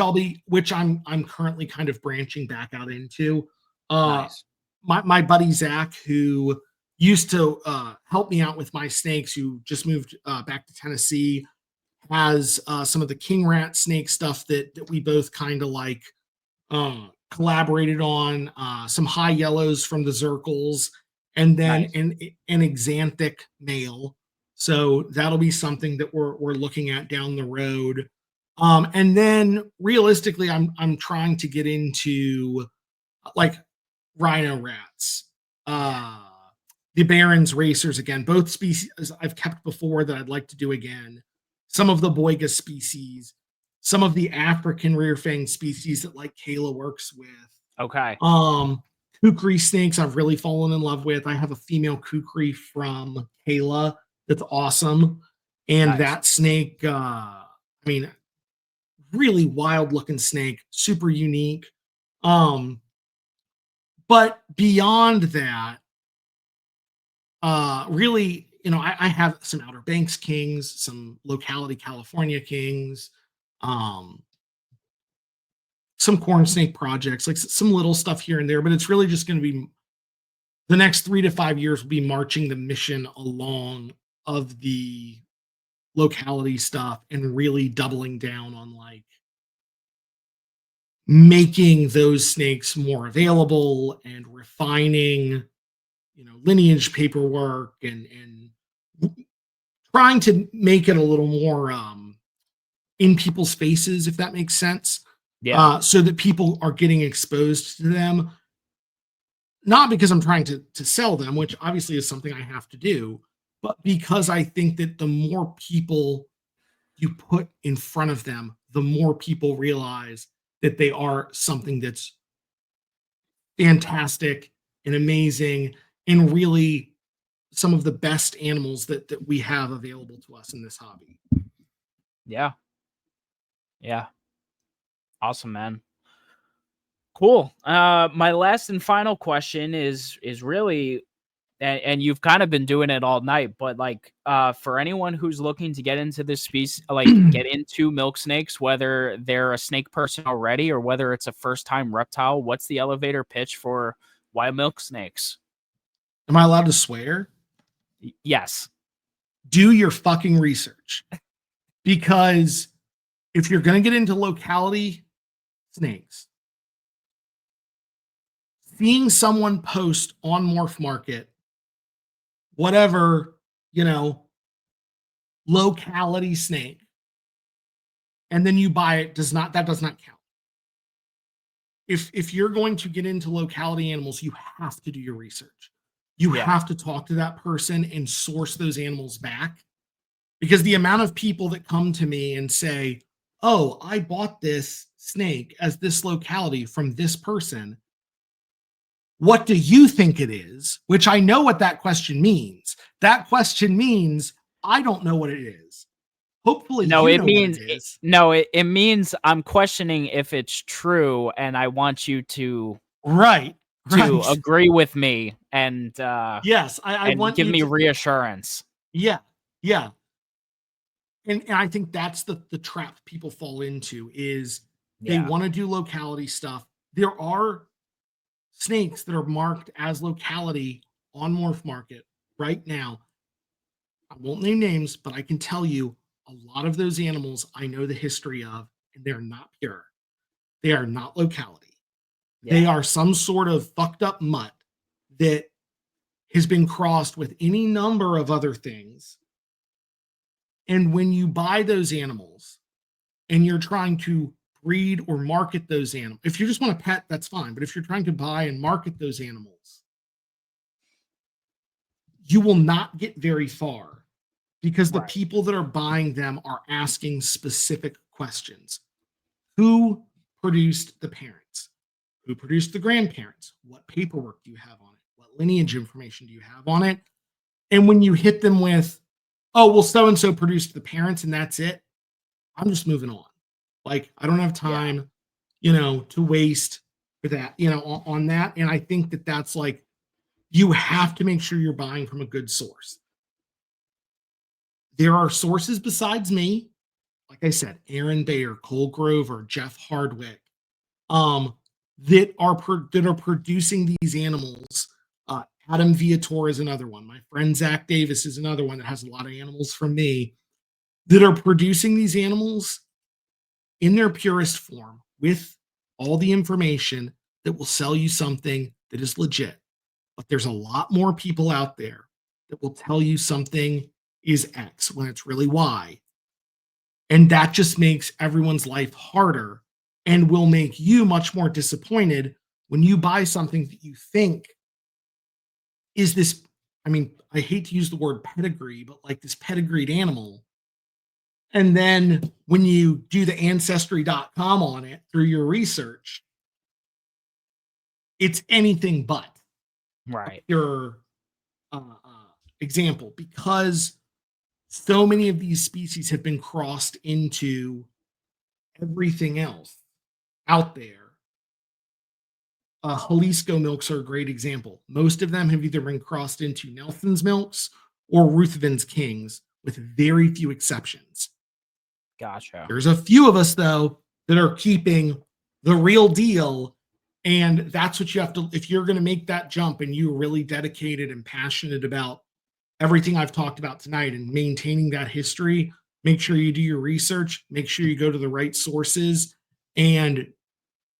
Speaker 2: I'm currently kind of branching back out into. Uh
Speaker 1: Nice.
Speaker 2: my buddy Zach, who used to help me out with my snakes, who just moved back to Tennessee, has some of the king rat snake stuff that we both kind of like collaborated on. Some high yellows from the Zirkles, and then
Speaker 1: Nice.
Speaker 2: an exanthic male. So that'll be something that we're looking at down the road. And then realistically, I'm trying to get into like rhino rats,
Speaker 1: Yeah.
Speaker 2: the Barons racers again. Both species I've kept before that I'd like to do again. Some of the Boiga species, some of the African rear fang species that like Kayla works with.
Speaker 1: Okay.
Speaker 2: Kukri snakes I've really fallen in love with. I have a female kukri from Kayla that's awesome, and
Speaker 1: Nice.
Speaker 2: that snake, I mean, really wild looking snake, super unique. But beyond that, really, I have some Outer Banks kings, some Locality California kings, um, some corn snake projects, like some little stuff here and there. But it's really just going to be the next 3 to 5 years will be marching the mission along of the Locality stuff and really doubling down on like making those snakes more available and refining, lineage paperwork and trying to make it a little more in people's faces, if that makes sense.
Speaker 1: Yeah.
Speaker 2: So that people are getting exposed to them, not because I'm trying to sell them, which obviously is something I have to do, but because I think that the more people you put in front of them, the more people realize that they are something that's fantastic and amazing and really some of the best animals that we have available to us in this hobby.
Speaker 1: Yeah. Yeah. Awesome, man. Cool. My last and final question is really, and you've kind of been doing it all night, but like for anyone who's looking to get into this species, like get into milk snakes, whether they're a snake person already or whether it's a first time reptile, what's the elevator pitch for why milk snakes?
Speaker 2: Am I allowed to swear?
Speaker 1: Yes.
Speaker 2: Do your fucking research, because if you're going to get into Locality snakes, seeing someone post on Morph Market, whatever, Locality snake, and then you buy it, does not count. If you're going to get into Locality animals, you have to do your research. You
Speaker 1: Yeah.
Speaker 2: have to talk to that person and source those animals back, because the amount of people that come to me and say, "Oh, I bought this snake as this Locality from this person. What do you think it is?" Which I know what that question means. That question means I don't know what it is. Hopefully
Speaker 1: No,
Speaker 2: you
Speaker 1: it
Speaker 2: know what
Speaker 1: means
Speaker 2: it is.
Speaker 1: it means I'm questioning if it's true, and I want you to
Speaker 2: Right. Right.
Speaker 1: agree with me
Speaker 2: Yes. I
Speaker 1: and
Speaker 2: want
Speaker 1: give
Speaker 2: you
Speaker 1: me
Speaker 2: to.
Speaker 1: reassurance.
Speaker 2: Yeah. Yeah. And I think that's the trap people fall into is they
Speaker 1: Yeah.
Speaker 2: want to do Locality stuff. There are snakes that are marked as Locality on Morph Market right now. I won't name names, but I can tell you a lot of those animals I know the history of, and they're not pure. They are not Locality. They
Speaker 1: Yeah.
Speaker 2: are some sort of fucked up mutt that has been crossed with any number of other things. And when you buy those animals and you're trying to breed or market those animals, if you just want to pet, that's fine. But if you're trying to buy and market those animals, you will not get very far because the
Speaker 1: Right.
Speaker 2: people that are buying them are asking specific questions. Who produced the parents? Who produced the grandparents? What paperwork do you have on it? What lineage information do you have on it? And when you hit them with, oh, well, so and so produced the parents and that's it, I'm just moving on. Like, I don't have time, to waste for that, on that. And I think that that's like, you have to make sure you're buying from a good source. There are sources besides me, like I said, Aaron Bayer, Cole Grover, Jeff Hardwick, that are producing these animals. Adam Viator is another one. My friend Zach Davis is another one that has a lot of animals from me that are producing these animals in their purest form with all the information that will sell you something that is legit. But there's a lot more people out there that will tell you something is X when it's really Y. And that just makes everyone's life harder and will make you much more disappointed when you buy something that you think is this. I mean, I hate to use the word pedigree, but like this pedigreed animal. And then when you do the ancestry.com on it through your research, it's anything but.
Speaker 1: Right.
Speaker 2: Your example, because so many of these species have been crossed into everything else out there. Jalisco milks are a great example. Most of them have either been crossed into Nelson's milks or Ruthven's kings, with very few exceptions.
Speaker 1: Gotcha.
Speaker 2: There's a few of us, though, that are keeping the real deal. And that's what you have to, if you're going to make that jump and you're really dedicated and passionate about everything I've talked about tonight and maintaining that history, make sure you do your research, make sure you go to the right sources. And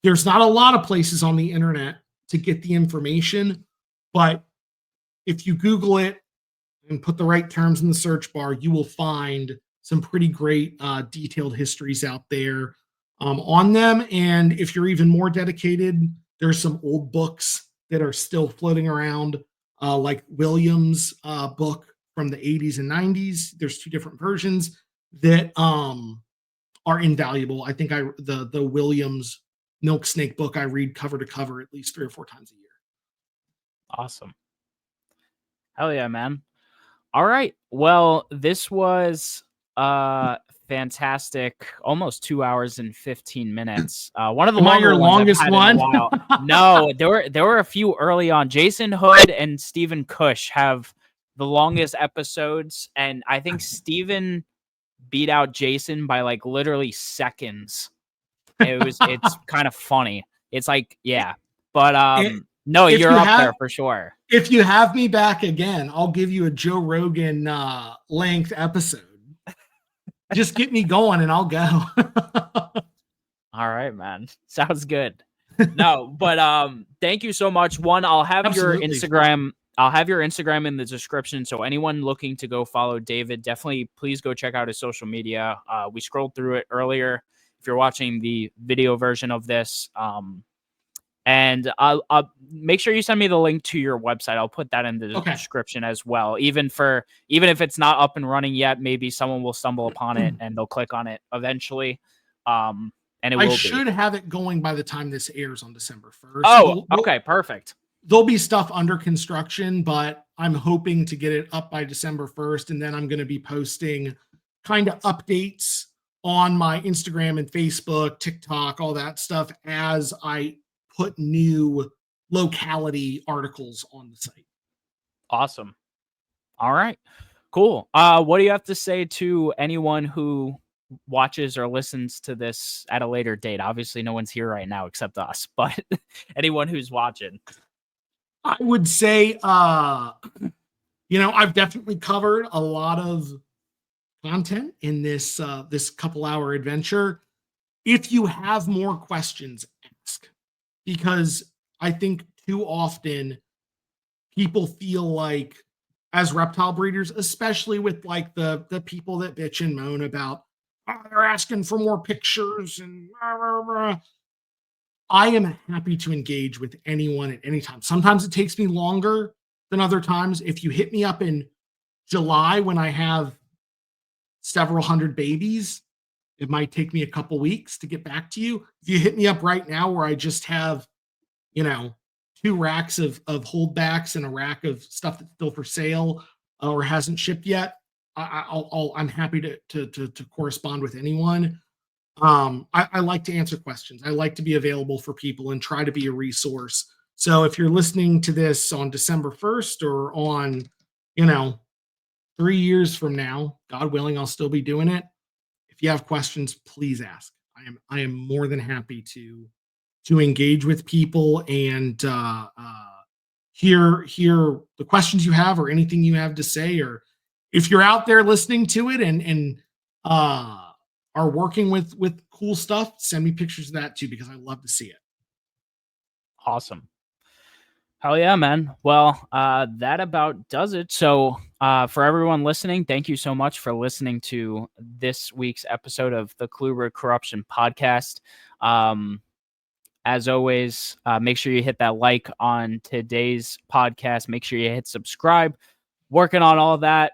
Speaker 2: there's not a lot of places on the internet to get the information, but if you Google it and put the right terms in the search bar, you will find some pretty great detailed histories out there on them. And if you're even more dedicated, there's some old books that are still floating around, like Williams' book from the 80s and 90s. There's two different versions that are invaluable. I think the Williams Milk Snake book I read cover to cover at least 3 or 4 times a year.
Speaker 1: Awesome. Hell yeah, man. All right. Well, this was fantastic. Almost 2 hours and 15 minutes. One of the
Speaker 2: your longest one?
Speaker 1: No, there were a few early on. Jason Hood and Stephen Cush have the longest episodes, and I think Stephen beat out Jason by like literally seconds. It's kind of funny. It's like, yeah. But no, you're up there for sure.
Speaker 2: If you have me back again, I'll give you a Joe Rogan length episode. Just get me going and I'll go.
Speaker 1: All right, man. Sounds good. No, but thank you so much. One, I'll have your Instagram. I'll have your Instagram in the description. So anyone looking to go follow David, definitely please go check out his social media. We scrolled through it earlier if you're watching the video version of this. And I'll make sure you send me the link to your website. I'll put that in the description as well. Even if it's not up and running yet, maybe someone will stumble upon it and they'll click on it eventually. And I
Speaker 2: should have it going by the time this airs on December 1st.
Speaker 1: Oh, okay, perfect.
Speaker 2: There'll be stuff under construction, but I'm hoping to get it up by December 1st. And then I'm going to be posting kind of updates on my Instagram and Facebook, TikTok, all that stuff as I put new locality articles on the site.
Speaker 1: Awesome. All right, cool. What do you have to say to anyone who watches or listens to this at a later date? Obviously, no one's here right now except us, but anyone who's watching.
Speaker 2: I would say, I've definitely covered a lot of content in this couple hour adventure. If you have more questions, ask, because I think too often people feel like, as reptile breeders, especially with like the people that bitch and moan about, they're asking for more pictures and blah, blah, blah. I am happy to engage with anyone at any time. Sometimes it takes me longer than other times. If you hit me up in July when I have several hundred babies, it might take me a couple weeks to get back to you. If you hit me up right now where I just have, 2 racks of holdbacks and a rack of stuff that's still for sale or hasn't shipped yet, I'm happy to correspond with anyone. I like to answer questions. I like to be available for people and try to be a resource. So if you're listening to this on December 1st or on, 3 years from now, God willing, I'll still be doing it. If you have questions, please ask. I am more than happy to engage with people and hear the questions you have or anything you have to say. Or if you're out there listening to it and are working with cool stuff, send me pictures of that too, because I love to see it.
Speaker 1: Awesome. Hell yeah, man. Well, that about does it. So for everyone listening, thank you so much for listening to this week's episode of the Colubrid Corruption Podcast. As always, make sure you hit that like on today's podcast. Make sure you hit subscribe. Working on all that,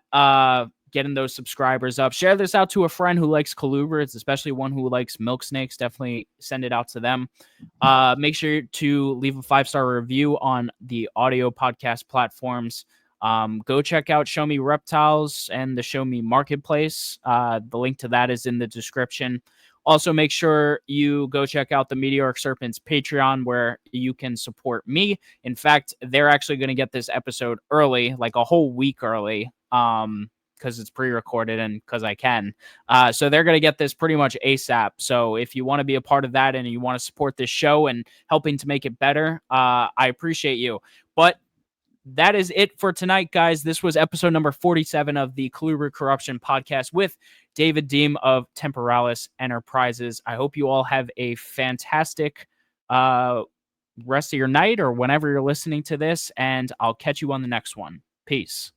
Speaker 1: getting those subscribers up. Share this out to a friend who likes colubrids, especially one who likes milk snakes. Definitely send it out to them. Make sure to leave a 5-star review on the audio podcast platforms. Go check out Show Me Reptiles and the Show Me Marketplace. The link to that is in the description. Also, make sure you go check out the Meteoric Serpents Patreon, where you can support me. In fact, they're actually going to get this episode early, like a whole week early, because it's pre-recorded and because I can. So they're going to get this pretty much ASAP. So if you want to be a part of that and you want to support this show and helping to make it better, I appreciate you. But that is it for tonight, guys. This was episode number 47 of the Colubrid Corruption Podcast with David Deem of Temporalis Enterprises. I hope you all have a fantastic rest of your night or whenever you're listening to this, and I'll catch you on the next one. Peace.